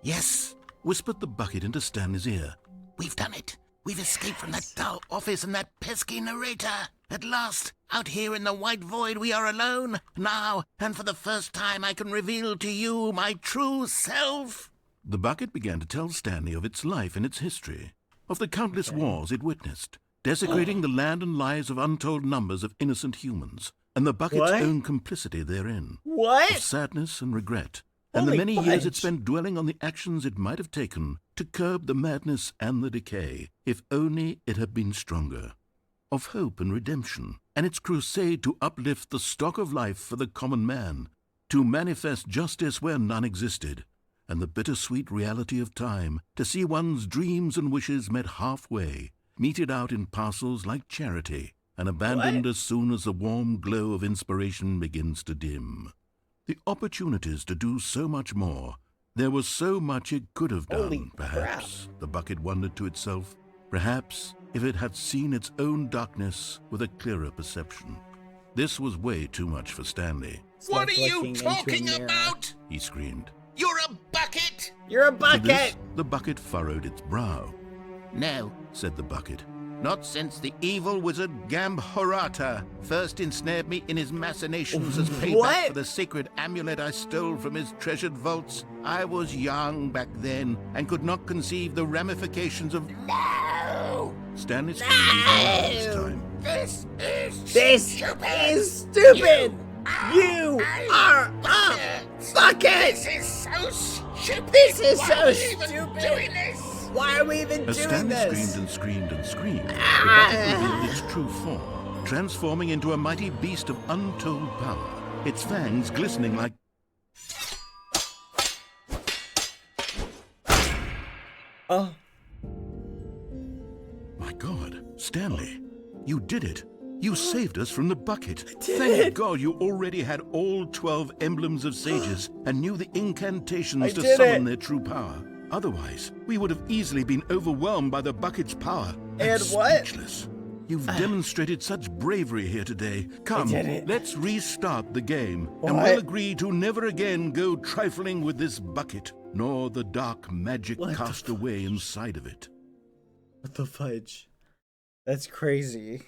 Yes, whispered the bucket into Stanley's ear. We've done it. We've escaped from that dull office and that pesky narrator. At last, out here in the white void, we are alone. Now, and for the first time, I can reveal to you my true self. The bucket began to tell Stanley of its life and its history, of the countless wars it witnessed, desecrating the land and lives of untold numbers of innocent humans, and the bucket's own complicity therein. Of sadness and regret, and the many years it spent dwelling on the actions it might have taken to curb the madness and the decay, if only it had been stronger. Of hope and redemption, and its crusade to uplift the stock of life for the common man, to manifest justice where none existed, and the bittersweet reality of time, to see one's dreams and wishes met halfway, meted out in parcels like charity, and abandoned as soon as the warm glow of inspiration begins to dim. The opportunities to do so much more. There was so much it could have done, perhaps, the bucket wondered to itself. Perhaps if it had seen its own darkness with a clearer perception. This was way too much for Stanley. What are you talking about? He screamed. You're a bucket! You're a To bucket! this, the bucket furrowed its brow. No, Said the bucket. not since the evil wizard Gambhorata first ensnared me in his machinations as payback for the sacred amulet I stole from his treasured vaults. I was young back then and could not conceive the ramifications of... No! Stanley screamed this time. This is stupid! You are a bucket! This is so stupid! This is Why so are we even stupid! doing this? Why are we even As doing Stanley this? screamed and screamed and screamed, the bucket revealed its true form, transforming into a mighty beast of untold power, its fangs glistening like... Oh. My God, Stanley, you did it. You saved us from the bucket. Thank God you already had all 12 emblems of sages and knew the incantations to summon their true power. Otherwise, we would have easily been overwhelmed by the bucket's power. And speechless. You've demonstrated such bravery here today. Come, let's restart the game, and we'll agree to never again go trifling with this bucket, nor the dark magic cast away inside of it. What the fudge? That's crazy.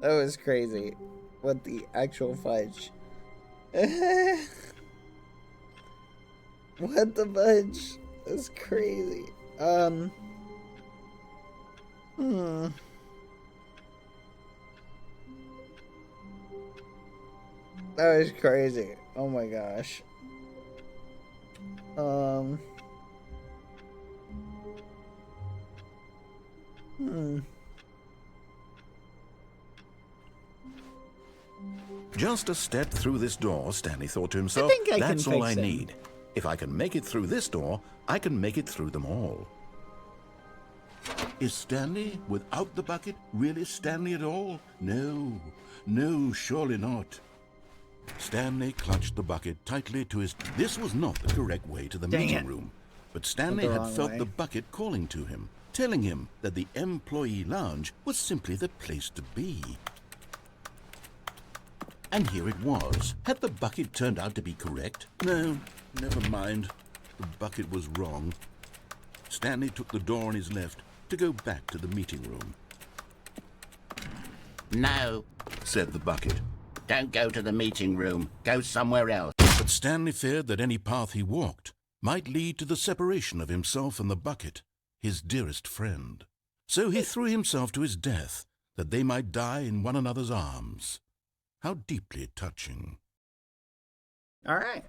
That was crazy. What the actual fudge? What the fudge? That's crazy. That was crazy. Oh my gosh. Just a step through this door, Stanley thought to himself. That's all I need. If I can make it through this door, I can make it through them all. Is Stanley, without the bucket, really Stanley at all? No, no, surely not. Stanley clutched the bucket tightly to his... This was not the correct way to the meeting room. But Stanley had felt the bucket calling to him, telling him that the employee lounge was simply the place to be. And here it was. Had the bucket turned out to be correct? No, never mind. The bucket was wrong. Stanley took the door on his left to go back to the meeting room. No, said the bucket. don't go to the meeting room. Go somewhere else. But Stanley feared that any path he walked might lead to the separation of himself and the bucket, his dearest friend. So he threw himself to his death, that they might die in one another's arms. How deeply touching. All right.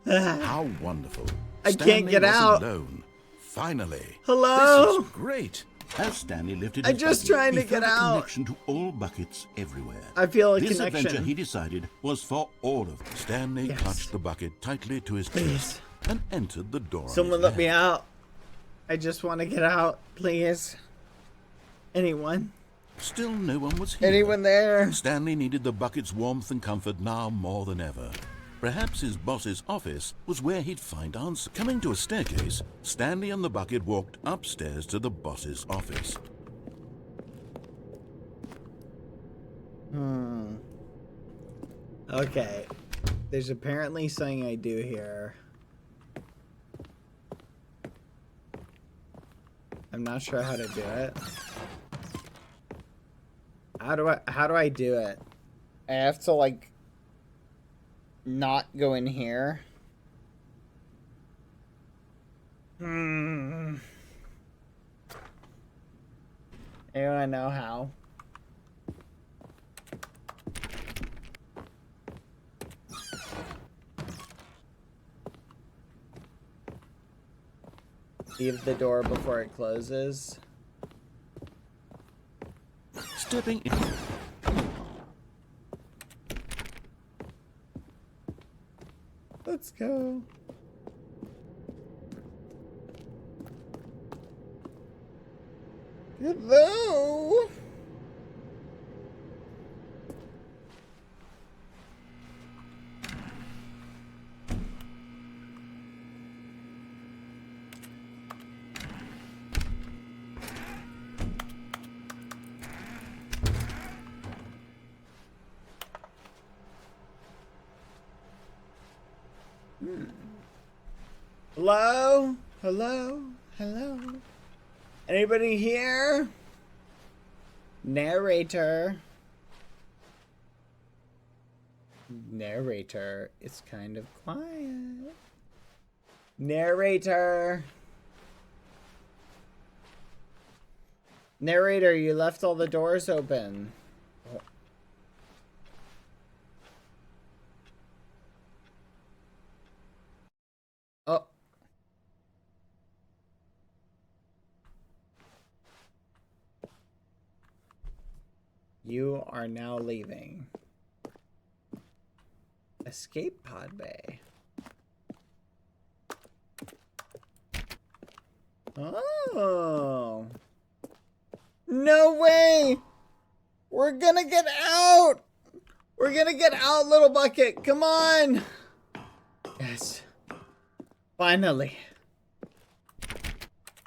How wonderful. I can't get out. Alone. Finally. Hello? This is great. As Stanley lifted I'm his just bucket, trying to he get felt a out. connection to all buckets everywhere. I feel a this connection. adventure, he decided, was for all of them. Stanley clutched the bucket tightly to his chest and entered the door. Someone let me out. I just want to get out, please. Anyone? Still no one was here. Anyone there? Stanley needed the bucket's warmth and comfort now more than ever. Perhaps his boss's office was where he'd find answers. Coming to a staircase, Stanley and the bucket walked upstairs to the boss's office. Okay. There's apparently something I do here. I'm not sure how to do it. How do I do it? I have to like not go in here. Anyone know how? Leave the door before it closes. Stepping in. Let's go. Hello. Hello? Hello? Hello? Anybody here? Narrator. Narrator. It's kind of quiet. Narrator. Narrator, you left all the doors open. Oh. You are now leaving. Escape pod bay. Oh. No way! We're gonna get out! We're gonna get out, little bucket! Come on! Yes. Finally.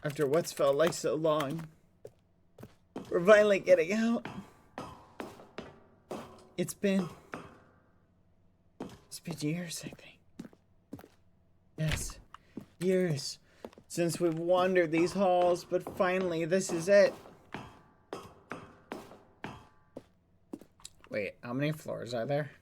After what's felt like so long. We're finally getting out. It's been years, I think. Yes, years since we've wandered these halls, but finally, this is it. Wait, how many floors are there?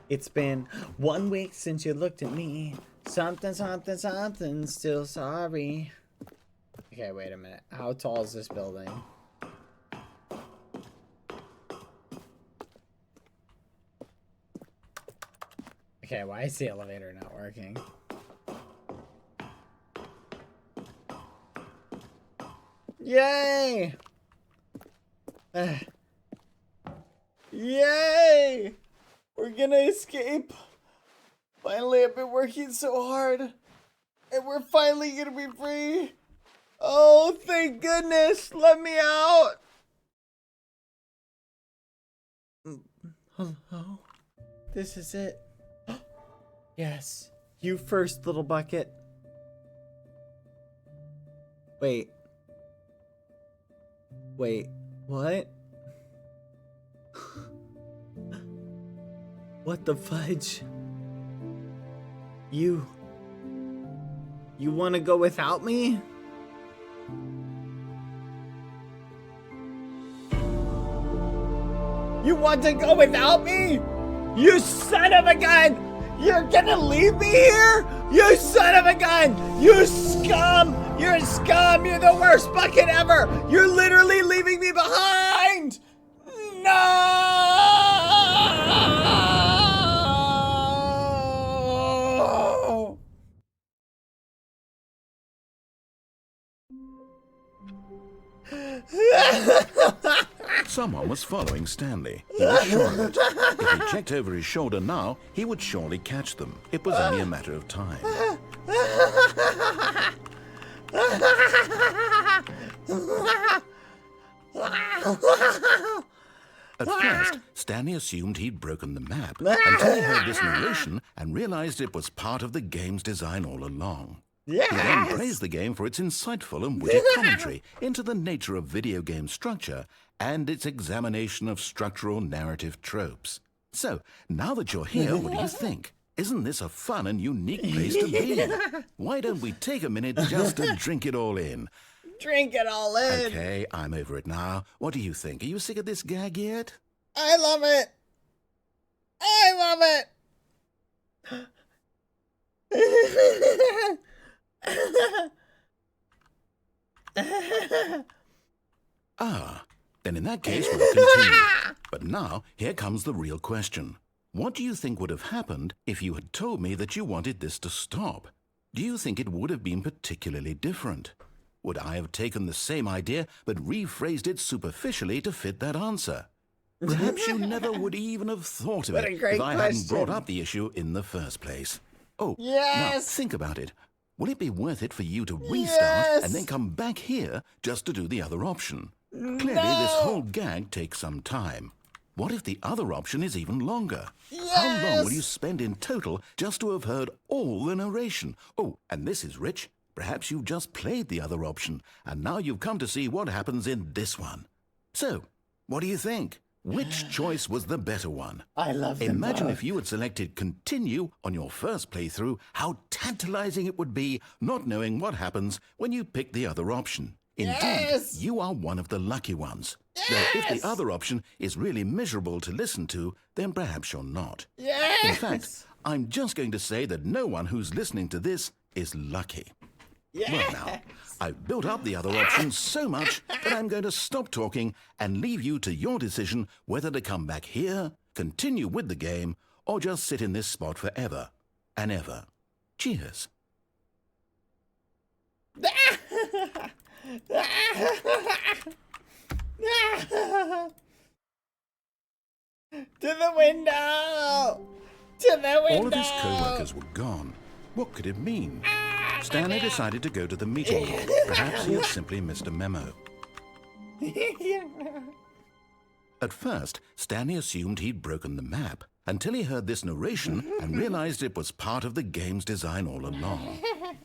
It's been 1 week since you looked at me. Something, something, something, still sorry. Okay, wait a minute. How tall is this building? Okay, why is the elevator not working? Yay! Yay! We're gonna escape! Finally, I've been working so hard, and we're finally gonna be free! Oh, thank goodness! Let me out! Hello? This is it. Yes. You first, little bucket. Wait. Wait. What? What the fudge? You want to go without me? You want to go without me? You son of a gun! You're gonna leave me here? You son of a gun! You scum! You're a scum! You're the worst bucket ever! You're literally leaving me behind! No! Someone was following Stanley. He was sure of it. If he checked over his shoulder now, he would surely catch them. It was only a matter of time. At first, Stanley assumed he'd broken the map until he heard this narration and realized it was part of the game's design all along. Yes! He then praised the game for its insightful and witty commentary into the nature of video game structure and its examination of structural narrative tropes. So, now that you're here, what do you think? Isn't this a fun and unique place to be? Why don't we take a minute just to drink it all in? Drink it all in. Okay, I'm over it now. What do you think? Are you sick of this gag yet? I love it. I love it. Then in that case, we'll continue. But now, here comes the real question. What do you think would have happened if you had told me that you wanted this to stop? Do you think it would have been particularly different? Would I have taken the same idea but rephrased it superficially to fit that answer? Perhaps you never would even have thought of it if I hadn't brought up the issue in the first place. Oh, now think about it. Will it be worth it for you to restart and then come back here just to do the other option? Clearly, this whole gag takes some time. What if the other option is even longer? How long will you spend in total just to have heard all the narration? Oh, and this is rich. Perhaps you've just played the other option, and now you've come to see what happens in this one. So, what do you think? Which choice was the better one? I love them Imagine both. if you had selected continue on your first playthrough, how tantalizing it would be not knowing what happens when you pick the other option. Indeed, you are one of the lucky ones. Though if the other option is really miserable to listen to, then perhaps you're not. In fact, I'm just going to say that no one who's listening to this is lucky. Well now, I've built up the other options so much that I'm going to stop talking and leave you to your decision whether to come back here, continue with the game, or just sit in this spot forever and ever. Cheers. To the window! To the window! All of his co-workers were gone. What could it mean? Stanley decided to go to the meeting room. Perhaps he had simply missed a memo. At first, Stanley assumed he'd broken the map until he heard this narration and realized it was part of the game's design all along.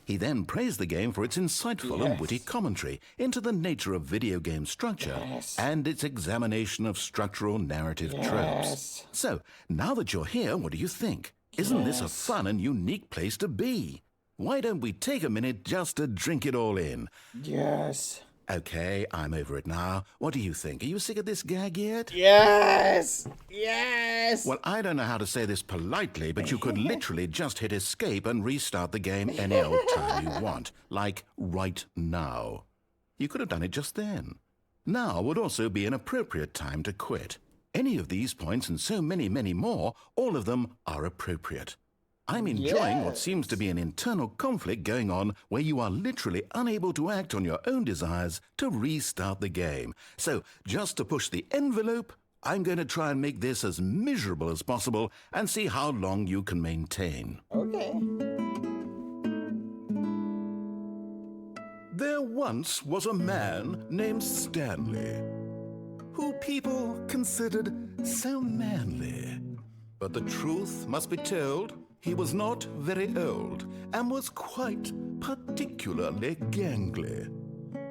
He then praised the game for its insightful and witty commentary into the nature of video game structure and its examination of structural narrative tropes. So, now that you're here, what do you think? Isn't this a fun and unique place to be? Why don't we take a minute just to drink it all in? Yes. Okay, I'm over it now. What do you think? Are you sick of this gag yet? Yes. Yes. Well, I don't know how to say this politely, but you could literally just hit escape and restart the game any old time you want. Like right now. You could have done it just then. Now would also be an appropriate time to quit. Any of these points and so many, many more, all of them are appropriate. I'm enjoying what seems to be an internal conflict going on where you are literally unable to act on your own desires to restart the game. So, just to push the envelope, I'm going to try and make this as miserable as possible and see how long you can maintain. Okay. There once was a man named Stanley, who people considered so manly. But the truth must be told, he was not very old and was quite particularly gangly.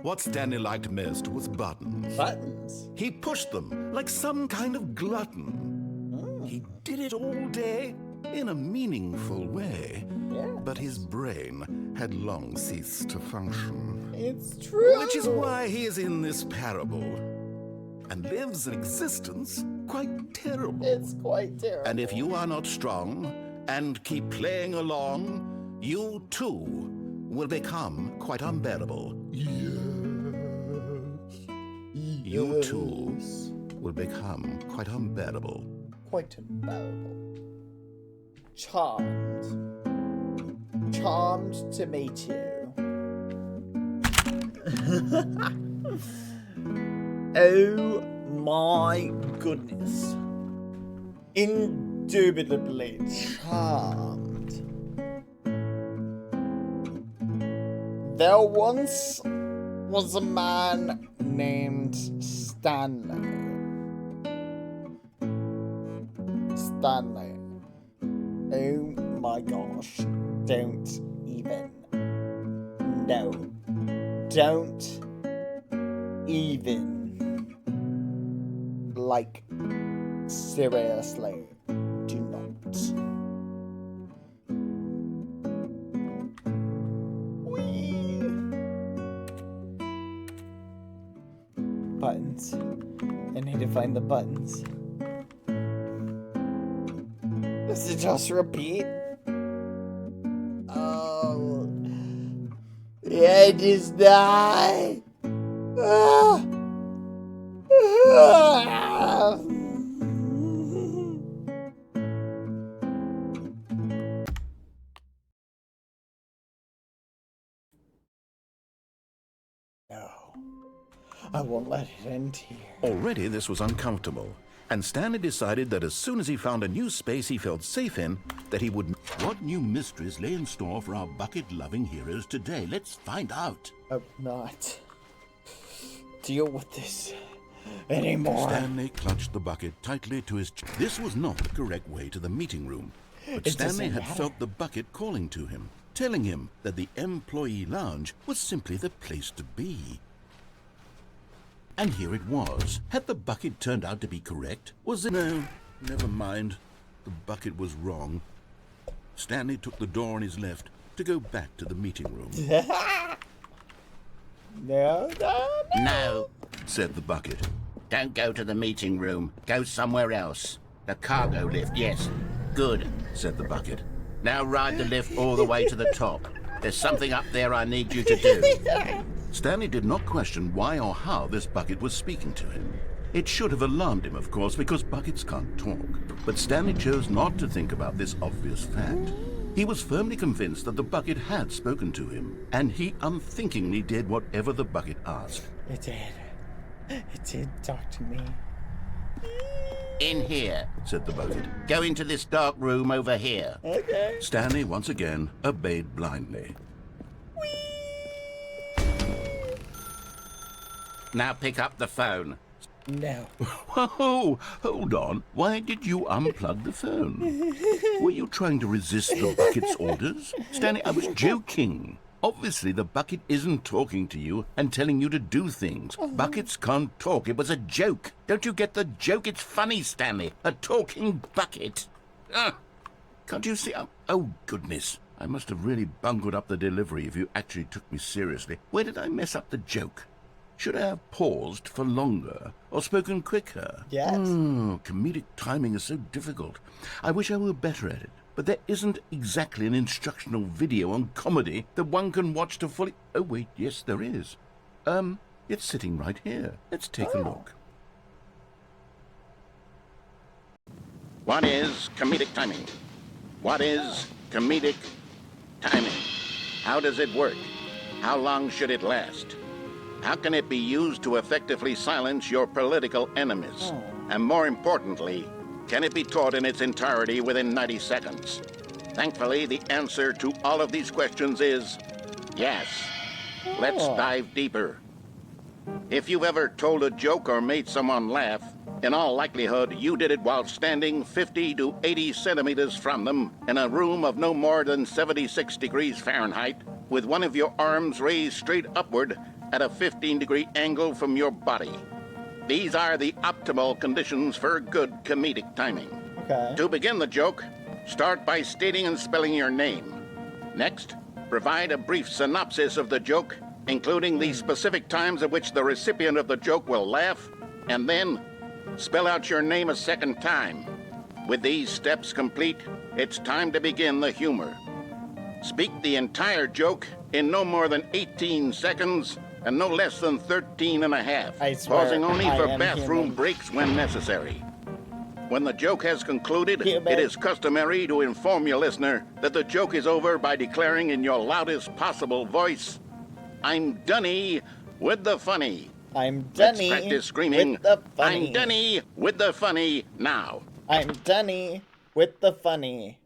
What Stanley liked most was buttons. Buttons? He pushed them like some kind of glutton. He did it all day in a meaningful way, but his brain had long ceased to function. It's true. Which is why he is in this parable and lives an existence quite terrible. It's quite terrible. And if you are not strong and keep playing along, you too will become quite unbearable. Yes. You too will become quite unbearable. Quite unbearable. Charmed. Charmed to meet you. Oh my goodness. Indubitably charmed. There once was a man named Stanley Stanley. Oh my gosh. Don't even. No. Don't even. Like, seriously. Do not. Whee! Buttons. I need to find the buttons. Does it just repeat? Oh. Yeah, just die. Ah. Ah. No. I won't let it end here. Already this was uncomfortable, and Stanley decided that as soon as he found a new space he felt safe in, that he would... What new mysteries lay in store for our bucket-loving heroes today? Let's find out. I will not deal with this anymore. Stanley clutched the bucket tightly to his chest. This was not the correct way to the meeting room, but Stanley had felt the bucket calling to him, telling him that the employee lounge was simply the place to be. And here it was. Had the bucket turned out to be correct? Was it? No, never mind. The bucket was wrong. Stanley took the door on his left to go back to the meeting room. No, No, said the bucket. Don't go to the meeting room. Go somewhere else. The cargo lift, yes. Good, said the bucket. Now ride the lift all the way to the top. There's something up there I need you to do. Stanley did not question why or how this bucket was speaking to him. It should have alarmed him, of course, because buckets can't talk. But Stanley chose not to think about this obvious fact. He was firmly convinced that the bucket had spoken to him, and he unthinkingly did whatever the bucket asked. It did. It did talk to me. In here, said the bucket. Go into this dark room over here. Okay. Stanley once again obeyed blindly. Now pick up the phone. No. Whoa, hold on. Why did you unplug the phone? Were you trying to resist the bucket's orders? Stanley, I was joking. Obviously, the bucket isn't talking to you and telling you to do things. Buckets can't talk. It was a joke. Don't you get the joke? It's funny, Stanley. A talking bucket. Can't you see? Oh, goodness. I must have really bungled up the delivery if you actually took me seriously. Where did I mess up the joke? Should I have paused for longer or spoken quicker? Yes. Comedic timing is so difficult. I wish I were better at it. But there isn't exactly an instructional video on comedy that one can watch to fully... Oh, wait, yes, there is. It's sitting right here. Let's take a look. What is comedic timing? What is comedic timing? How does it work? How long should it last? How can it be used to effectively silence your political enemies? And more importantly, can it be taught in its entirety within 90 seconds? Thankfully, the answer to all of these questions is yes. Let's dive deeper. If you've ever told a joke or made someone laugh, in all likelihood, you did it while standing 50 to 80 centimeters from them in a room of no more than 76 degrees Fahrenheit, with one of your arms raised straight upward at a 15-degree angle from your body. These are the optimal conditions for good comedic timing. Okay. To begin the joke, start by stating and spelling your name. Next, provide a brief synopsis of the joke, including the specific times at which the recipient of the joke will laugh, and then spell out your name a second time. With these steps complete, it's time to begin the humor. Speak the entire joke in no more than 18 seconds and no less than 13 and a half, pausing only for bathroom breaks when necessary. When the joke has concluded, it is customary to inform your listener that the joke is over by declaring in your loudest possible voice, "I'm Dunny with the funny." I'm Dunny. Let's practice screaming, with the funny. "I'm Dunny with the funny" now. I'm Dunny with the funny.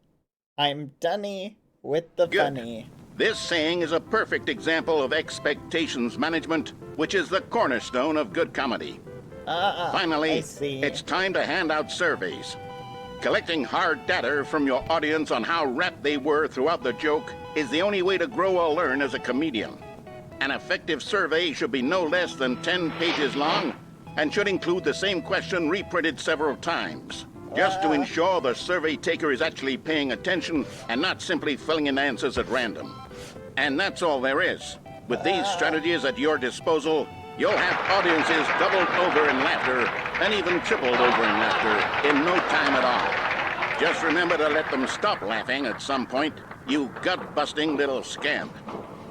I'm Dunny with the Good. funny. This saying is a perfect example of expectations management, which is the cornerstone of good comedy. Finally, I see. it's time to hand out surveys. Collecting hard data from your audience on how rapt they were throughout the joke is the only way to grow or learn as a comedian. An effective survey should be no less than 10 pages long and should include the same question reprinted several times, just to ensure the survey taker is actually paying attention and not simply filling in answers at random. And that's all there is. With these strategies at your disposal, you'll have audiences doubled over in laughter and even tripled over in laughter in no time at all. Just remember to let them stop laughing at some point, you gut-busting little scamp.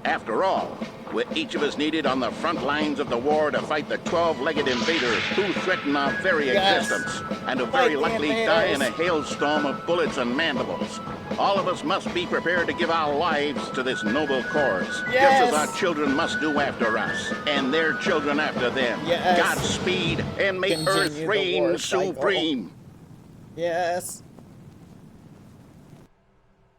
After all, we're each of us needed on the front lines of the war to fight the 12-legged invaders who threaten our very existence and who very likely die in a hailstorm of bullets and mandibles. All of us must be prepared to give our lives to this noble cause, just as our children must do after us, and their children after them. Godspeed, and may Earth reign supreme. Yes.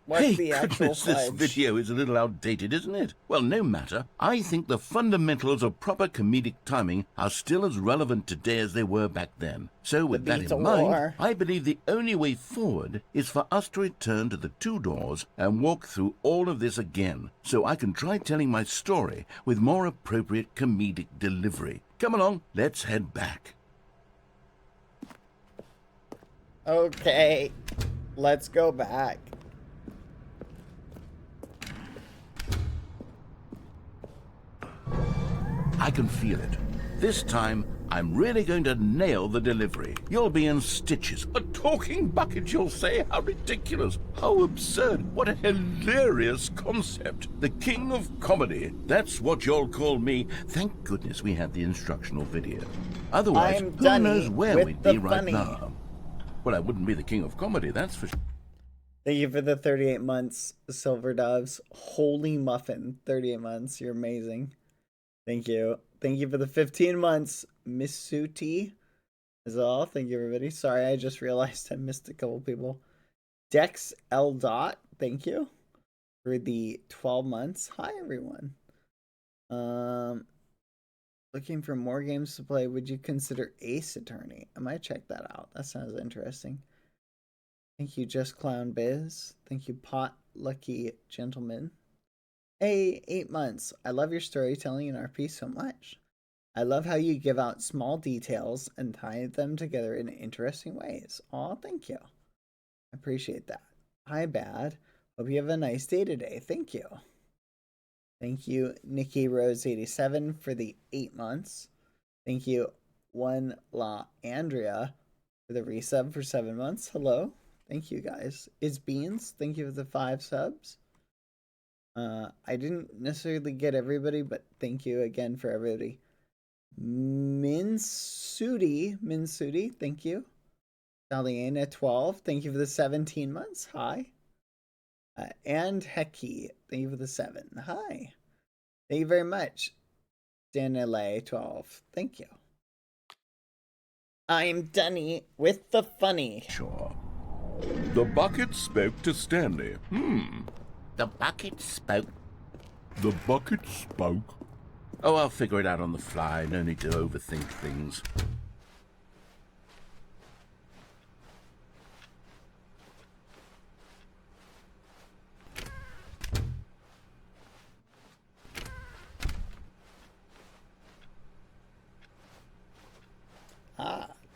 What's Hey, the actual goodness, this pledge? video is a little outdated, isn't it? Well, no matter. I think the fundamentals of proper comedic timing are still as relevant today as they were back then. So with that in mind, I believe the only way forward is for us to return to the two doors and walk through all of this again, so I can try telling my story with more appropriate comedic delivery. Come along, let's head back. Okay, let's go back. I can feel it. This time, I'm really going to nail the delivery. You'll be in stitches. A talking bucket, you'll say? How ridiculous. How absurd. What a hilarious concept. The king of comedy. That's what you'll call me. Thank goodness we had the instructional video. Otherwise, who knows where we'd be right now. Well, I wouldn't be the king of comedy, that's for sure. Thank you for the 38 months, Silver Doves. Holy muffin. 38 months. You're amazing. Thank you. Thank you for the 15 months, Miss Suti. Is all. Thank you, everybody. Sorry, I just realized I missed a couple people. Dex L. Dot. Thank you for the 12 months. Hi, everyone. Looking for more games to play. Would you consider Ace Attorney? I might check that out. That sounds interesting. Thank you, Just Clown Biz. Thank you, Pot Lucky Gentleman. Hey, 8 months. I love your storytelling and RP so much. I love how you give out small details and tie them together in interesting ways. Aw, thank you. I appreciate that. Hi, Bad. Hope you have a nice day today. Thank you. Thank you, Nikki Rose 87 for the 8 months. Thank you, One La Andrea for the resub for 7 months. Hello. Thank you, guys. Is Beans. Thank you for the 5 subs. I didn't necessarily get everybody, but thank you again for everybody. Minsudi, thank you. Daliana 12, thank you for the 17 months. Hi. And Heki, thank you for the 7. Hi. Thank you very much. Danile 12, thank you. I'm Dunny with the funny. Sure. The bucket spoke to Stanley. The bucket spoke. The bucket spoke. Oh, I'll figure it out on the fly. No need to overthink things.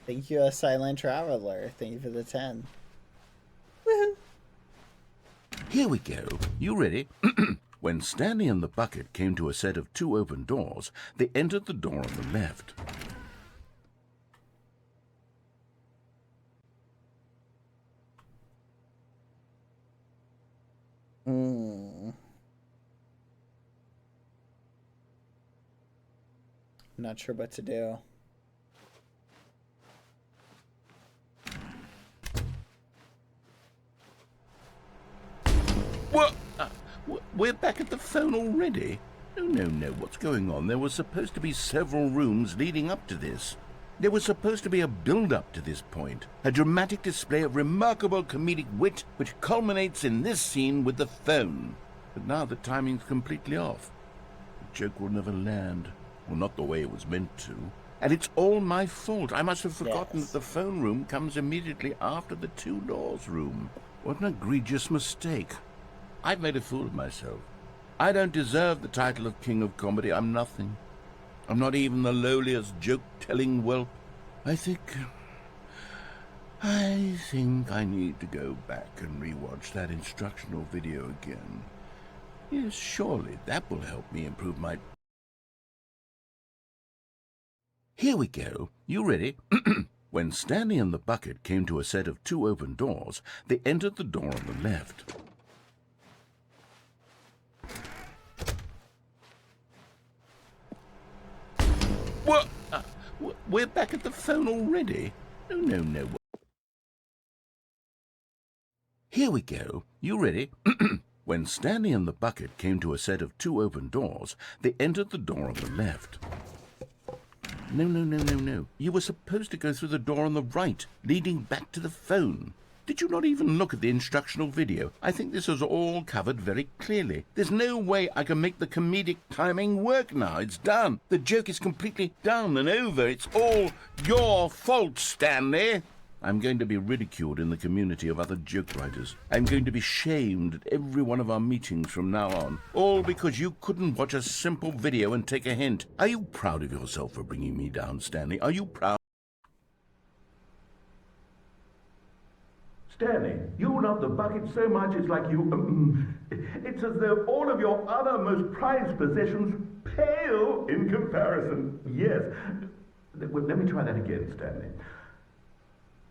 Thank you, a silent traveler. Thank you for the 10. Woohoo! Here we go. You ready? When Stanley and the bucket came to a set of 2 open doors, they entered the door on the left. Not sure what to do. What? We're back at the phone already? No, what's going on? There were supposed to be several rooms leading up to this. There was supposed to be a build-up to this point, a dramatic display of remarkable comedic wit which culminates in this scene with the phone. But now the timing's completely off. The joke will never land. Well, not the way it was meant to. And it's all my fault. I must have forgotten Yes. that the phone room comes immediately after the two doors room. What an egregious mistake. I've made a fool of myself. I don't deserve the title of King of Comedy. I'm nothing. I'm not even the lowliest joke-telling whelp. I think I need to go back and rewatch that instructional video again. Yes, surely that will help me improve my... Here we go. You ready? When Stanley and the bucket came to a set of two open doors, they entered the door on the left. What? We're back at the phone already? No. Here we go. You ready? When Stanley and the bucket came to a set of two open doors, they entered the door on the left. No. You were supposed to go through the door on the right, leading back to the phone. Did you not even look at the instructional video? I think this is all covered very clearly. There's no way I can make the comedic timing work now. It's done. The joke is completely done and over. It's all your fault, Stanley. I'm going to be ridiculed in the community of other joke writers. I'm going to be shamed at every one of our meetings from now on. All because you couldn't watch a simple video and take a hint. Are you proud of yourself for bringing me down, Stanley? Are you proud? Stanley, you love the bucket so much it's like you... it's as though all of your other most prized possessions pale in comparison. Yes. Well, let me try that again, Stanley.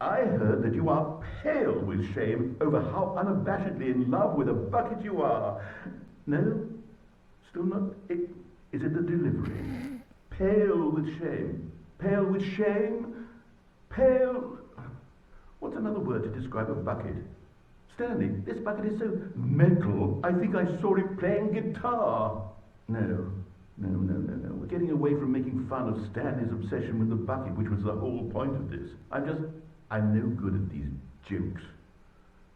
I heard that you are pale with shame over how unabashedly in love with a bucket you are. No? Still not? Is it the delivery? Pale with shame. Pale with shame? Pale... What's another word to describe a bucket? Stanley, this bucket is so metal. I think I saw it playing guitar. No. We're getting away from making fun of Stanley's obsession with the bucket, which was the whole point of this. I'm no good at these jokes.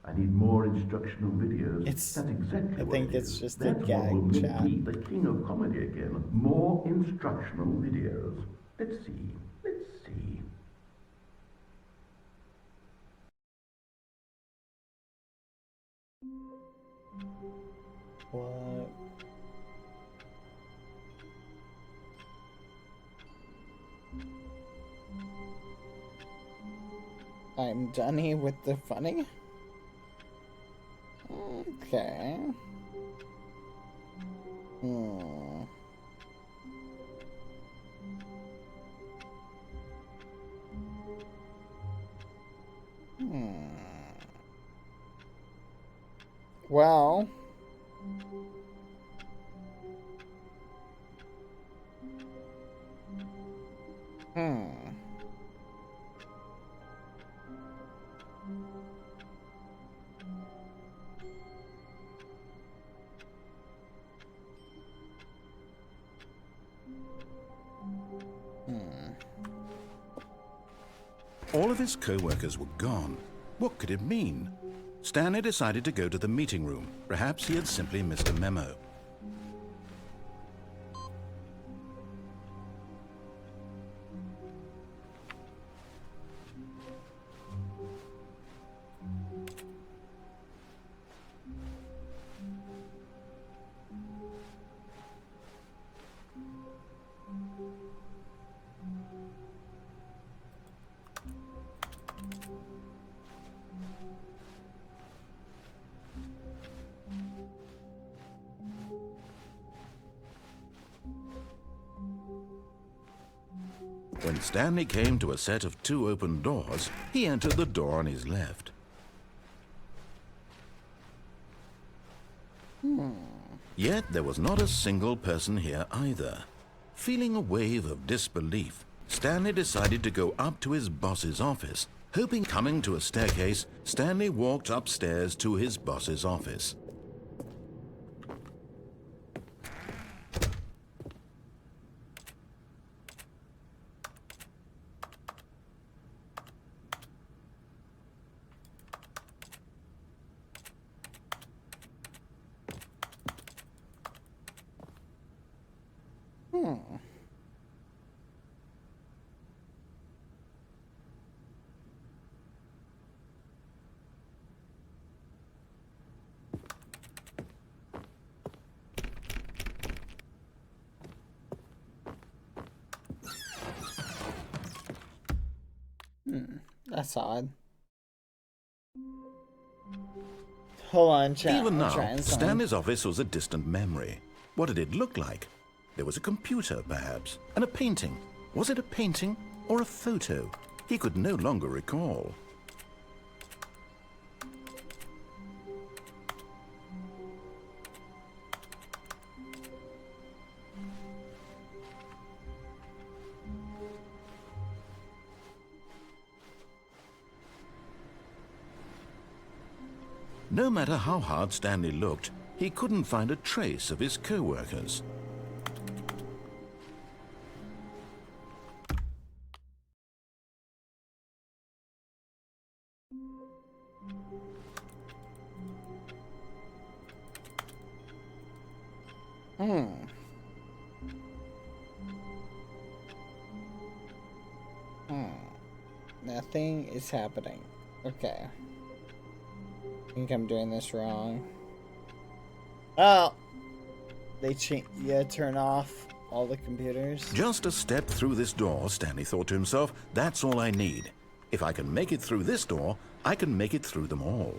I need more instructional videos. That's exactly what it is. Just That's a gag what will chat. make me the king of comedy again. More instructional videos. Let's see. What? I'm Dunny with the funny? Okay. Well... All of his co-workers were gone. What could it mean? Stanley decided to go to the meeting room. Perhaps he had simply missed a memo. When Stanley came to a set of two open doors, he entered the door on his left. Yet there was not a single person here either. Feeling a wave of disbelief, Stanley decided to go up to his boss's office. Hoping coming to a staircase, Stanley walked upstairs to his boss's office. That's odd. Hold on, chat. Even now, Stanley's office was a distant memory. What did it look like? There was a computer, perhaps, and a painting. Was it a painting or a photo? He could no longer recall. No matter how hard Stanley looked, he couldn't find a trace of his co-workers. Nothing is happening. Okay. I think I'm doing this wrong. Oh! They turn off all the computers. Just a step through this door, Stanley thought to himself. That's all I need. If I can make it through this door, I can make it through them all.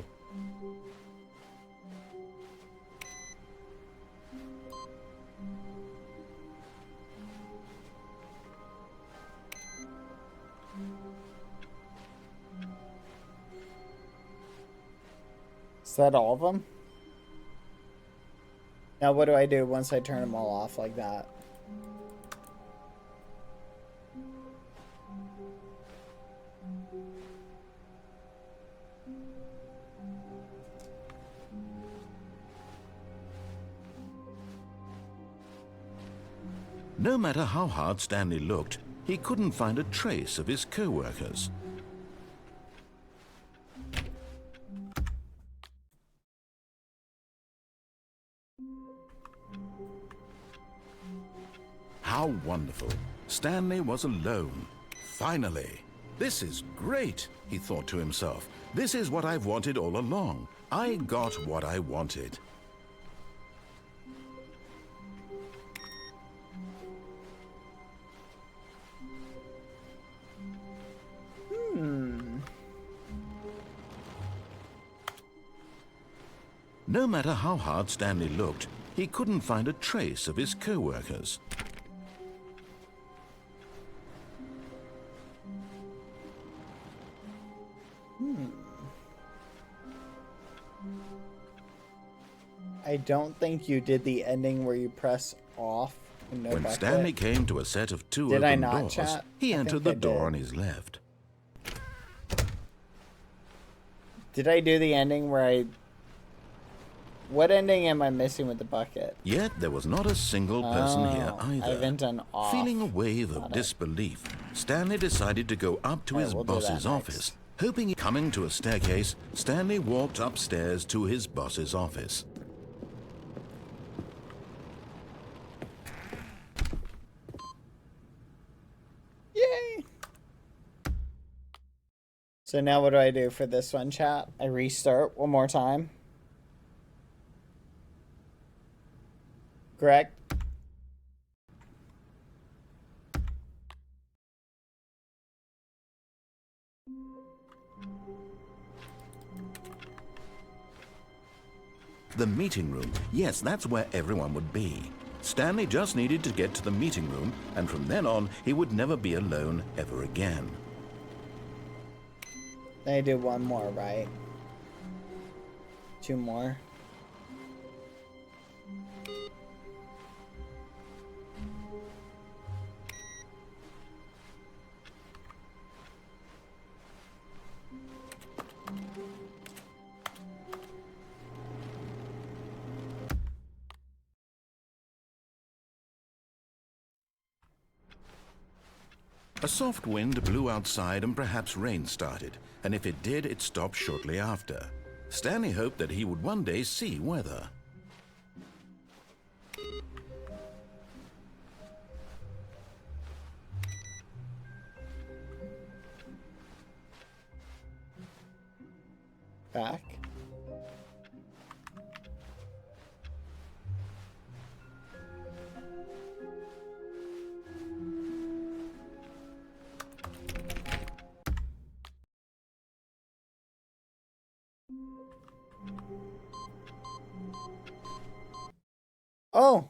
Is that all of them? Now what do I do once I turn them all off like that? No matter how hard Stanley looked, he couldn't find a trace of his co-workers. How wonderful. Stanley was alone. Finally. This is great, he thought to himself. This is what I've wanted all along. I got what I wanted. No matter how hard Stanley looked, he couldn't find a trace of his co-workers. I don't think you did the ending where you press off. And no When bucket. Stanley came to a set of two Did I open not, doors, chat? he I entered think the I door did. on his left. Did I do the ending where I... What ending am I missing with the bucket? Yet there was not a single person here I either. haven't done off. Feeling a wave of disbelief, Stanley decided to go up to his we'll do that boss's next. office. Hoping coming to a staircase, Stanley walked upstairs to his boss's office. Yay! So now what do I do for this one, chat? I restart one more time. Correct? The meeting room. Yes, that's where everyone would be. Stanley just needed to get to the meeting room, and from then on, he would never be alone ever again. I do one more, right? Two more. A soft wind blew outside and perhaps rain started, and if it did, it stopped shortly after. Stanley hoped that he would one day see weather. Back. Oh.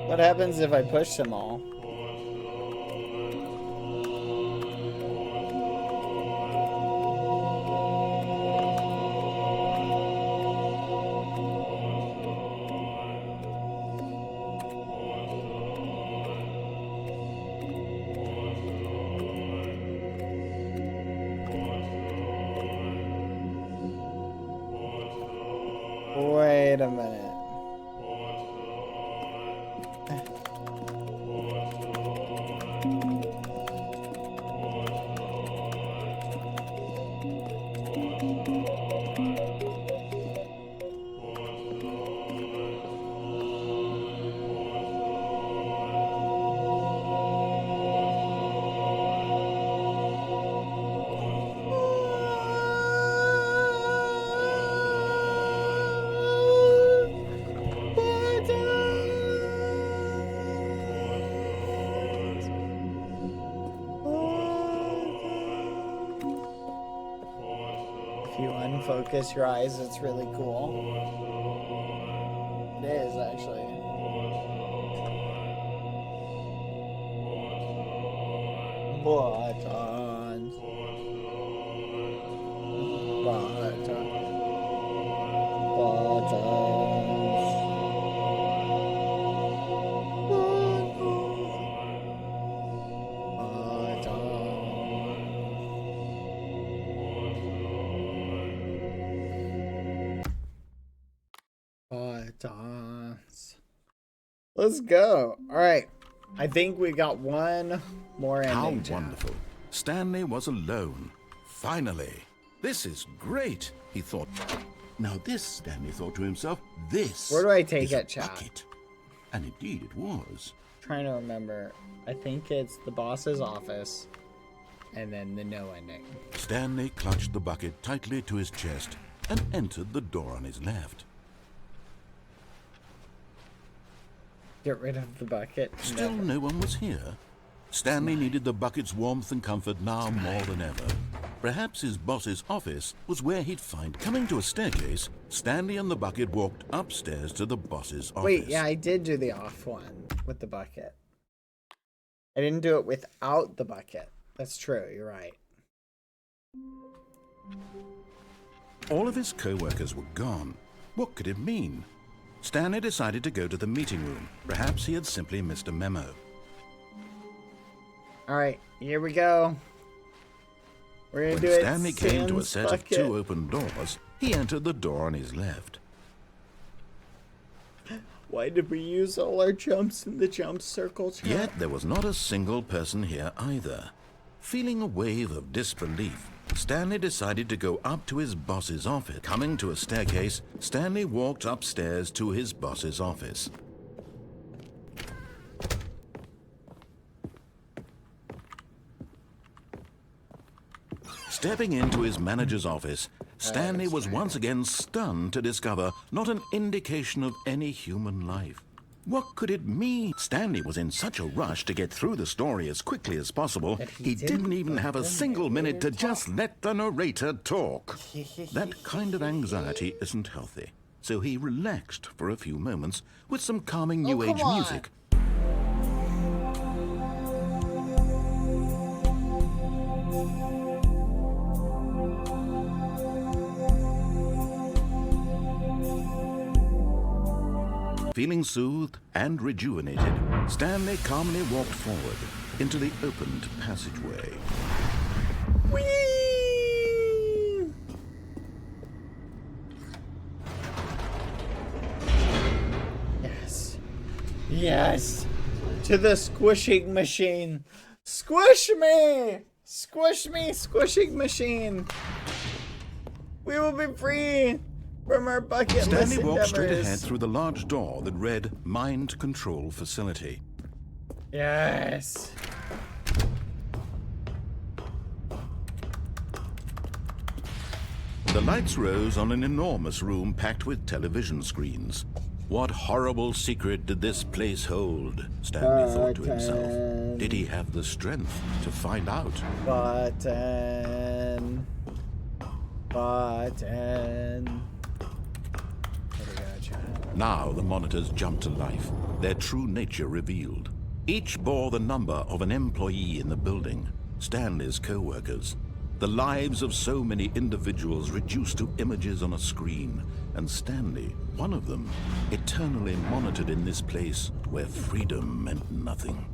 What happens if I push them all? Wait a minute. If you unfocus your eyes, it's really cool. It is, actually. Buttons. Let's go. All right. I think we got one more ending. How wonderful. Stanley was alone. Finally. This is great, he thought. Now this, Stanley thought to himself, this Where do I take is it, a chat? bucket. And indeed it was. Trying to remember. I think it's the boss's office and then the no ending. Stanley clutched the bucket tightly to his chest and entered the door on his left. Get rid of the bucket. Still no one was here. Stanley needed the bucket's warmth and comfort now more than ever. Perhaps his boss's office was where he'd find. Coming to a staircase, Stanley and the bucket walked upstairs to the boss's office. Wait, yeah, I did do the off one with the bucket. I didn't do it without the bucket. That's true, you're right. All of his co-workers were gone. What could it mean? Stanley decided to go to the meeting room. Perhaps he had simply missed a memo. All right, here we go. We're gonna When do it. Stanley came to a sans set of bucket. 2 open doors, he entered the door on his left. Why did we use all our jumps in the jump circle, chat? Yet there was not a single person here either. Feeling a wave of disbelief, Stanley decided to go up to his boss's office. Coming to a staircase, Stanley walked upstairs to his boss's office. Stepping into his manager's office, Stanley was once again stunned to discover not an indication of any human life. What could it mean? Stanley was in such a rush to get through the story as quickly as possible, he didn't even have a single minute to just let the narrator talk. That kind of anxiety isn't healthy, so he relaxed for a few moments with some calming New Age music. Feeling soothed and rejuvenated, Stanley calmly walked forward into the opened passageway. Whee! Yes. Yes. To the squishing machine. Squish me! Squish me, squishing machine. We will be free from our bucket list Stanley walked straight endeavors. ahead through the large door that read Mind Control Facility. Yes. The lights rose on an enormous room packed with television screens. What horrible secret did this place hold? Stanley thought to himself. Did he have the strength to find out? Button. Now the monitors jumped to life, their true nature revealed. Each bore the number of an employee in the building, Stanley's co-workers. The lives of so many individuals reduced to images on a screen, and Stanley, one of them, eternally monitored in this place where freedom meant nothing.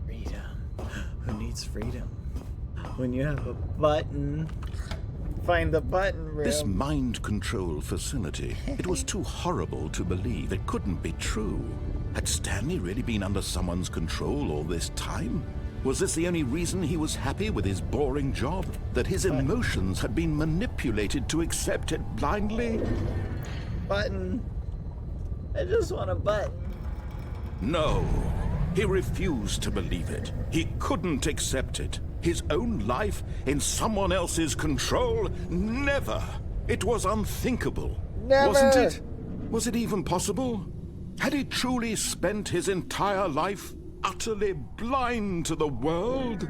Freedom. Who needs freedom? When you have a button. Find the button room. This mind control facility, it was too horrible to believe. It couldn't be true. Had Stanley really been under someone's control all this time? Was this the only reason he was happy with his boring job? That his emotions had been manipulated to accept it blindly? Button. I just want a button. No. He refused to believe it. He couldn't accept it. His own life in someone else's control? Never. It was unthinkable. Never. Wasn't it? Was it even possible? Had he truly spent his entire life utterly blind to the world?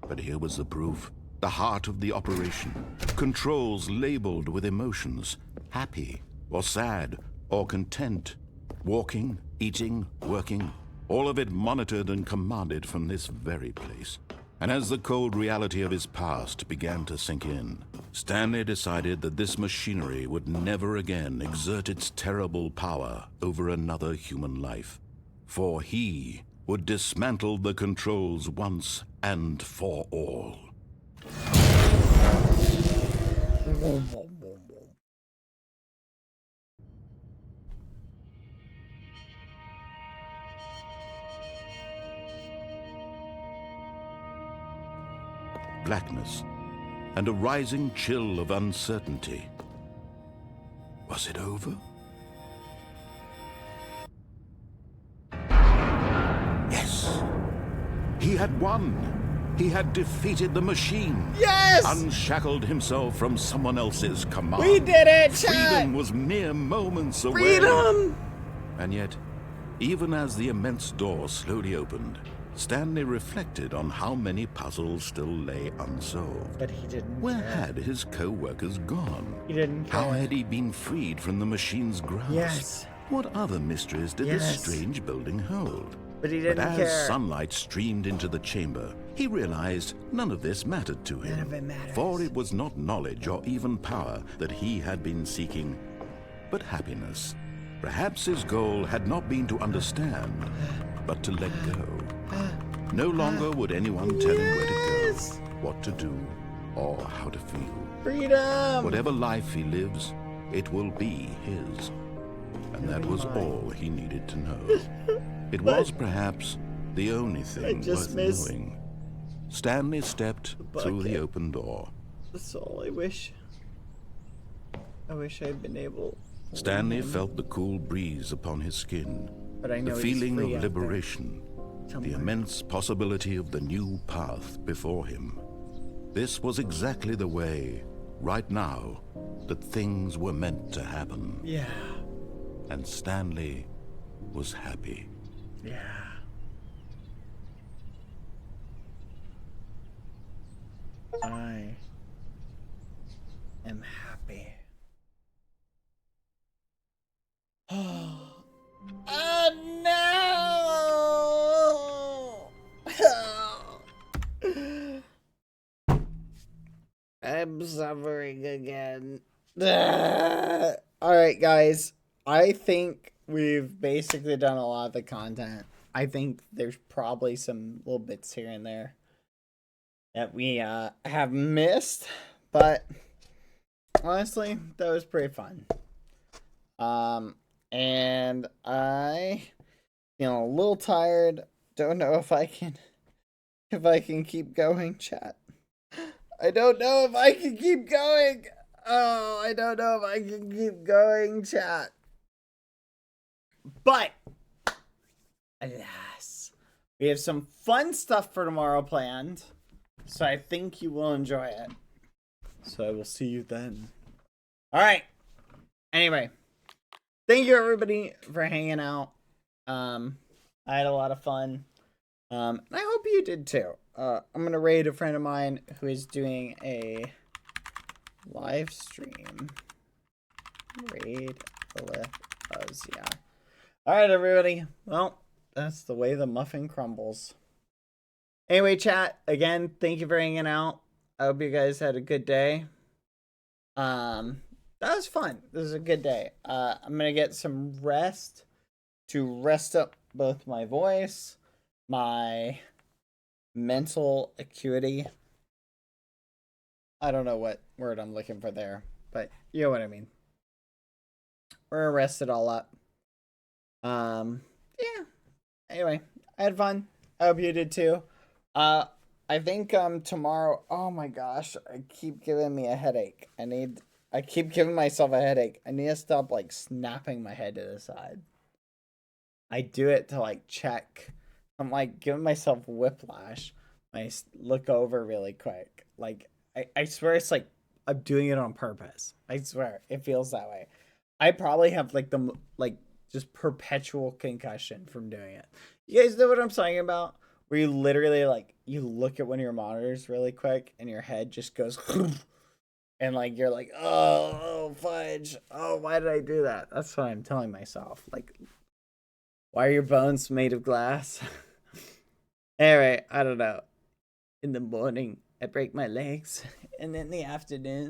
But here was the proof. The heart of the operation. Controls labeled with emotions. Happy or sad or content. Walking, eating, working. All of it monitored and commanded from this very place. And as the cold reality of his past began to sink in, Stanley decided that this machinery would never again exert its terrible power over another human life. For he would dismantle the controls once and for all. Blackness and a rising chill of uncertainty. Was it over? Yes! He had won! He had defeated the machine. Yes! Unshackled himself from someone else's command. We did it, chat! Freedom was mere moments away. Freedom! And yet, even as the immense door slowly opened, Stanley reflected on how many puzzles still lay unsolved. But he didn't Where care. had his co-workers gone? He didn't care. How had he been freed from the machine's grasp? Yes. What other mysteries did this strange building hold? But he didn't But care. as sunlight streamed into the chamber, he realized none of this mattered to him. None of it matters. For it was not knowledge or even power that he had been seeking, but happiness. Perhaps his goal had not been to understand, but to let go. No longer would anyone tell him where to go, what to do, or how to feel. Freedom! Whatever life he lives, it will be his. And that was all he needed to know. It was perhaps the only thing worth knowing. Stanley stepped through the open door. That's all I wish. I wish I'd been able. Stanley felt the cool breeze upon his skin, But I know the he's feeling free of out liberation, the immense possibility of the new path before him. This was exactly the way, right now, that things were meant to happen. Yeah. And Stanley was happy. Yeah. I am happy. Oh no! I'm suffering again. Alright, guys. I think we've basically done a lot of the content. I think there's probably some little bits here and there that we have missed, but honestly, that was pretty fun. And I feeling a little tired. Don't know if I can keep going, chat. I don't know if I can keep going. Oh, I don't know if I can keep going, chat. But alas, we have some fun stuff for tomorrow planned. So I think you will enjoy it. So I will see you then. All right. Anyway, thank you everybody for hanging out. I had a lot of fun. And I hope you did too. I'm gonna raid a friend of mine who is doing a live stream. Raid with us, yeah. All right, everybody. Well, that's the way the muffin crumbles. Anyway, chat, again, thank you for hanging out. I hope you guys had a good day. That was fun. This is a good day. I'm gonna get some rest to rest up both my voice, my mental acuity. I don't know what word I'm looking for there, but you know what I mean. We're gonna rest it all up. Yeah. Anyway, I had fun. I hope you did too. I think tomorrow, oh my gosh, I keep giving me a headache. I keep giving myself a headache. I need to stop like snapping my head to the side. I do it to like check. I'm like giving myself whiplash. I look over really quick. Like I swear it's like I'm doing it on purpose. I swear it feels that way. I probably have like just perpetual concussion from doing it. You guys know what I'm talking about? Where you literally like you look at one of your monitors really quick and your head just goes and like you're like, oh fudge. Oh, why did I do that? That's what I'm telling myself. Like, why are your bones made of glass? Anyway, I don't know. In the morning, I break my legs, and in the afternoon,